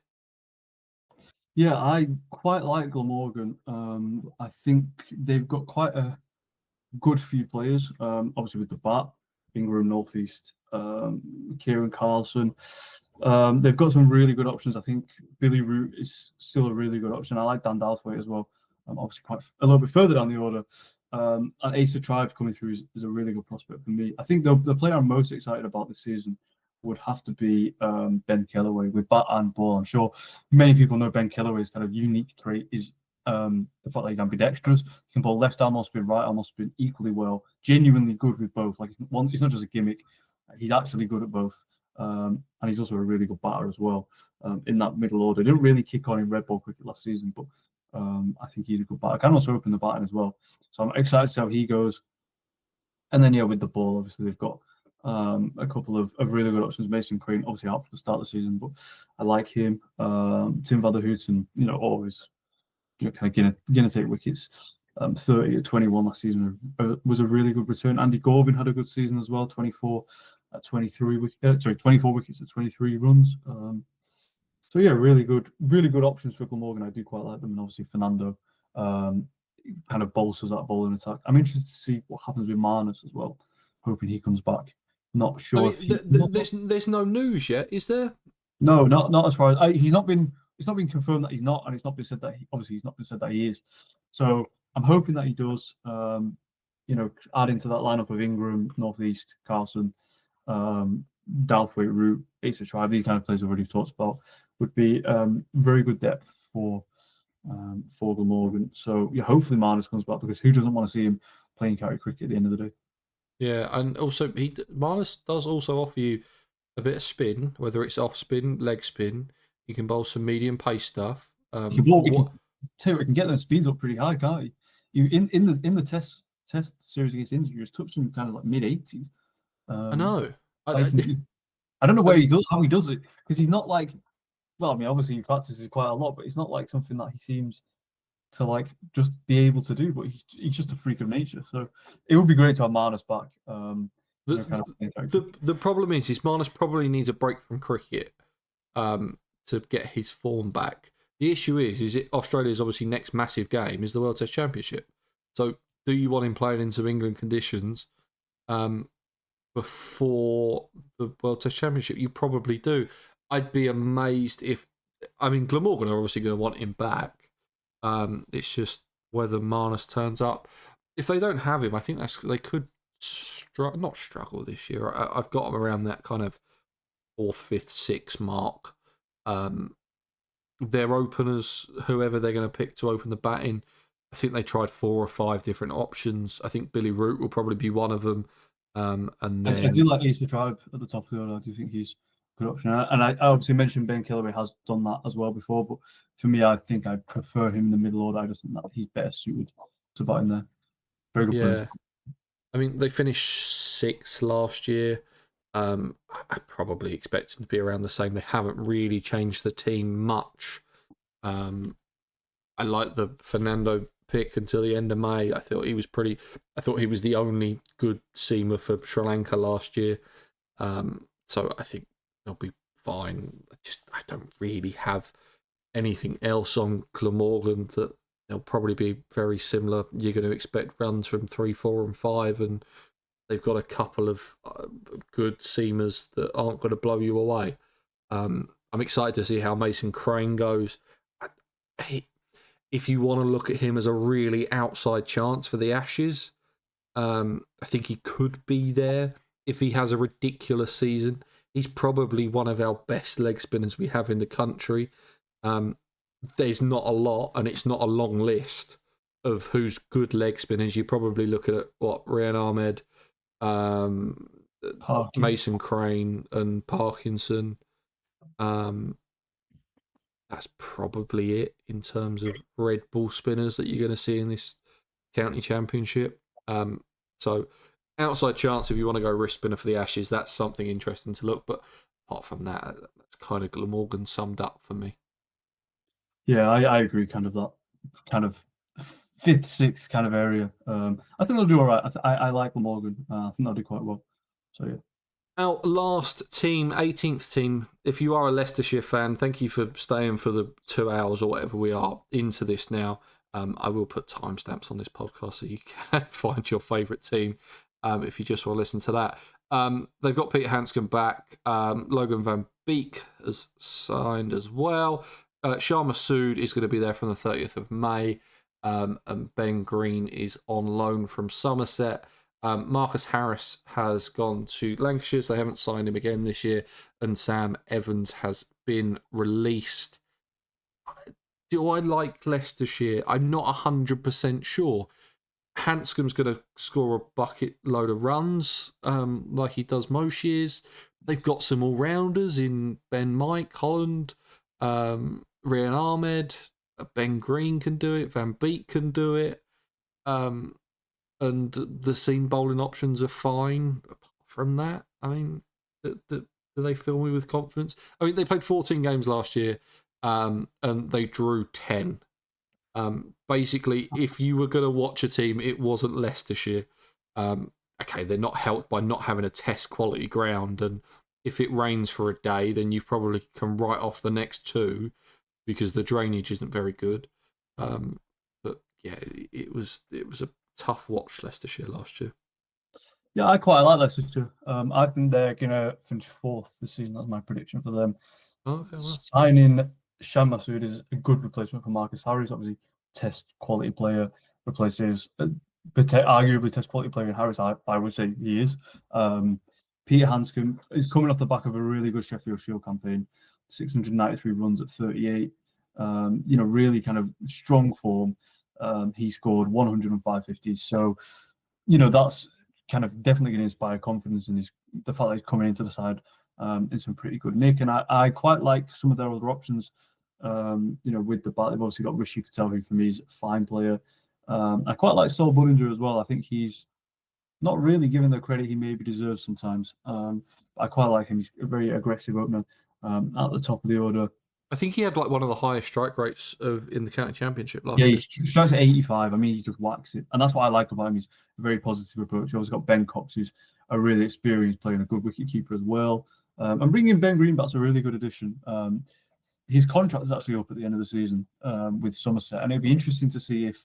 Yeah, I quite like Glamorgan. I think they've got quite a good few players, obviously with the bat, Ingram, Northeast, Kieran Carlson. They've got some really good options. I think Billy Root is still a really good option. I like Dan Dalthwaite as well. Obviously quite a little bit further down the order. And Ace of Tribes coming through is a really good prospect for me. I think the player I'm most excited about this season would have to be Ben Kellaway with bat and ball. I'm sure many people know Ben Kellaway's kind of unique trait is the fact that he's ambidextrous. He can bowl left arm or spin, right arm or spin equally well. Genuinely good with both. Like it's not just a gimmick. He's actually good at both. And he's also a really good batter as well in that middle order. Didn't really kick on in red ball cricket last season, but I think he's a good batter. Can also open the batting as well. So I'm excited to see how he goes. And then, yeah, with the ball, obviously they've got a couple of really good options. Mason Crane, obviously out for the start of the season, but I like him. Tim van der Houten, always kind of going to take wickets. 30 at 21 last season was a really good return. Andy Gorvin had a good season as well, 24 at 23 24 wickets at 23 runs. So yeah, really good options for Glamorgan. I do quite like them, and obviously Fernando kind of bolsters that bowling attack. I'm interested to see what happens with Marnus as well. Hoping he comes back. Not sure. There's no news yet, is there? No, not as far as he's not been. It's not been confirmed that he's not, and it's not been said that he's not been said that he is. So I'm hoping that he does. Add into that lineup of Ingram, Northeast, Carlson, Dalthwaite, Root, Ace of Tribe, these kind of players we've already talked about, would be very good depth for Glamorgan. So yeah, hopefully Marnus comes back, because who doesn't want to see him playing county cricket at the end of the day? Yeah, and also Marnus does also offer you a bit of spin, whether it's off spin, leg spin. He can bowl some medium pace stuff. He can get those speeds up pretty high, can't he? In the test series against India, he was touching kind of like mid-80s. I know. I don't know how he does it, because he's not like. Well, I mean, obviously he practices quite a lot, but it's not like something that he seems to like just be able to do. But he's just a freak of nature. So it would be great to have Marnus back. The problem is Marnus probably needs a break from cricket to get his form back. The issue is Australia's obviously next massive game is the World Test Championship. So do you want him playing in some England conditions before the World Test Championship? You probably do. I'd be amazed if, I mean, Glamorgan are obviously going to want him back. It's just whether Marnus turns up. If they don't have him, I think they could not struggle this year. I've got them around that kind of 4th, 5th, 6th mark. Their openers, whoever they're going to pick to open the batting, I think they tried 4 or 5 different options. I think Billy Root will probably be one of them. And then I do like Ace the Tribe at the top of the order. I do think he's a good option. And I obviously mentioned Ben Killery has done that as well before, but for me, I think I'd prefer him in the middle order. I just think that he's better suited to bat in there. Very good player. I mean, they finished 6th last year. I probably expect them to be around the same. They haven't really changed the team much. I like the Fernando pick until the end of May. I thought he was the only good seamer for Sri Lanka last year. So I think they'll be fine. I don't really have anything else on Glamorgan that they'll probably be very similar. You're going to expect runs from 3, 4, and 5, and they've got a couple of good seamers that aren't going to blow you away. I'm excited to see how Mason Crane goes. If you want to look at him as a really outside chance for the Ashes, I think he could be there if he has a ridiculous season. He's probably one of our best leg spinners we have in the country. There's not a lot, and it's not a long list of who's good leg spinners. You're probably looking at Rian Ahmed, Mason Crane, and Parkinson. That's probably it in terms of red ball spinners that you're going to see in this county championship. So outside chance, if you want to go wrist spinner for the Ashes, that's something interesting to look. But apart from that, that's kind of Glamorgan summed up for me. Yeah, I agree. Kind of that kind of 5th, 6th kind of area. I think they'll do all right. I like Glamorgan. I think they'll do quite well. So yeah. Our last team, 18th team, if you are a Leicestershire fan, thank you for staying for the 2 hours or whatever we are into this now. I will put timestamps on this podcast so you can find your favourite team if you just want to listen to that. They've got Peter Handscomb back. Logan Van Beek has signed as well. Shah Massoud is going to be there from the 30th of May. And Ben Green is on loan from Somerset. Marcus Harris has gone to Lancashire, so they haven't signed him again this year. And Sam Evans has been released. Do I like Leicestershire? I'm not 100% sure. Hanscom's going to score a bucket load of runs like he does most years. They've got some all-rounders in Ben Mike, Holland, Rian Ahmed, Ben Green can do it, Van Beek can do it. And the seam bowling options are fine. Apart from that, I mean, do they fill me with confidence? I mean, they played 14 games last year, and they drew 10. Basically, if you were going to watch a team, it wasn't Leicestershire. Okay, they're not helped by not having a test quality ground, and if it rains for a day, then you probably can write off the next 2 because the drainage isn't very good. But yeah, it was a tough watch, Leicestershire last year. Yeah, I quite like Leicestershire. I think they're going to finish 4th this season. That's my prediction for them. Okay, well. Signing Shah Massoud is a good replacement for Marcus Harris. Obviously, test quality player replaces arguably test quality player in Harris. I would say he is. Peter Handscomb is coming off the back of a really good Sheffield Shield campaign, 693 runs at 38. Really kind of strong form. He scored 105 50s. So, that's kind of definitely going to inspire confidence in the fact that he's coming into the side in some pretty good nick. And I quite like some of their other options. With the bat, they've obviously got Rishi Patel, who for me is a fine player. I quite like Saul Bullinger as well. I think he's not really given the credit he maybe deserves sometimes. I quite like him. He's a very aggressive opener at the top of the order. I think he had like one of the highest strike rates in the county championship last year. Yeah, he strikes at 85. I mean, he just whacks it. And that's what I like about him. He's a very positive approach. You've also got Ben Cox, who's a really experienced player and a good wicketkeeper as well. And bringing Ben Green back's a really good addition. His contract is actually up at the end of the season with Somerset. And it'd be interesting to see if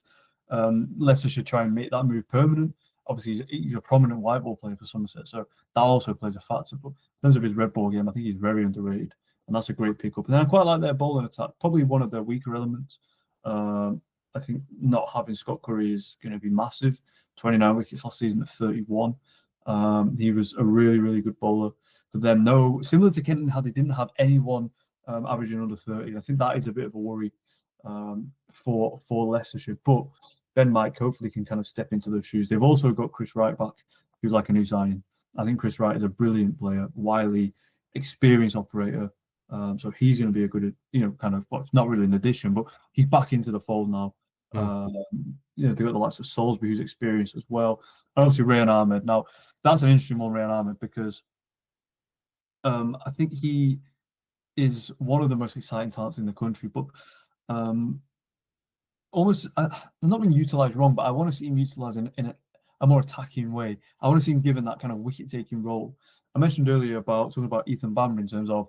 Leicester should try and make that move permanent. Obviously, he's a prominent white ball player for Somerset, so that also plays a factor. But in terms of his red ball game, I think he's very underrated, and that's a great pickup. And then I quite like their bowling attack, probably one of their weaker elements. I think not having Scott Curry is going to be massive. 29 wickets last season at 31. He was a really, really good bowler for them. No, similar to Kenton, how they didn't have anyone averaging under 30. I think that is a bit of a worry for Leicestershire. But Ben Mike hopefully can kind of step into those shoes. They've also got Chris Wright back, who's like a new signing. I think Chris Wright is a brilliant player, wily, experienced operator. So he's going to be a good, kind of, well, not really an addition, but he's back into the fold now. They've got the likes of Salisbury, who's experienced as well. And obviously, Rayan Ahmed. Now, that's an interesting one, Rayan Ahmed, because I think he is one of the most exciting talents in the country, but almost they're not being utilised wrong, but I want to see him utilised in a more attacking way. I want to see him given that kind of wicket-taking role. I mentioned earlier talking about Ethan Bamber in terms of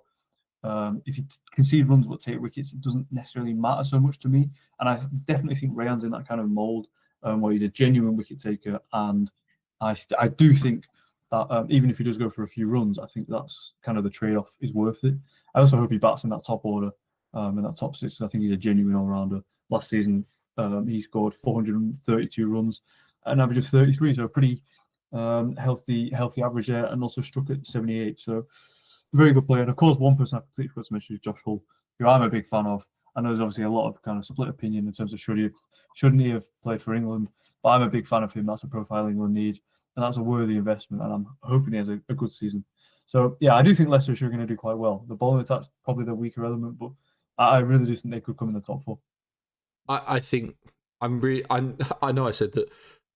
if you concede runs but take wickets, it doesn't necessarily matter so much to me. And I definitely think Rayan's in that kind of mould where he's a genuine wicket taker. And I do think that even if he does go for a few runs, I think that's kind of the trade-off is worth it. I also hope he bats in that top order, in that top six. I think he's a genuine all-rounder. Last season, he scored 432 runs at an average of 33, so a pretty healthy average there, and also struck at 78. So very good player. And of course, one person I completely forgot to mention is Josh Hull, who I'm a big fan of. I know there's obviously a lot of kind of split opinion in terms of shouldn't he have played for England, but I'm a big fan of him. That's a profile England need, and that's a worthy investment, and I'm hoping he has a good season. So yeah, I do think Leicestershire are going to do quite well. The bowling attack's probably the weaker element, but I really do think they could come in the top four. I think I know I said that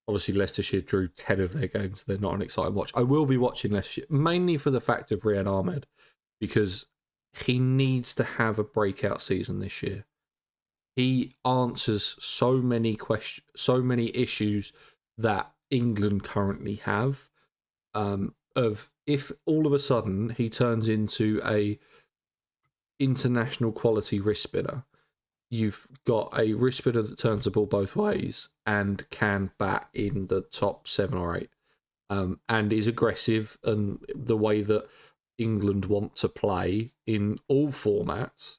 obviously Leicestershire drew 10 of their games. They're not an exciting watch. I will be watching Leicestershire mainly for the fact of Rayan Ahmed, because he needs to have a breakout season this year. He answers so many questions, so many issues that England currently have. Of if all of a sudden he turns into a international quality wrist spinner, you've got a wrist spinner that turns the ball both ways and can bat in the top 7 or 8, and is aggressive, and the way that England want to play in all formats.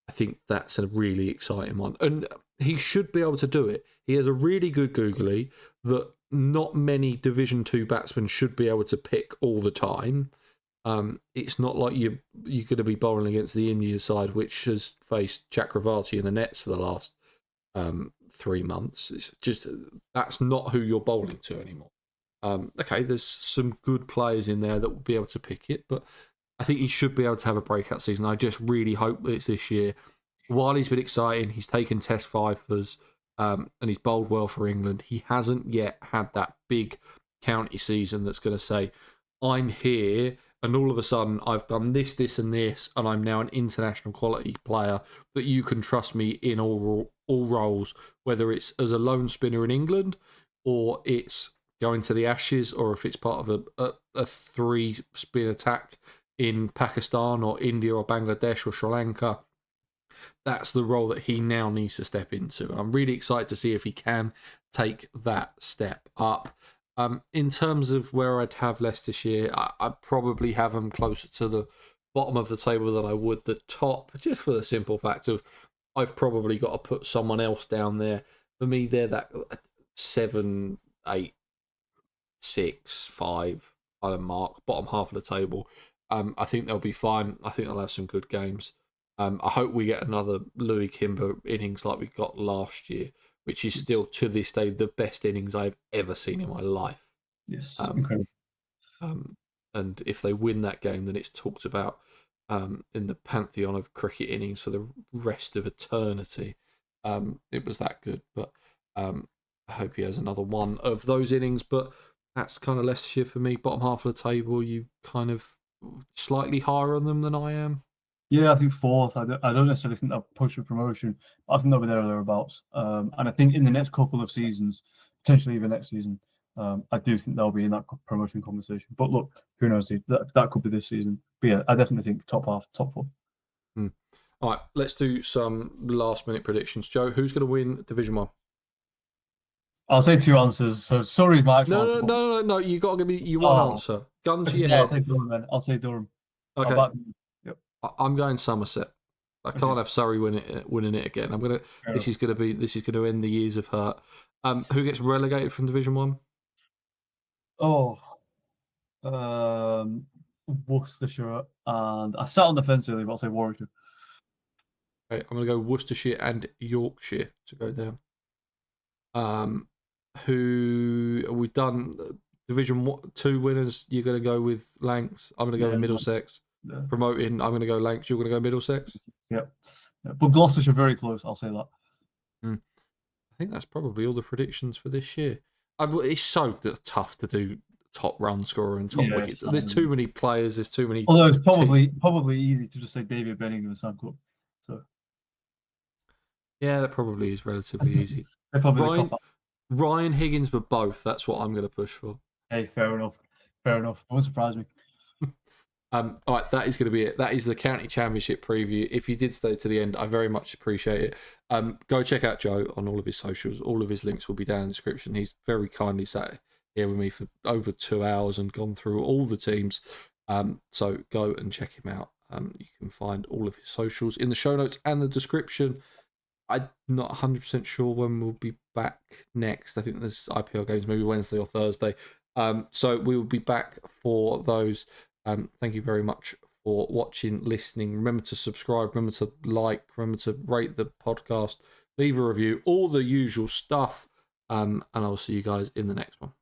I think that's a really exciting one, and he should be able to do it. He has a really good googly that not many Division 2 batsmen should be able to pick all the time. It's not like you're going to be bowling against the India side, which has faced Chakravarti in the nets for the last 3 months. It's just that's not who you're bowling to anymore. Okay, there's some good players in there that will be able to pick it, but I think he should be able to have a breakout season. I just really hope that it's this year. While he's been exciting, he's taken Test fifers, and he's bowled well for England. He hasn't yet had that big county season that's going to say, I'm here, and all of a sudden I've done this, this, and this, and I'm now an international quality player that you can trust me in all roles, whether it's as a lone spinner in England, or it's going to the Ashes, or if it's part of a 3-spin attack in Pakistan or India or Bangladesh or Sri Lanka. That's the role that he now needs to step into. And I'm really excited to see if he can take that step up. In terms of where I'd have Leicestershire, I'd probably have them closer to the bottom of the table than I would the top, just for the simple fact of I've probably got to put someone else down there. For me, they're that 7, 8, 6, 5 kind of mark, bottom half of the table. I think they'll be fine. I think they'll have some good games. I hope we get another Louis Kimber innings like we got last year, which is still to this day the best innings I've ever seen in my life. Yes, incredible. And if they win that game, then it's talked about in the pantheon of cricket innings for the rest of eternity. It was that good, but I hope he has another one of those innings. But that's kind of Leicestershire for me. Bottom half of the table, you kind of slightly higher on them than I am. Yeah, I think fourth. I don't necessarily think they'll push for promotion. I think they'll be there or thereabouts. And I think in the next couple of seasons, potentially even next season, I do think they'll be in that promotion conversation. But look, who knows? That could be this season. But yeah, I definitely think top half, top 4. All right, let's do some last minute predictions. Joe, who's going to win Division 1? I'll say two answers. So Surrey's my actual No, answer. no, but- no, no, no. You got to give me you one Oh, answer. Gun to okay, your yeah, I'll head. say Durham then. I'll say Durham. I'll Okay, back- Yep. I'm going Somerset. I Okay. can't have Surrey winning it again. I'm gonna. Fair This is gonna end the years of hurt. Who gets relegated from Division 1? Oh, Worcestershire, and I sat on the fence earlier, but I'll say Warwickshire. Okay, I'm gonna go Worcestershire and Yorkshire to go down. Who we've done Division 2 winners? You're gonna go with Lancs. I'm gonna go with Middlesex. Yeah. Promoting, I'm gonna go Lancs. You're gonna go Middlesex. Yep. Yeah. But Gloucestershire very close. I'll say that. I think that's probably all the predictions for this year. It's so tough to do top run scorer and top wickets. There's too many players. There's too many. Although it's probably easy to just say David Benningham and Sam Cook. So Yeah, that probably is relatively easy. they're probably the cop-outs. Ryan Higgins for both. That's what I'm going to push for. Hey, fair enough. Fair enough. It won't surprise me. All right, that is going to be it. That is the county championship preview. If you did stay to the end, I very much appreciate it. Go check out Joe on all of his socials. All of his links will be down in the description. He's very kindly sat here with me for over 2 hours and gone through all the teams. So go and check him out. You can find all of his socials in the show notes and the description. I'm not 100% sure when we'll be back next. I think there's IPL games maybe Wednesday or Thursday. So we will be back for those. Thank you very much for watching, listening. Remember to subscribe, remember to like, remember to rate the podcast, leave a review, all the usual stuff. And I'll see you guys in the next one.